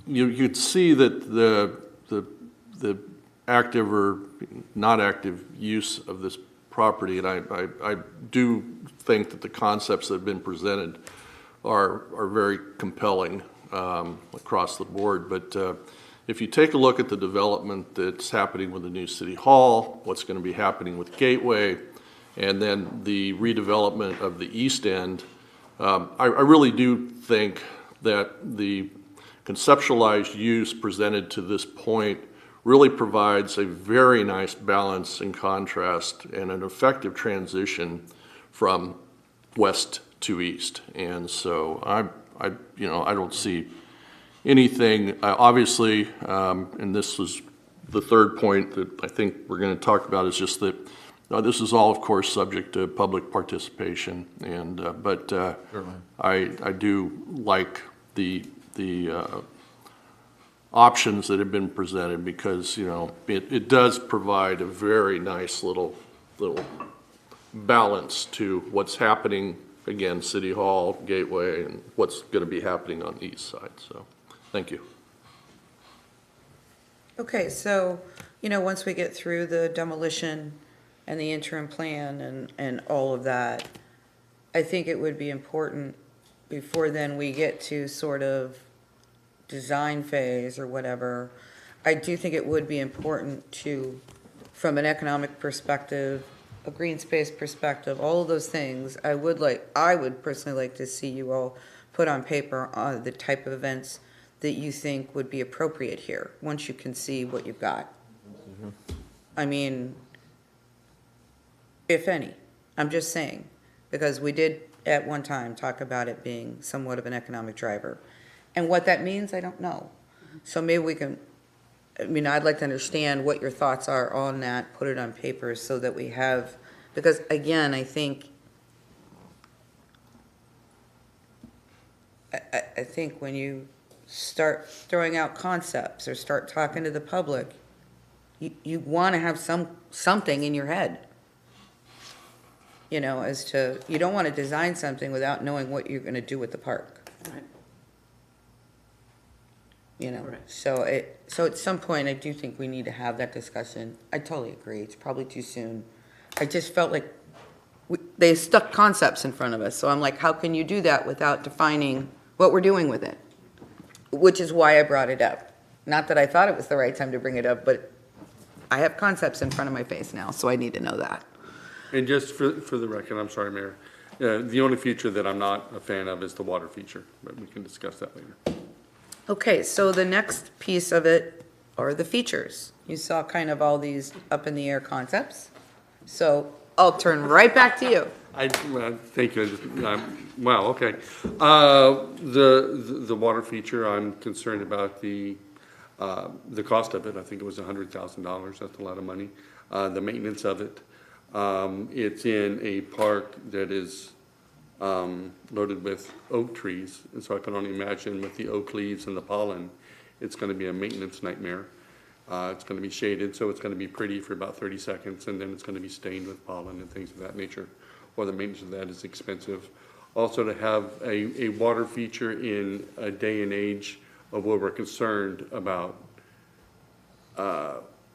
you'd see that the active or not active use of this property, and I do think that the concepts that have been presented are very compelling across the board. But if you take a look at the development that's happening with the new City Hall, what's going to be happening with Gateway, and then the redevelopment of the East End, I really do think that the conceptualized use presented to this point really provides a very nice balance and contrast and an effective transition from west to east. And so I don't see anything, obviously, and this was the third point that I think we're going to talk about, is just that this is all, of course, subject to public participation. And but I do like the options that have been presented, because, you know, it does provide a very nice little balance to what's happening, again, City Hall, Gateway, and what's going to be happening on the east side. So, thank you. Okay, so, you know, once we get through the demolition and the interim plan and all of that, I think it would be important, before then we get to sort of design phase or whatever, I do think it would be important to, from an economic perspective, a green space perspective, all of those things, I would personally like to see you all put on paper the type of events that you think would be appropriate here, once you can see what you've got. I mean, if any, I'm just saying, because we did at one time talk about it being somewhat of an economic driver. And what that means, I don't know. So maybe we can, I mean, I'd like to understand what your thoughts are on that, put it on paper so that we have, because again, I think, I think when you start throwing out concepts or start talking to the public, you want to have something in your head. You know, as to, you don't want to design something without knowing what you're going to do with the park. Right. You know, Right. so at some point, I do think we need to have that discussion. I totally agree. It's probably too soon. I just felt like they stuck concepts in front of us. So I'm like, how can you do that without defining what we're doing with it? Which is why I brought it up. Not that I thought it was the right time to bring it up, but I have concepts in front of my face now, so I need to know that. And just for the record, I'm sorry, Mayor, the only feature that I'm not a fan of is the water feature, but we can discuss that later. Okay, so the next piece of it are the features. You saw kind of all these up in the air concepts. So I'll turn right back to you. Thank you. Wow, okay. The water feature, I'm concerned about the cost of it. I think it was $100,000. That's a lot of money. The maintenance of it. It's in a park that is loaded with oak trees, and so I can only imagine with the oak leaves and the pollen, it's going to be a maintenance nightmare. It's going to be shaded, so it's going to be pretty for about 30 seconds, and then it's going to be stained with pollen and things of that nature, or the maintenance of that is expensive. Also, to have a water feature in a day and age of where we're concerned about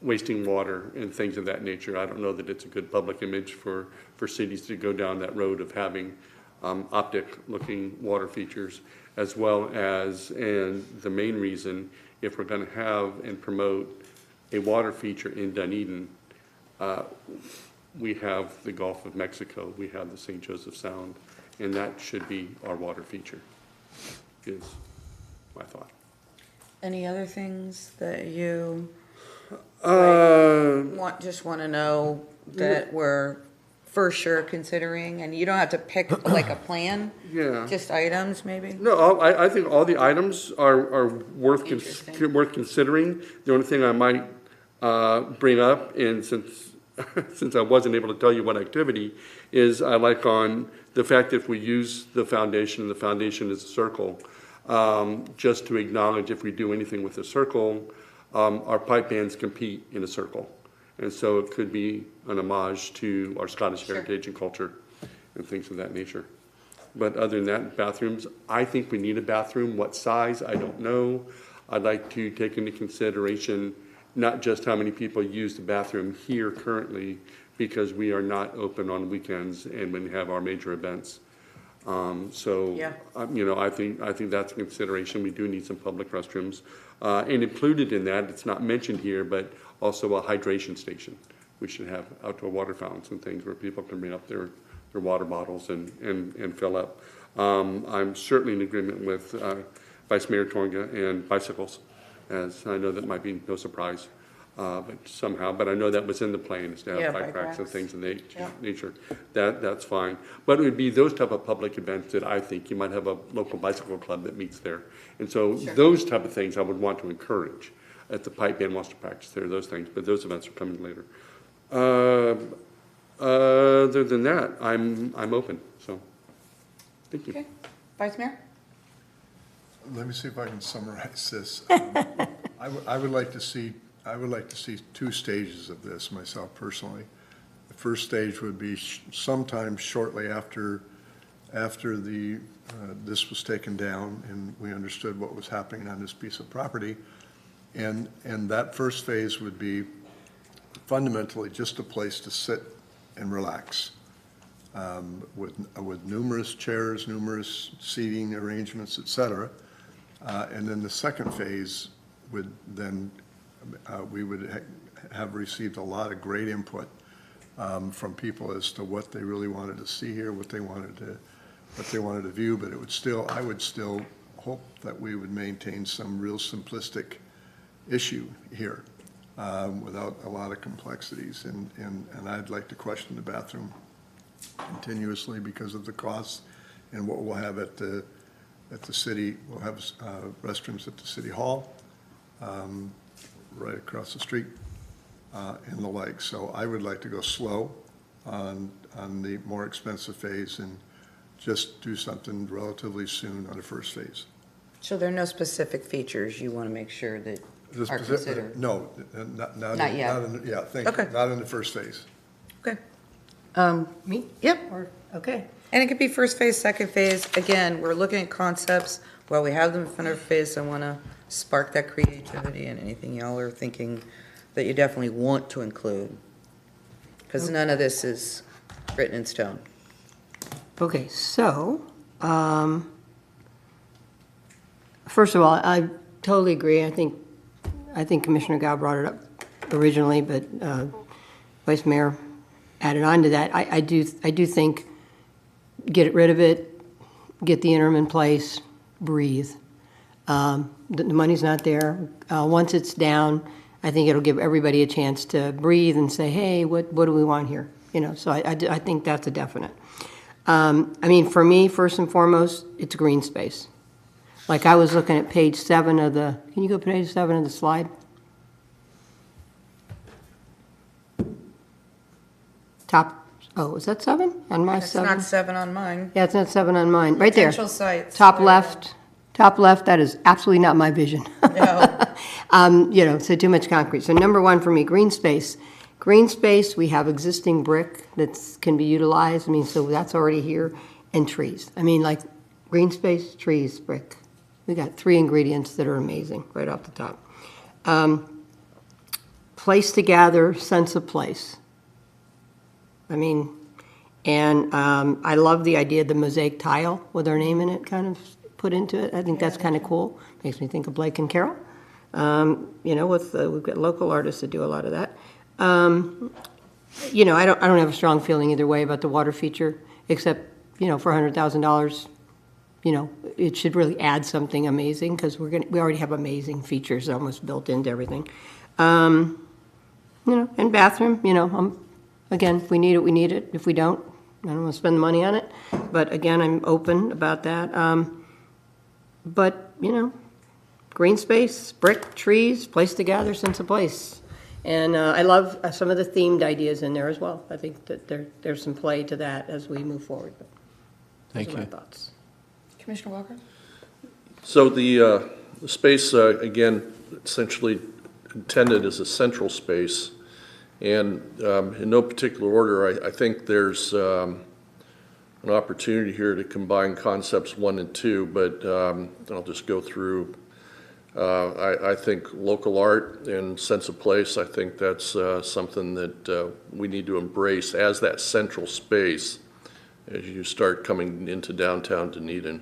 wasting water and things of that nature. I don't know that it's a good public image for cities to go down that road of having optic-looking water features, as well as, and the main reason, if we're going to have and promote a water feature in Dunedin, we have the Gulf of Mexico, we have the St. Joseph Sound, and that should be our water feature, is my thought. Any other things that you just want to know that we're for sure considering? And you don't have to pick like a plan, Yeah. just items maybe? No, I think all the items are worth considering. The only thing I might bring up, and since I wasn't able to tell you what activity, is I like on the fact that if we use the foundation, and the foundation is a circle, just to acknowledge if we do anything with a circle, our pipe bands compete in a circle. And so it could be an homage to our Scottish heritage and culture and things of that nature. But other than that, bathrooms, I think we need a bathroom. What size, I don't know. I'd like to take into consideration not just how many people use the bathroom here currently, because we are not open on weekends and when we have our major events. You know, I think that's a consideration. We do need some public restrooms. And included in that, it's not mentioned here, but also a hydration station. We should have outdoor water fountains and things where people can bring up their water bottles and fill up. I'm certainly in agreement with Vice Mayor Tonga and bicycles, as I know that might be no surprise. But I know that was in the plan, is to have bike racks and things of that nature. That's fine. But it would be those type of public events that I think you might have a local bicycle club that meets there. And so those type of things I would want to encourage. If the pipe band wants to practice there, those things, but those events are coming later. Other than that, I'm open, so, thank you. Okay. Vice Mayor? Let me see if I can summarize this. I would like to see two stages of this myself personally. The first stage would be sometime shortly after this was taken down and we understood what was happening on this piece of property. And that first phase would be fundamentally just a place to sit and relax, with numerous chairs, numerous seating arrangements, et cetera. And then the second phase would then, we would have received a lot of great input from people as to what they really wanted to see here, what they wanted to view, but I would still hope that we would maintain some real simplistic issue here without a lot of complexities. And I'd like to question the bathroom continuously because of the costs and what we'll have at the city. We'll have restrooms at the city hall, right across the street, and the like. So I would like to go slow on the more expensive phase and just do something relatively soon on the first phase. So there are no specific features you want to make sure that are considered? No, not yet. Thank you. Not in the first phase. Okay. Me? Yep. Okay. And it could be first phase, second phase. Again, we're looking at concepts. While we have them in front of our face, I want to spark that creativity and anything y'all are thinking that you definitely want to include. Because none of this is written in stone. Okay, so, first of all, I totally agree. I think Commissioner Gao brought it up originally, but Vice Mayor added on to that. I do think get rid of it, get the interim in place, breathe. The money's not there. Once it's down, I think it'll give everybody a chance to breathe and say, hey, what do we want here? You know, so I think that's a definite. I mean, for me, first and foremost, it's green space. Like I was looking at page 7 of the, can you go page 7 of the slide? Top, oh, is that 7 on my 7? It's not 7 on mine. Yeah, it's not 7 on mine. Right there. Potential sites. Top left, that is absolutely not my vision. You know, so too much concrete. So number one for me, green space. Green space, we have existing brick that can be utilized. I mean, so that's already here. And trees. I mean, like green space, trees, brick. We got 3 ingredients that are amazing right off the top. Place to gather, sense of place. I mean, and I love the idea of the mosaic tile with our name in it kind of put into it. I think that's kind of cool. Makes me think of Blake and Carroll. You know, we've got local artists that do a lot of that. You know, I don't have a strong feeling either way about the water feature, except, you know, for $100,000, you know, it should really add something amazing because we already have amazing features almost built into everything. You know, and bathroom, you know, again, if we need it, we need it. If we don't, I don't want to spend the money on it. But again, I'm open about that. But, you know, green space, brick, trees, place to gather, sense of place. And I love some of the themed ideas in there as well. I think that there's some play to that as we move forward. But Thank those are you. my thoughts. Commissioner Walker? So the space, again, essentially intended as a central space. And in no particular order, I think there's an opportunity here to combine concepts 1 and 2, but I'll just go through. I think local art and sense of place, I think that's something that we need to embrace as that central space as you start coming into downtown Dunedin.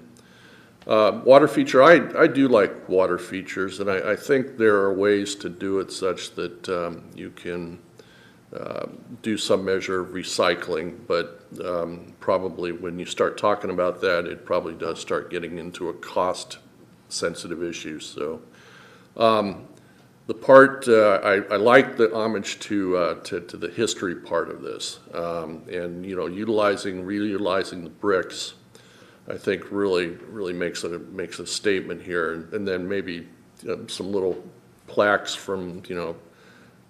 Water feature, I do like water features, and I think there are ways to do it such that you can do some measure of recycling, but probably when you start talking about that, it probably does start getting into a cost-sensitive issue. So the part, I like the homage to the history part of this, and, you know, reutilizing the bricks, I think really makes a statement here, and then maybe some little plaques from, you know,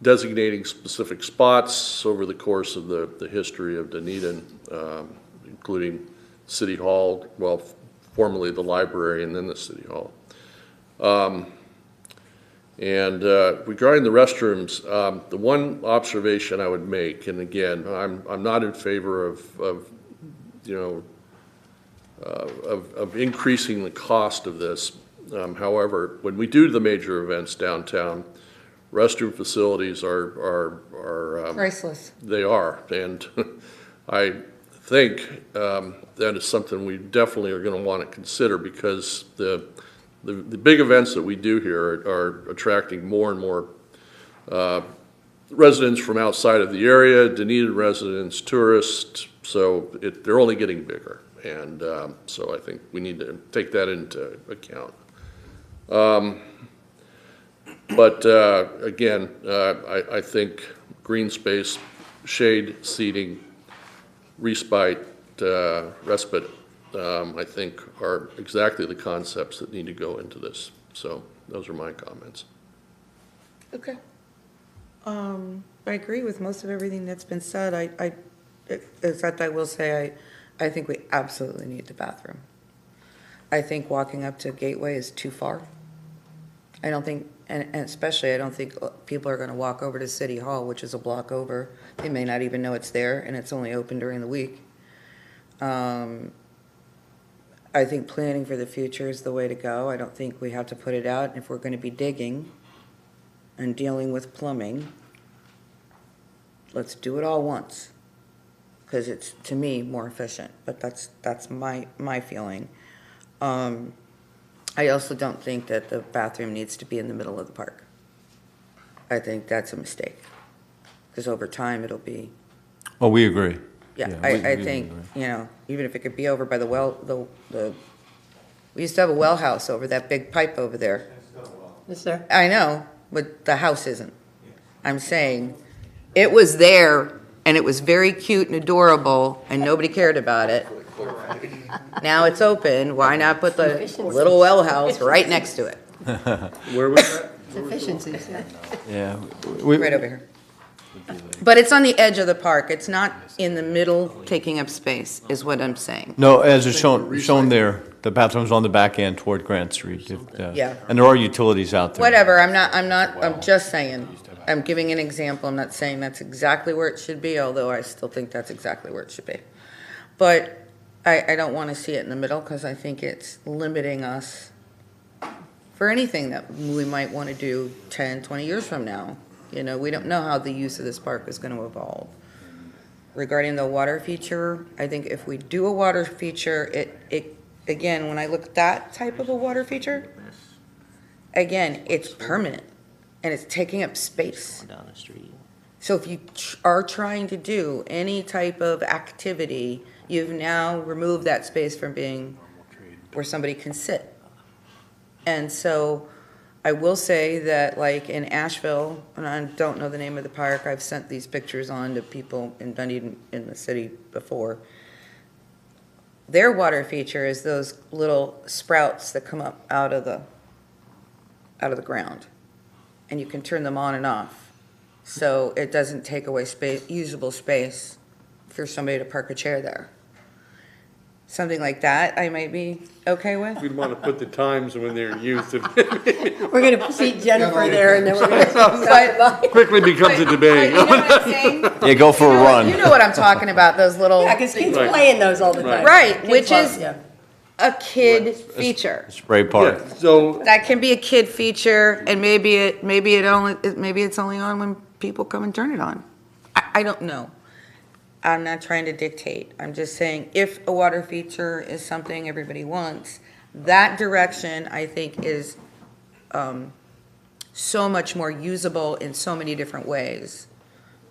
designating specific spots over the course of the history of Dunedin, including City Hall, well, formerly the library and then the City Hall. And regarding the restrooms, the one observation I would make, and again, I'm not in favor of you know, of increasing the cost of this. However, when we do the major events downtown, restroom facilities are Priceless. They are, and I think that is something we definitely are going to want to consider, because the big events that we do here are attracting more and more residents from outside of the area, Dunedin residents, tourists, so they're only getting bigger, and so I think we need to take that into account. But again, I think green space, shade, seating, respite, I think are exactly the concepts that need to go into this. So those are my comments. Okay. I agree with most of everything that's been said. Except I will say I think we absolutely need the bathroom. I think walking up to Gateway is too far. I don't think, and especially I don't think people are going to walk over to City Hall, which is a block over. They may not even know it's there, and it's only open during the week. I think planning for the future is the way to go. I don't think we have to put it out. If we're going to be digging and dealing with plumbing, let's do it all once, because it's, to me, more efficient. But that's my feeling. I also don't think that the bathroom needs to be in the middle of the park. I think that's a mistake, because over time it'll be. Oh, we agree. Yeah, we I think, you know, even if it could be over by the well, we used to have a well house over that big pipe over there. Is there? I know, but the house isn't. I'm saying, it was there, and it was very cute and adorable, and nobody cared about it. Now it's open, why not put the little well house right next to it? Where was that? Efficiencies, yeah. Yeah. Right over here. But it's on the edge of the park. It's not in the middle taking up space, is what I'm saying. No, as it's shown there, the bathroom's on the back end toward Grant Street. Yeah. And there are utilities out there. Whatever, I'm just saying, I'm giving an example. I'm not saying that's exactly where it should be, although I still think that's exactly where it should be. But I don't want to see it in the middle because I think it's limiting us for anything that we might want to do 10, 20 years from now. You know, we don't know how the use of this park is going to evolve. Regarding the water feature, I think if we do a water feature, it again, when I look at that type of a water feature, again, it's permanent and it's taking up space. Down the street. So if you are trying to do any type of activity, you've now removed that space from being where somebody can sit. And so I will say that, like in Asheville, and I don't know the name of the park, I've sent these pictures on to people in Dunedin in the city before. Their water feature is those little sprouts that come up out of the ground, and you can turn them on and off, so it doesn't take away space, usable space, for somebody to park a chair there. Something like that, I might be okay with. We'd want to put the times when they're used. We're going to seat Jennifer there, and then we're going to Quickly becomes a debate. You know what I'm saying? Yeah, go for a run. You know what I'm talking about, those little. Yeah, because kids Right. play in those all the time. Right, Kids which love- is yeah. a kid feature. Spray park. Yeah, so, That can be a kid feature, and maybe it's only on when people come and turn it on. I don't know. I'm not trying to dictate. I'm just saying if a water feature is something everybody wants, that direction I think is so much more usable in so many different ways.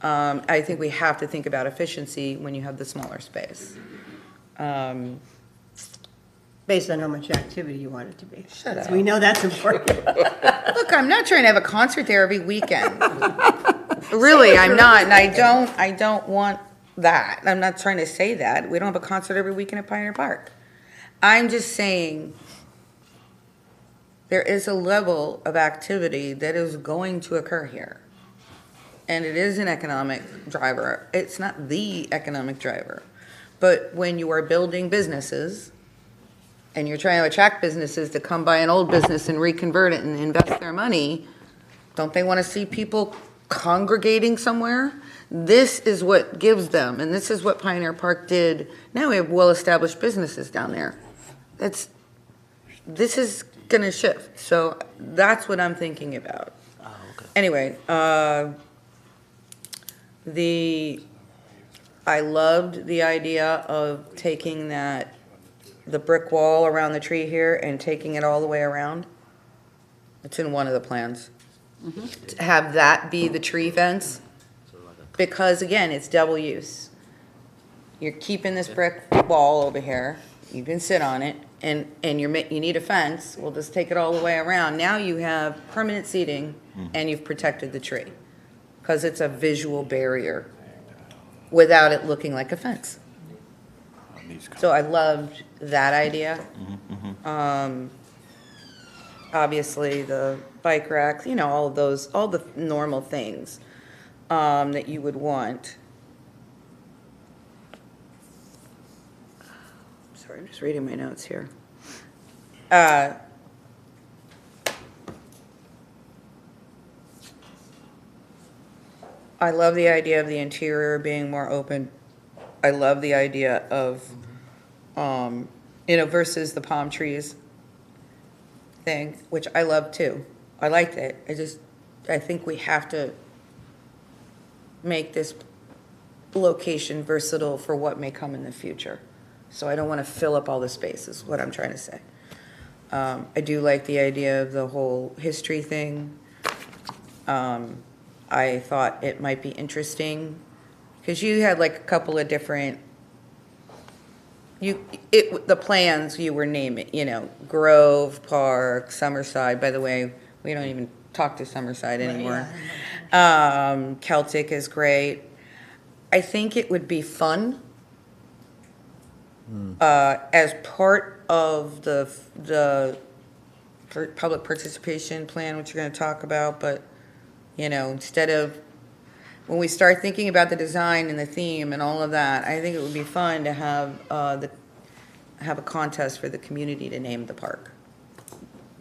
I think we have to think about efficiency when you have the smaller space. Based on how much activity you want it to be. Shut up. So we know that's important. Look, I'm not trying to have a concert there every weekend. Really, I'm not, and I don't want that. I'm not trying to say that. We don't have a concert every weekend at Pioneer Park. I'm just saying there is a level of activity that is going to occur here. And it is an economic driver. It's not the economic driver. But when you are building businesses and you're trying to attract businesses to come buy an old business and reconvert it and invest their money, don't they want to see people congregating somewhere? This is what gives them, and this is what Pioneer Park did. Now we have well-established businesses down there. This is gonna shift, so that's what I'm thinking about. Oh, okay. Anyway, I loved the idea of taking the brick wall around the tree here and taking it all the way around. It's in one of the plans. To have that be the tree fence, because again, it's double use. You're keeping this brick wall over here, you can sit on it, and you need a fence, we'll just take it all the way around. Now you have permanent seating, and you've protected the tree, because it's a visual barrier without it looking like a fence. So I loved that idea. Obviously, the bike racks, you know, all of those, all the normal things that you would want. Sorry, I'm just reading my notes here. I love the idea of the interior being more open. I love the idea of, versus the palm trees thing, which I love too. I liked it. I think we have to make this location versatile for what may come in the future. So I don't want to fill up all the spaces, what I'm trying to say. I do like the idea of the whole history thing. I thought it might be interesting because you had like a couple of different, the plans you were naming, Grove, Park, Summerside. By the way, we don't even talk to Summerside anymore. Celtic is great. I think it would be fun as part of the public participation plan, which you're going to talk about, but instead of when we start thinking about the design and the theme and all of that, I think it would be fun to have have a contest for the community to name the park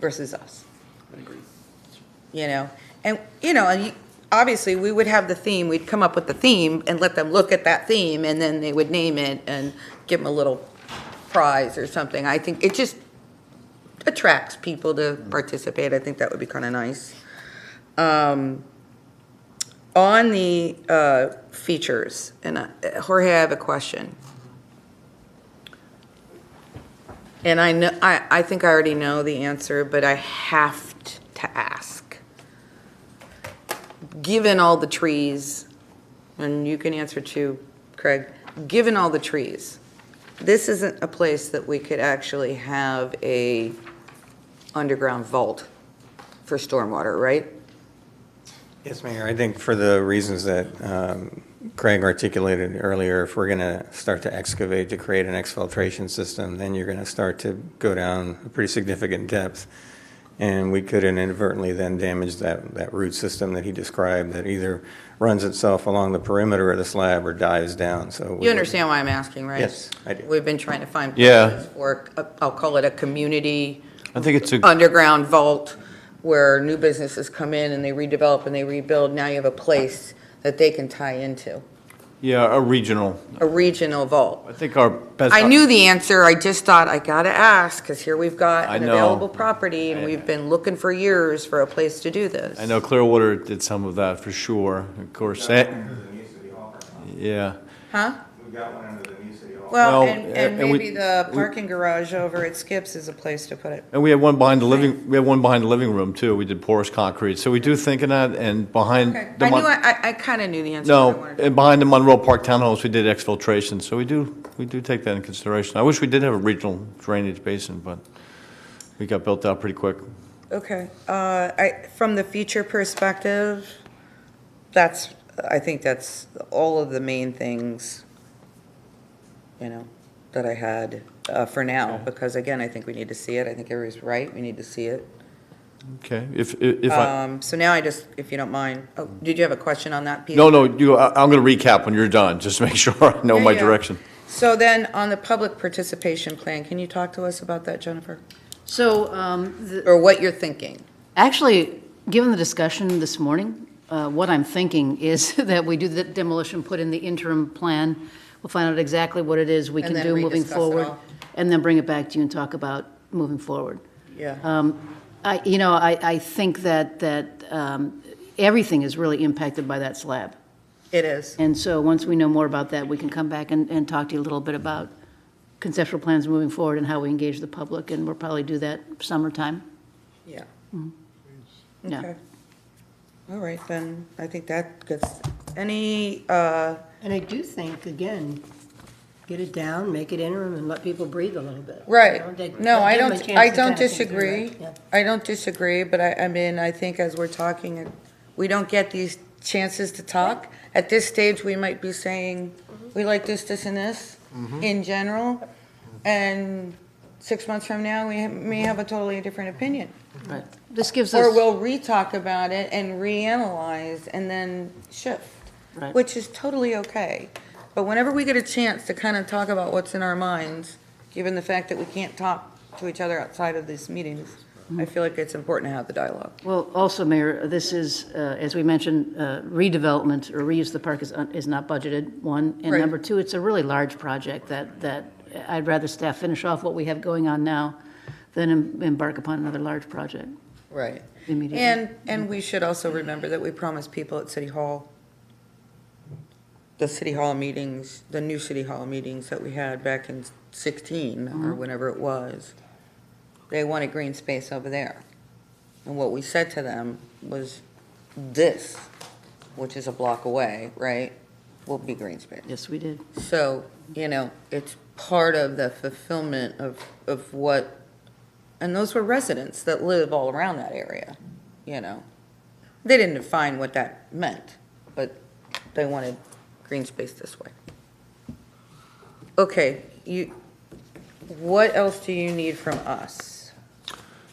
versus us. I agree. You know, and obviously we would have the theme. We'd come up with the theme and let them look at that theme, and then they would name it and give them a little prize or something. I think it just attracts people to participate. I think that would be kind of nice. On the features, and Jorge, I have a question. And I know, I think I already know the answer, but I have to ask. Given all the trees, and you can answer too, Craig, given all the trees, this isn't a place that we could actually have a underground vault for stormwater, right? Yes, Mayor. I think for the reasons that Craig articulated earlier, if we're going to start to excavate to create an exfiltration system, then you're going to start to go down a pretty significant depth. And we could inadvertently then damage that root system that he described that either runs itself along the perimeter of the slab or dives down. So You understand why I'm asking, right? Yes, I do. We've been trying to find Yeah. places for, I'll call it a community I think it's a, underground vault where new businesses come in and they redevelop and they rebuild. Now you have a place that they can tie into, yeah, a regional. a regional vault. I think our best. I knew the answer, I just thought I gotta ask, because here we've got I an know. available property and we've been looking for years for a place to do this. I know Clearwater did some of that for sure. Of course, yeah. Huh? We've got one under the new city hall. Well, Well, and and we- maybe the parking garage over at Skips is a place to put it. And we have one behind the living. We have one behind the living room too. We did porous concrete, so we do think of that. And behind Okay, the I knew, Mon- I kinda knew the answer. but I no, wanted to- and behind the Monroe Park Townhomes, we did exfiltration. So we do take that into consideration. I wish we did have a regional drainage basin, but we got built out pretty quick. Okay, from the future perspective, I think that's all of the main things, that I had, for now, because again, I think we need to see it. I think everybody's right, we need to see it. Okay, if I. So now if you don't mind, did you have a question on that piece? No, I'm going to recap when you're done, just to make sure I know my Yeah. direction. So then, on the public participation plan, can you talk to us about that, Jennifer? So, Or what you're thinking? actually, given the discussion this morning, what I'm thinking is that we do the demolition, put in the interim plan. We'll find out exactly what it is we And can then do moving rediscuss it forward. all. And then bring it back to you and talk about moving forward. Yeah. I think that everything is really impacted by that slab. It is. And so once we know more about that, we can come back and talk to you a little bit about conceptual plans moving forward and how we engage the public, and we'll probably do that summertime. Yeah. Yeah. Okay. All right, then, I think that gets, any, And I do think, again, get it down, make it interim, and let people breathe a little bit. right. You know, they- No, I give them a don't, chance I to don't kinda think through disagree. it. Yeah. I don't disagree, but I mean, I think as we're talking, we don't get these chances to talk. At this stage, we might be saying, we like this, this, and this, in general, and 6 months from now, we may have a totally different opinion. Right. This gives Or us, we'll re-talk about it and reanalyze and then shift, Right. which is totally okay. But whenever we get a chance to kind of talk about what's in our minds, given the fact that we can't talk to each other outside of these meetings, I feel like it's important to have the dialogue. well, also, Mayor, this is, as we mentioned, redevelopment or reuse of the park is not budgeted, one. And Right. number two, it's a really large project that I'd rather staff finish off what we have going on now than embark upon another large project Right. immediately. And we should also remember that we promised people at City Hall, the City Hall meetings, the new City Hall meetings that we had back in 16 or whenever it was, they wanted green space over there. And what we said to them was this, which is a block away, right, will be green space. Yes, we did. So, it's part of the fulfillment of what, and those were residents that live all around that area, They didn't define what that meant, but they wanted green space this way. Okay, what else do you need from us?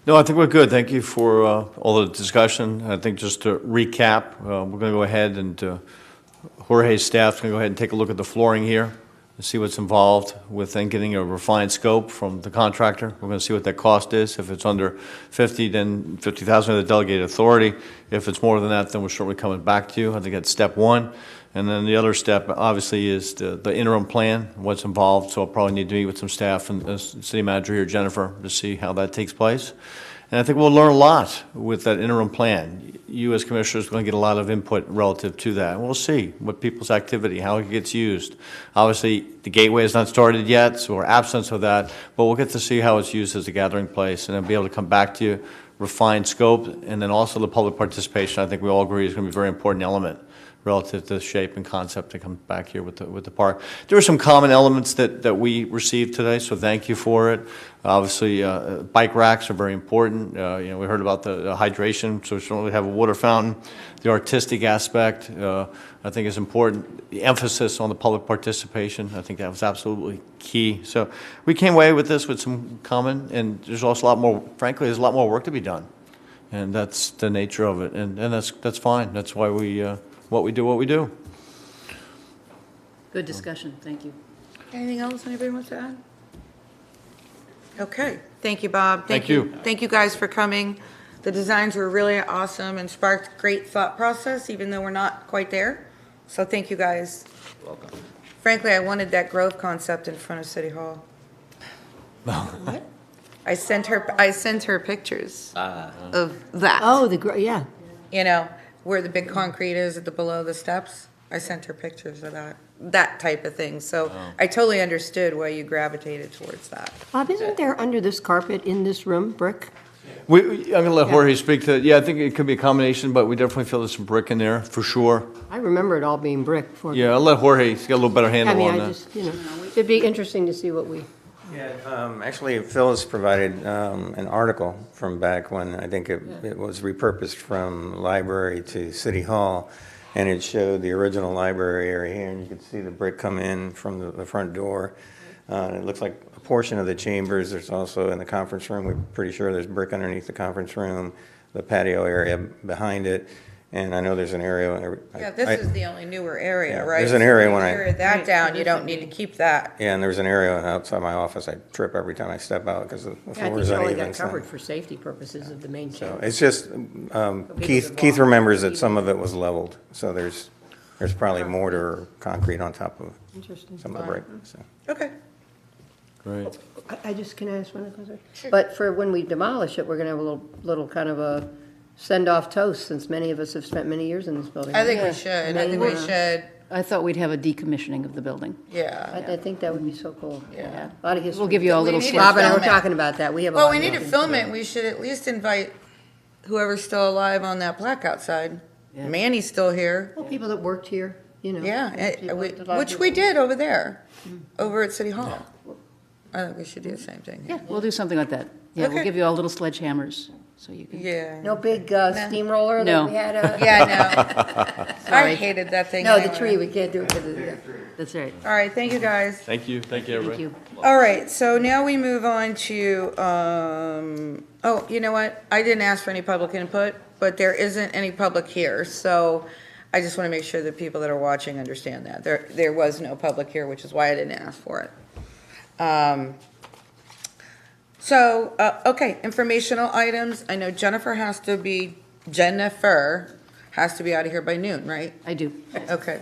No, I think we're good. Thank you for all the discussion. I think just to recap, we're going to go ahead and Jorge's staff's going to go ahead and take a look at the flooring here and see what's involved with then getting a refined scope from the contractor. We're going to see what that cost is. If it's under 50, then 50,000 of the delegated authority. If it's more than that, then we're certainly coming back to you. I think that's step one. And then the other step, obviously, is the interim plan, what's involved. So I'll probably need to meet with some staff and the city manager here, Jennifer, to see how that takes place. And I think we'll learn a lot with that interim plan. You as commissioners are going to get a lot of input relative to that. And we'll see what people's activity, how it gets used. Obviously, the gateway has not started yet, so we're absent of that, but we'll get to see how it's used as a gathering place and then be able to come back to you, refine scope, and then also the public participation. I think we all agree is going to be a very important element relative to the shape and concept to come back here with the park. There are some common elements that we received today, so thank you for it. Obviously, bike racks are very important. We heard about the hydration, so we certainly have a water fountain. The artistic aspect, I think, is important. The emphasis on the public participation, I think that was absolutely key. So we came away with this with some common, and there's also a lot more, frankly, there's a lot more work to be done. And that's the nature of it, and that's fine. That's why we what we do. Good discussion, thank you. Anything else anybody wants to add? Okay, thank you, Bob. Thank you. Thank you guys for coming. The designs were really awesome and sparked great thought process, even though we're not quite there. So thank you, guys. Welcome. Frankly, I wanted that Grove concept in front of City Hall. What? I sent her pictures of that. Oh, yeah. You know, where the big concrete is at the below the steps. I sent her pictures of that type of thing. So I totally understood why you gravitated towards that. Bob, isn't there under this carpet in this room brick? I'm going to let Jorge speak to it. Yeah, I think it could be a combination, but we definitely feel there's some brick in there, for sure. I remember it all being brick. Yeah, I'll let Jorge, he's got a little better handle on that. It'd be interesting to see what we... Yeah, actually, Phyllis provided an article from back when I think it was repurposed from library to City Hall, and it showed the original library area here, and you could see the brick come in from the front door. It looks like a portion of the chambers. There's also in the conference room, we're pretty sure there's brick underneath the conference room, the patio area behind it. And I know there's an area. Yeah, this is the only newer area, yeah, right? there's an area So when you I- tear that down, you don't need to keep that. Yeah, and there's an area outside my office. I trip every time I step out because the I floor think is you only uneven. got so- covered for safety purposes of the main So chamber. it's just, Keith remembers that some of it was leveled, so there's probably mortar or concrete on top of Interesting. some of the brick, so. Okay. Great. I just, can I ask one question? But for when we demolish it, we're gonna have a little kind of a send-off toast, since many of us have spent many years in this building. I think we should. I think we should. I thought we'd have a decommissioning of the building. Yeah. I think that would be so cool. Yeah. A lot of history. We'll give you a little We need to Bob and I were film it. talking about that. We have a Well, lot we of need to history. film it. We should at least invite whoever's still alive on that plaque outside. Manny's still here. Well, people that worked here, you know. Yeah, people- a lot of which people- we did over there, over at City Hall. I think we should do the same thing. Yeah, we'll do something like that. Yeah, we'll Okay. give you all little sledgehammers, so you can. Yeah. No big steamroller No. that we had? Yeah, no. I hated that thing. No, the anyway. tree, we can't do it because of the... That's right. All right, thank you, guys. Thank you, everybody. Thank you. All right, so now we move on to, oh, you know what? I didn't ask for any public input, but there isn't any public here, so I just want to make sure that people that are watching understand that. There was no public here, which is why I didn't ask for it. Okay, informational items. I know Jennifer has to be out of here by noon, right? I do. Okay.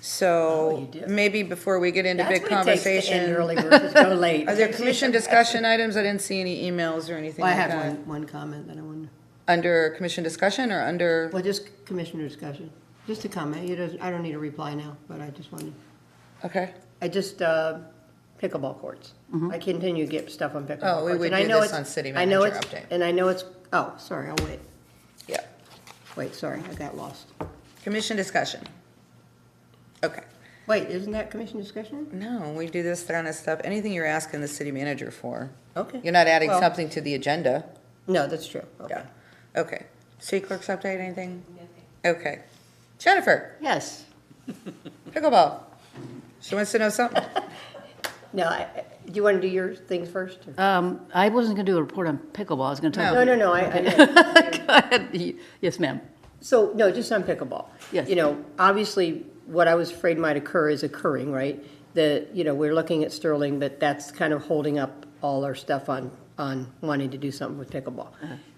So maybe before we get into big That's what it takes to conversation. end early versus go late. Are there commission discussion items? I didn't see any emails or anything Well, I like have that. one comment that I wanted. Under commission discussion or under? Well, just commissioner discussion, just a comment. I don't need a reply now, but I just wanted. Okay. I just, pickleball courts. I continue to get stuff on pickleball courts. Oh, we would and I do know this it's- on city I know manager it's- update. And I know it's, oh, sorry, I'll wait. Yeah. Wait, sorry, I got lost. Commission discussion. Okay. Wait, isn't that commission discussion? No, we do this kind of stuff. Anything you're asking the city manager for. Okay. You're not adding Well- something to the agenda. No, that's true. Yeah. Okay. City clerk's update, anything? Okay. Jennifer, Yes. pickleball. She wants to know something. No, do you want to do your things first? or- I wasn't gonna do a report on pickleball, I was gonna talk. No, I Go ahead. Yes, ma'am. So, no, just on pickleball. Yes. You know, obviously, what I was afraid might occur is occurring, right? We're looking at Sterling, but that's kind of holding up all our stuff on wanting to do something with pickleball.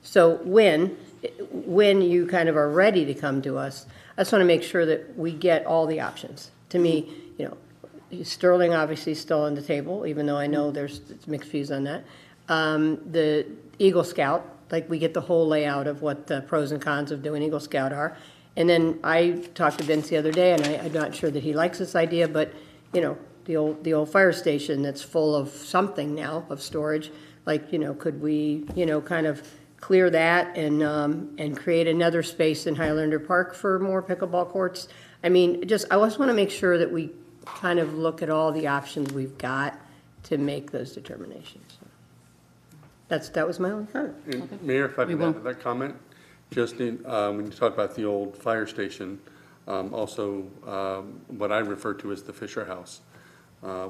So when you kind of are ready to come to us, I just want to make sure that we get all the options. To me, you know, Sterling obviously is still on the table, even though I know there's mixed views on that. The Eagle Scout, like we get the whole layout of what the pros and cons of doing Eagle Scout are. And then I talked to Vince the other day, and I'm not sure that he likes this idea, but, you know, the old fire station that's full of something now, of storage, like, you know, could we, you know, kind of clear that and create another space in Highlander Park for more pickleball courts? I mean, I just want to make sure that we kind of look at all the options we've got to make those determinations. That was my only comment. And Mayor, if I could add to that comment, just in, when you talk about the old fire station, also what I refer to as the Fisher House,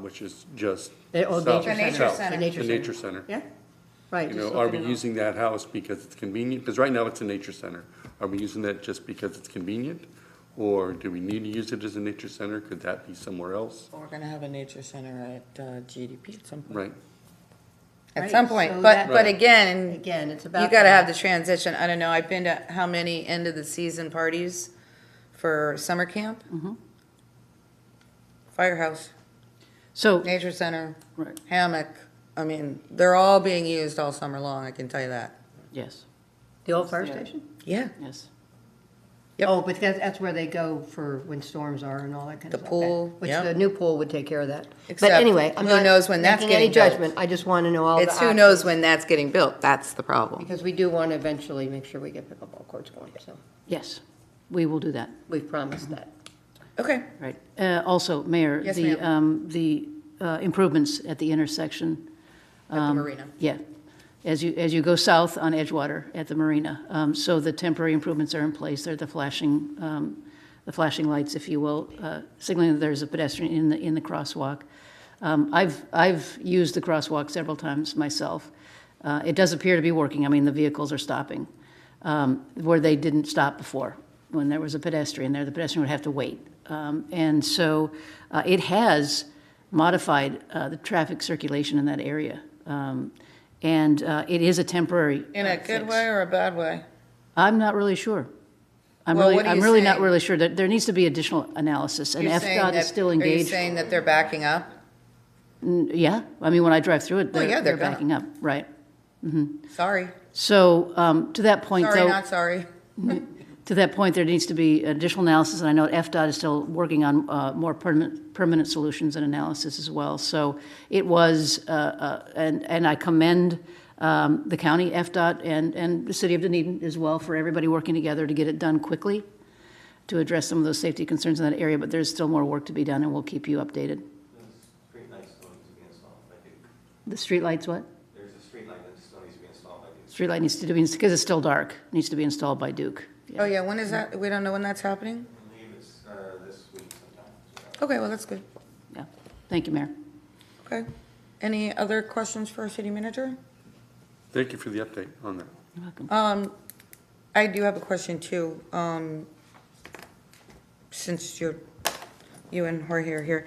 which is just The south. nature south. center. The nature center. Yeah, right. You just know, are looking we at all. using that house because it's convenient? Because right now it's a nature center. Are we using that just because it's convenient? Or do we need to use it as a nature center? Could that be somewhere else? We're gonna have a nature center at GDP at some point. Right. At Right, some point, so but that- again, Again, it's about you gotta have that. the transition. I don't know, I've been to how many end of the season parties for summer camp? Firehouse, So, nature center, right, hammock. I mean, they're all being used all summer long, I can tell you that. yes, The old fire Yeah. station? Yeah. yes. Yep. Oh, but that's where they go for when storms are and all that kind of The stuff. pool, Which yep. the new pool would take care of that. But Except anyway, I'm who not knows when that's making any getting built. judgment. I just want to know all the It's options. who knows when that's getting built, that's the problem. Because we do want to eventually make sure we get pickleball courts going, so Yes, we will do that, we've promised that. Okay, right. Also, Mayor, Yes, the improvements at the intersection. at the marina. Yeah, as you go south on Edgewater at the marina. So the temporary improvements are in place. They're the flashing lights, if you will, signaling that there's a pedestrian in the crosswalk. I've used the crosswalk several times myself. It does appear to be working. I mean, the vehicles are stopping where they didn't stop before. When there was a pedestrian there, the pedestrian would have to wait. And so it has modified the traffic circulation in that area. And it is a temporary In a good fix. way or a bad way? I'm not really sure. I'm Well, what are you really not saying? really sure. There needs to be additional analysis, and You're saying FDOT that- is still Are you engaged. saying that they're backing up? Yeah, I mean, when I drive through it, Well, yeah, they're they're gonna. backing up, right. Sorry. So, to that point, Sorry, though, not sorry. to that point, there needs to be additional analysis, and I know FDOT is still working on more permanent solutions and analysis as well. So it was, and I commend the county, FDOT, and the city of Dunedin as well for everybody working together to get it done quickly to address some of those safety concerns in that area, but there's still more work to be done, and we'll keep you updated. Street lights still need to be installed by Duke. The streetlights, what? There's a street light that still needs to be installed by Duke. Streetlight needs to be, because it's still dark, needs to be installed by Duke. Oh, yeah, when is that? We don't know when that's happening? I believe it's this week sometime. So- Okay, well, that's good. Yeah, thank you, Mayor. Okay. Any other questions for our city manager? Thank you for the update on that. You're welcome. I do have a question too. Since you and Jorge are here.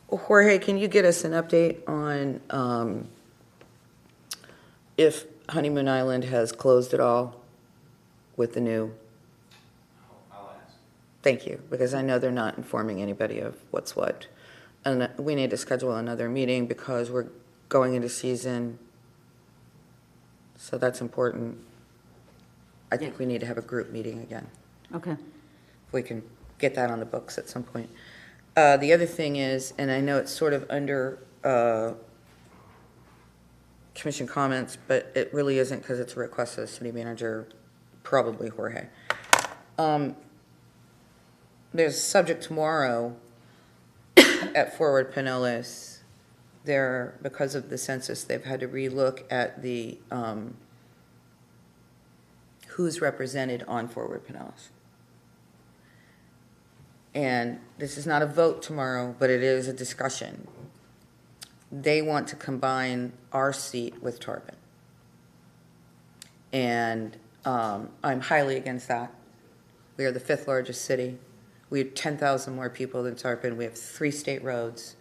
Jorge, can you get us an update on if Honeymoon Island has closed at all with the new? I'll ask. Thank you, because I know they're not informing anybody of what's what. And we need to schedule another meeting because we're going into season. So that's important. I think we need to have a group meeting again, Okay. if we can get that on the books at some point. The other thing is, and I know it's sort of under commission comments, but it really isn't because it's a request of the city manager, probably Jorge. There's a subject tomorrow at Forward Pinellas. There, because of the census, they've had to relook at the who's represented on Forward Pinellas. And this is not a vote tomorrow, but it is a discussion. They want to combine our seat with Tarpon. And I'm highly against that. We are the 5th largest city. We have 10,000 more people than Tarpon. We have 3 state roads.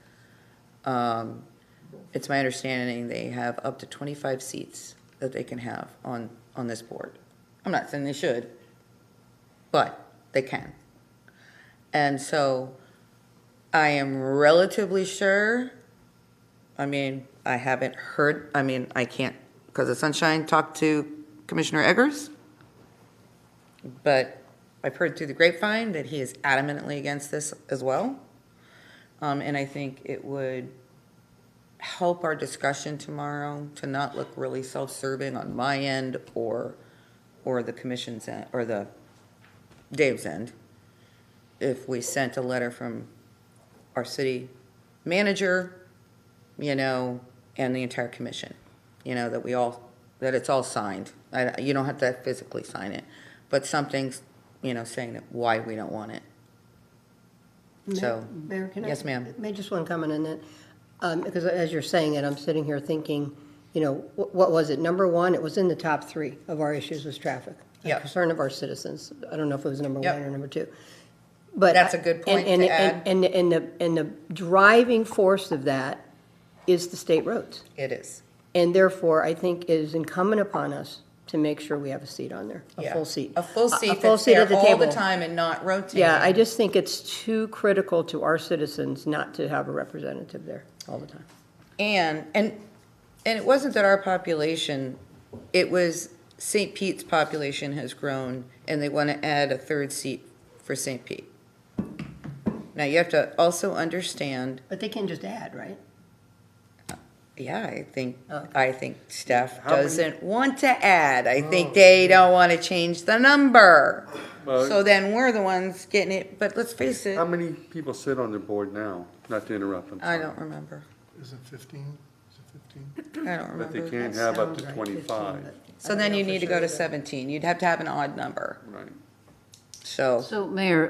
It's my understanding they have up to 25 seats that they can have on this board. I'm not saying they should, but they can. And so I am relatively sure, I mean, I haven't heard, I mean, I can't, because of Sunshine, talk to Commissioner Eggers, but I've heard through the grapevine that he is adamantly against this as well. And I think it would help our discussion tomorrow to not look really self-serving on my end or the commission's end, or the Dave's end, if we sent a letter from our city manager, you know, and the entire commission, you know, that it's all signed. You don't have to physically sign it, but something's, you know, saying that why we don't want it. So, Mayor, can I? yes, ma'am. May just one comment on that, because as you're saying it, I'm sitting here thinking, you know, what was it? Number one, it was in the top 3 of our issues was traffic. A Yep. concern of our citizens. I don't know if it was number Yep. 1 or number 2. But That's a good point and, to add. And the driving force of that is the state roads. It is. And therefore, I think it is incumbent upon us to make sure we have a seat on there, a Yeah. full seat. A full seat full that's seat there at the all the table. time and not rotating. Yeah, I just think it's too critical to our citizens not to have a representative there all the time. And it wasn't that our population, it was St. Pete's population has grown, and they want to add a 3rd seat for St. Pete. Now, you have to also understand, But they can just add, right? yeah, Okay. I think staff How many- doesn't want to add. I think they don't want to change the number. Well- So then we're the ones getting it, but let's face it, How many people sit on the board now? Not to interrupt them. I don't remember. Is it 15? Is it 15? I don't But they remember. can't have up to Sounds right, 15, 25. but So I then don't you know for need to sure go to that- 17. You'd have to have an odd number. Right. So So, Mayor,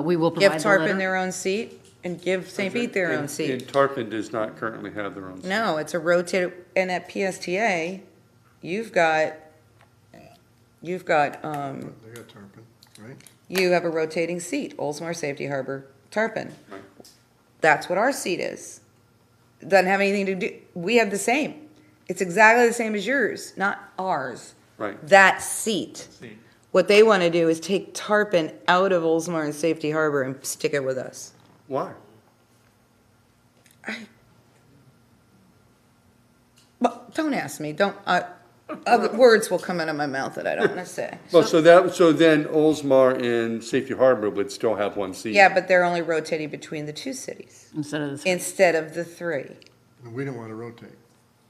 we will give provide the letter. Tarpon their own seat and give St. Pete their own And seat. Tarpon does not currently have their own seat. No, it's a rotated, and at PSTA, you've got, They got Tarpon, right? you have a rotating seat, Oldsmar, Safety Harbor, Tarpon. Right. That's what our seat is. Doesn't have anything to do, we have the same. It's exactly the same as yours, not ours. Right. That seat. What they want to do is take Tarpon out of Oldsmar and Safety Harbor and stick it with us. Why? Well, don't ask me, other words will come out of my mouth that I don't want to say. Well, so then Oldsmar and Safety Harbor would still have one seat. Yeah, but they're only rotating between the 2 cities Instead of the 3. instead of the 3. And we don't want to rotate.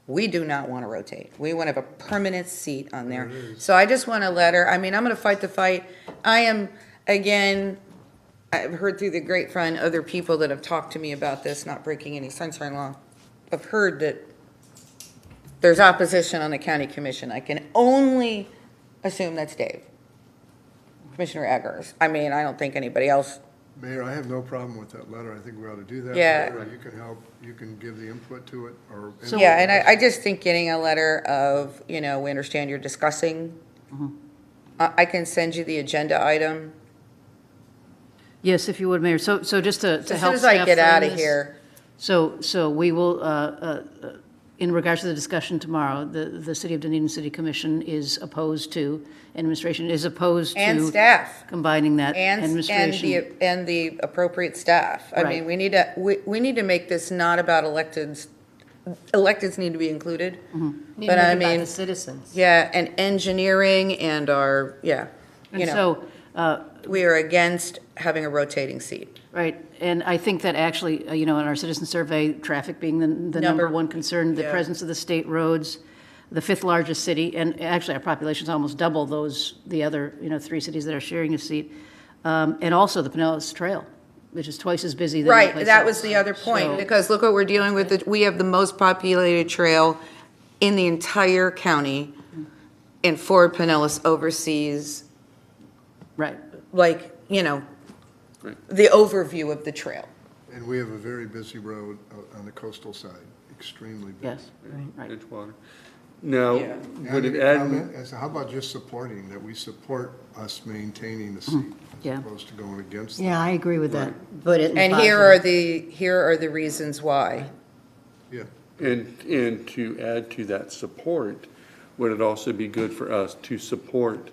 We do not want to rotate. We want to have a permanent seat on there. So I just want a letter. I mean, I'm going to fight the fight. I am, again, I've heard through the grapevine other people that have talked to me about this, not breaking any sunshine law. I've heard that there's opposition on the county commission. I can only assume that's Dave, Commissioner Eggers. I mean, I don't think anybody else. Mayor, I have no problem with that letter. I think we ought to do that. Yeah. You can help, you can give the input to it, or. Yeah, and I just think getting a letter of, you know, we understand you're discussing. I can send you the agenda item. Yes, if you would, Mayor. So just to As soon help as I staff get frame out of this, here. So we will, in regards to the discussion tomorrow, the City of Dunedin City Commission is opposed to, administration is opposed to. And staff. Combining that administration. And the appropriate staff. I mean, Right. we need to make this not about electeds. Electeds need to be included. Need to But make I it about mean, the citizens. yeah, and engineering and our, yeah, you And know, so, we are against having a rotating seat. right, and I think that actually, you know, in our citizen survey, traffic being the number Number- one concern, the yeah. presence of the state roads, the 5th largest city, and actually our population is almost double the other, you know, 3 cities that are sharing a seat, and also the Pinellas Trail, which is twice as busy than Right, place that else. was the other point, So- because look what we're dealing with. We have the most populated trail in the entire county, and Fort Pinellas oversees, Right. like, you know, Right. the overview of the trail. And we have a very busy road on the coastal side, extremely busy. Yes, right. Edgewater. Now, Yeah. would it Any add, comment as to how about just supporting, that we support us maintaining the seat? Yeah. As opposed to going against it? Yeah, I agree with that. Put it in And positive. here are the reasons why. Yeah. and to add to that support, would it also be good for us to support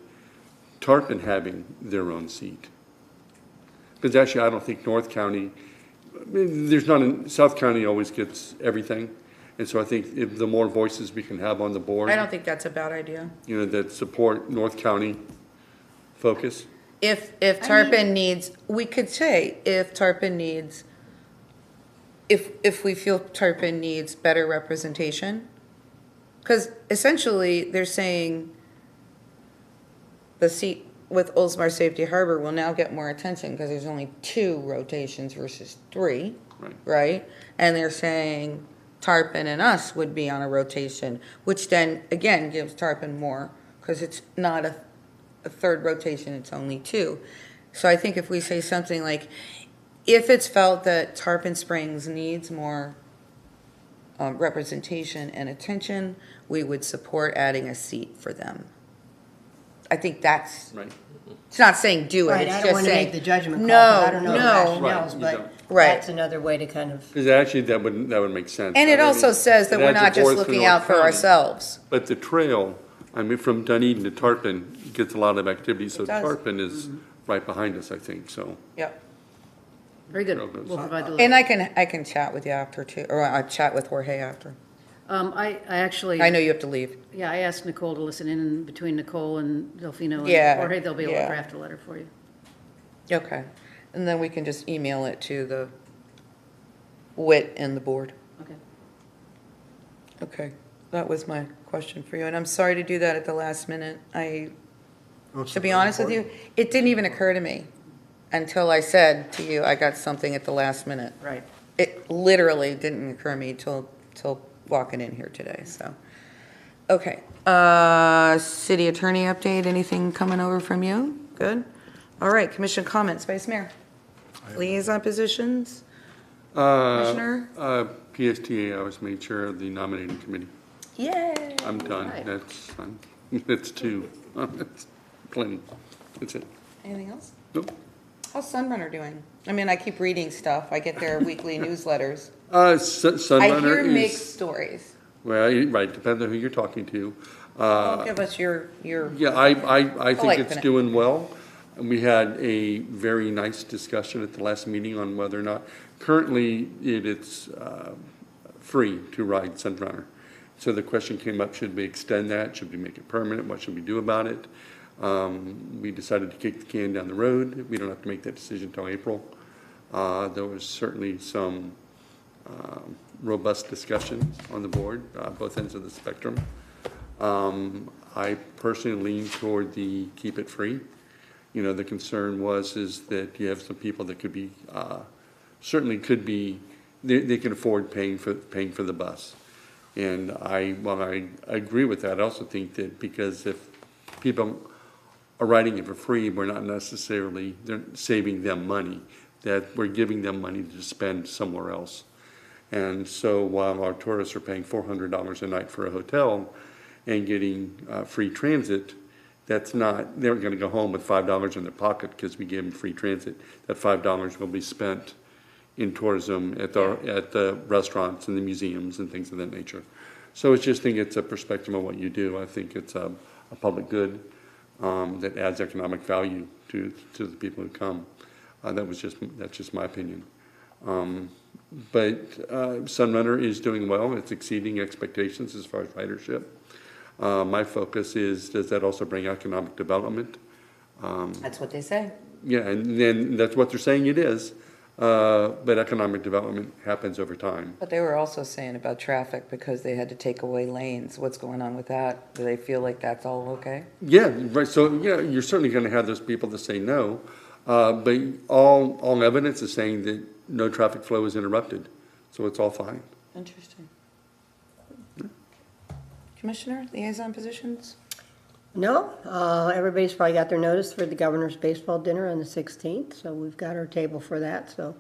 Tarpon having their own seat? Because actually, I don't think North County, there's not, South County always gets everything. And so I think if the more voices we can have on the board, I don't think that's a bad idea. you know, that support North County focus. If Tarpon needs, we could say, if Tarpon needs, if we feel Tarpon needs better representation, because essentially, they're saying the seat with Oldsmar Safety Harbor will now get more attention because there's only 2 rotations versus 3, right? And they're saying Tarpon and us would be on a rotation, which then, again, gives Tarpon more, because it's not a third rotation, it's only 2. So I think if we say something like, if it's felt that Tarpon Springs needs more representation and attention, we would support adding a seat for them. I think that's, right. It's not saying do it, Right, it's I just don't want to saying. make the judgment call, No, 'cause I don't know the no. rationales, Right, you but Right. that's another way to kind of. Because actually, that would make sense. And it I also mean, says that it we're adds a not just voice for looking North out for County. ourselves. But the trail, I mean, from Dunedin to Tarpon gets a lot of activity, so It does. Tarpon is right behind us, I think, so. Yep. Very good. Trail goes. We'll provide the And list. I can chat with you after too, or I'll chat with Jorge after. I actually. I know you have to leave. Yeah, I asked Nicole to listen in, and between Nicole and Delfino and Yeah, Jorge, they'll be able to yeah. draft a letter for you. Okay. And then we can just email it to the WIT and the board. Okay. Okay. That was my question for you. And I'm sorry to do that at the last minute. To be honest with you, it didn't even occur to me until I said to you, I got something at the last minute. Right. It literally didn't occur to me till walking in here today, so. Okay, city attorney update, anything coming over from you? Good. All right, commission comments, Vice Mayor. Liaison positions? Commissioner? PSTA, I was made chair of the nominating committee. Yay. I'm done, that's 2, that's plenty, that's it. Anything else? Nope. How's Sunrunner doing? I mean, I keep reading stuff. I get their weekly newsletters. Sunrunner I hear is- mixed stories. Well, right, depends on who you're talking to. Give us your. Yeah, I think like it's the- doing well. And we had a very nice discussion at the last meeting on whether or not, currently it's free to ride Sunrunner. So the question came up, should we extend that? Should we make it permanent? What should we do about it? We decided to kick the can down the road. We don't have to make that decision until April. There was certainly some robust discussion on the board, both ends of the spectrum. I personally lean toward the keep it free. You know, the concern is that you have some people that could be, certainly could be, they can afford paying for the bus. And while I agree with that, I also think that because if people are riding it for free, we're not necessarily, they're saving them money, that we're giving them money to spend somewhere else. And so while our tourists are paying $400 a night for a hotel and getting free transit, that's not, they're going to go home with $5 in their pocket because we gave them free transit. That $5 will be spent in tourism at the restaurants and the museums and things of that nature. So I just think it's a perspective of what you do. I think it's a public good that adds economic value to the people who come. That's just my opinion. But Sunrunner is doing well. It's exceeding expectations as far as ridership. My focus is, does that also bring economic development? That's what they say. Yeah, and then that's what they're saying it is. But economic development happens over time. But they were also saying about traffic because they had to take away lanes. What's going on with that? Do they feel like that's all okay? Yeah, right. So yeah, you're certainly going to have those people that say no, but all evidence is saying that no traffic flow is interrupted, so it's all fine. Interesting. Commissioner, liaison positions? No, everybody's probably got their notice for the governor's baseball dinner on the 16th, so we've got our table for that, so.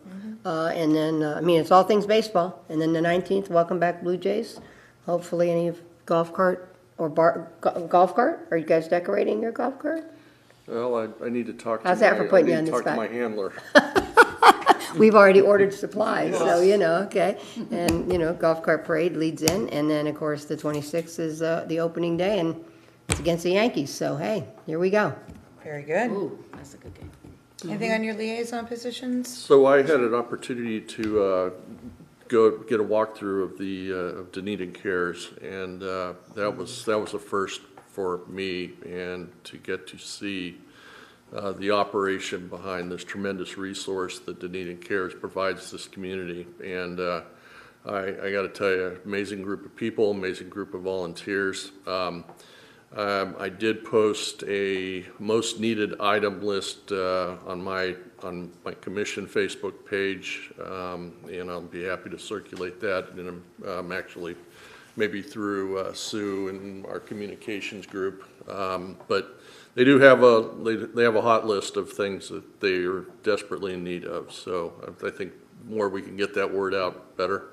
And then, I mean, it's all things baseball, and then the 19th, welcome back Blue Jays. Hopefully any golf cart Or golf cart? Are you guys decorating your golf cart? Well, I need to talk to How's that for putting you I on need the to talk to spot? my handler. We've already ordered supplies, so, okay. And, golf cart parade leads in, and then, of course, the 26th is the opening day, and it's against the Yankees, so hey, here we go. Very good. Ooh, that's a good game. Anything on your liaison positions? So I had an opportunity to go get a walkthrough of the of Dunedin Cares, and that was a first for me, and to get to see the operation behind this tremendous resource that Dunedin Cares provides this community. And I got to tell you, amazing group of people, amazing group of volunteers. I did post a most needed item list on my commission Facebook page, and I'll be happy to circulate that. And I'm actually maybe through Sue and our communications group, but they do have they have a hot list of things that they are desperately in need of. So I think the more we can get that word out, better.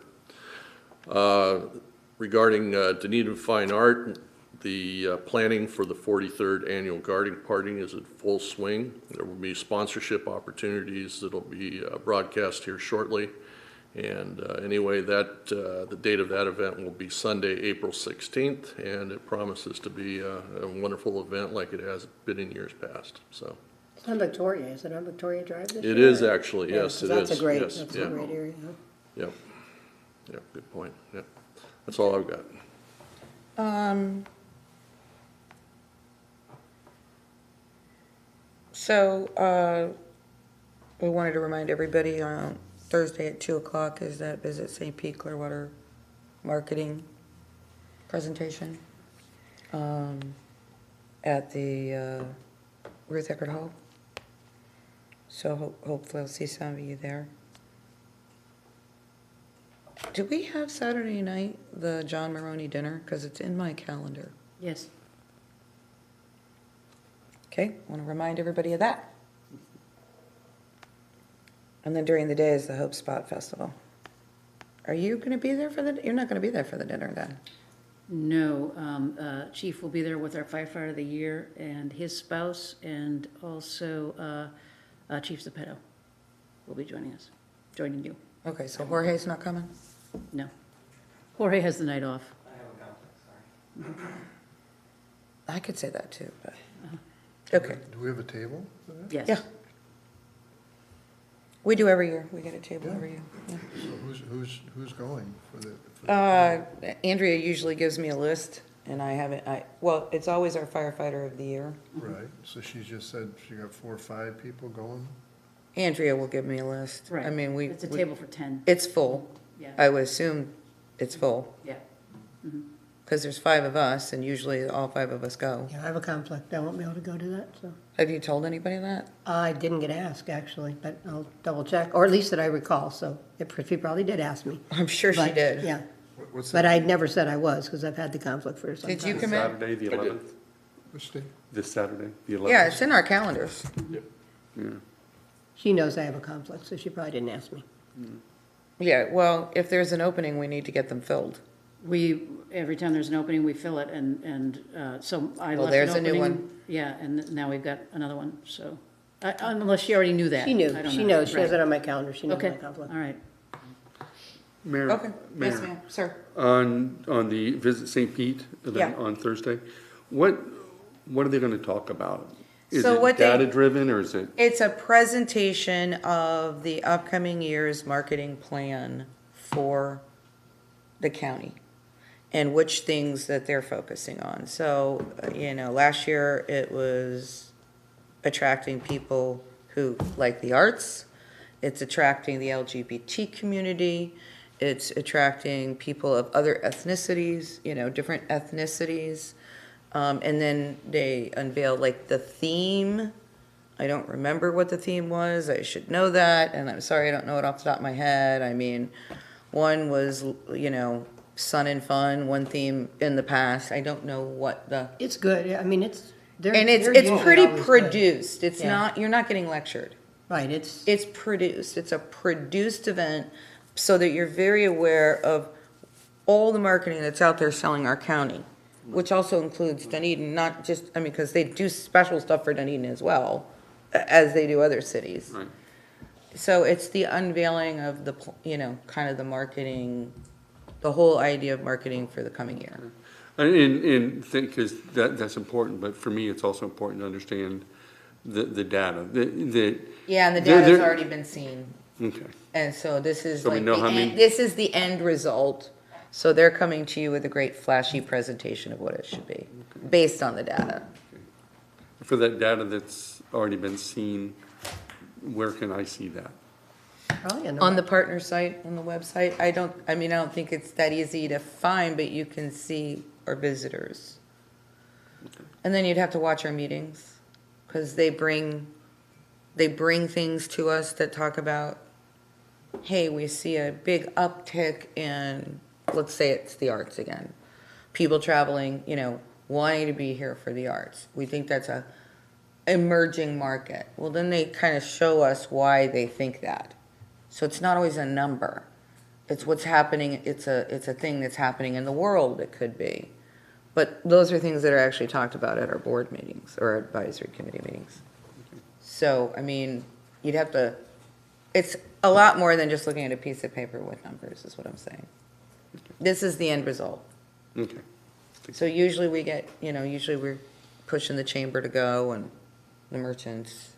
Regarding Dunedin Fine Art, the planning for the 43rd annual garden party is in full swing. There will be sponsorship opportunities that'll be broadcast here shortly. And anyway, the date of that event will be Sunday, April 16th, and it promises to be a wonderful event like it has been in years past. So It's on Victoria, is it on Victoria Drive this year? it is actually, Yeah, yes, 'cause it is. That's a great, Yes, that's yeah. a great area. Huh? Yep. Yep, good point. Yep. That's all I've got. So, we wanted to remind everybody on Thursday at 2 o'clock is that Visit St. Pete Clearwater marketing presentation at the Ruth Eckerd Hall. So hopefully I'll see some of you there. Do we have Saturday night the John Maroney dinner? Because it's in my calendar. Yes. Okay, want to remind everybody of that. And then during the day is the Hope Spot Festival. Are you going to be there for you're not going to be there for the dinner then? No, Chief will be there with our firefighter of the year and his spouse, and also Chief Zappetto will be joining you. Okay, so Jorge's not coming? No. Jorge has the night off. I have a conflict, sorry. I could say that too, but, okay. Do we have a table for that? Yes. Yeah. We do every year. We get a table Yeah. every year. Yeah. So who's going for the? Andrea usually gives me a list, and I haven't, well, it's always our firefighter of the year. Right, so she just said she got 4 or 5 people going? Andrea will give me a list. Right. I mean, It's a table for 10. It's full. Yeah. I would assume it's full, Yeah. because there's 5 of us, and usually all 5 of us go. Yeah, I have a conflict. I won't be able to go to that, so. Have you told anybody that? I didn't get asked, actually, but I'll double check, or at least that I recall, so she probably did ask me. I'm sure she But, did. Yeah, What's but that? I never said I was, because I've had the conflict for some time. Did you commit? Saturday, the 11th, Which day? this Saturday, the 11th. Yeah, it's in our calendars. Yeah. She knows I have a conflict, so she probably didn't ask me. Yeah, well, if there's an opening, we need to get them filled. Every time there's an opening, we fill it, and so I Well, left there's an a new opening. one. Yeah, and now we've got another one, so, unless she already knew that. She knew, I don't she know. knows, she has Right. it on my calendar, she knows my Okay, conflict. all right. Mayor, Okay, yes, Mayor, ma'am, sir. on the Visit St. Pete event Yeah. on Thursday, what are they going to talk about? Is So it what they- data-driven, or is it? It's a presentation of the upcoming year's marketing plan for the county and which things that they're focusing on. So, last year it was attracting people who like the arts. It's attracting the LGBT community. It's attracting people of other ethnicities, different ethnicities. And then they unveiled the theme. I don't remember what the theme was. I should know that. And I'm sorry, I don't know it off the top of my head. I mean, one was, sun and fun, one theme in the past. I don't know what the. It's good, I mean, it's, they're And they're it's usually pretty always good. produced. It's Yeah. not, you're not getting lectured. Right, it's, It's produced. It's a produced event so that you're very aware of all the marketing that's out there selling our county. which also includes Dunedin, not just, I mean, because they do special stuff for Dunedin as well, as they do other cities. Right. So it's the unveiling of the, kind of the marketing, the whole idea of marketing for the coming year. And think, because that's important, but for me, it's also important to understand the data. Yeah, and the data's already been seen. Okay. And so this is So we like know the how many- end, this is the end result. So they're coming to you with a great flashy presentation of what it should be, based on the data. For that data that's already been seen, where can I see that? Probably On the partner site, on the website, I don't think it's that easy to find, but you can see our visitors. And then you'd have to watch our meetings, because they bring things to us that talk about, hey, we see a big uptick in, let's say it's the arts again. People traveling, wanting to be here for the arts. We think that's a emerging market. Well, then they kind of show us why they think that. So it's not always a number. It's what's happening. It's a thing that's happening in the world, it could be. But those are things that are actually talked about at our board meetings or advisory committee meetings. So, you'd have to, it's a lot more than just looking at a piece of paper with numbers, is what I'm saying. This is the end result. Okay. So usually we get, usually we're pushing the chamber to go and the merchants.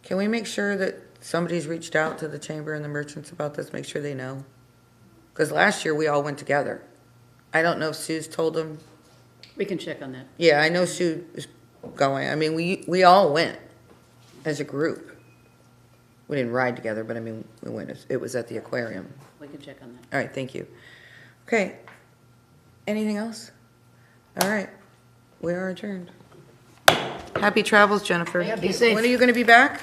Can we make sure that somebody's reached out to the chamber and the merchants about this, make sure they know? Because last year we all went together. I don't know if Sue's told them. We can check on that. Yeah, I know Sue is going. We all went as a group. We didn't ride together, but we went. It was at the aquarium. We can check on that. All right, thank you. Okay. Anything else? All right. We are adjourned. Happy travels, Jennifer. Yeah, be safe. When are you going to be back?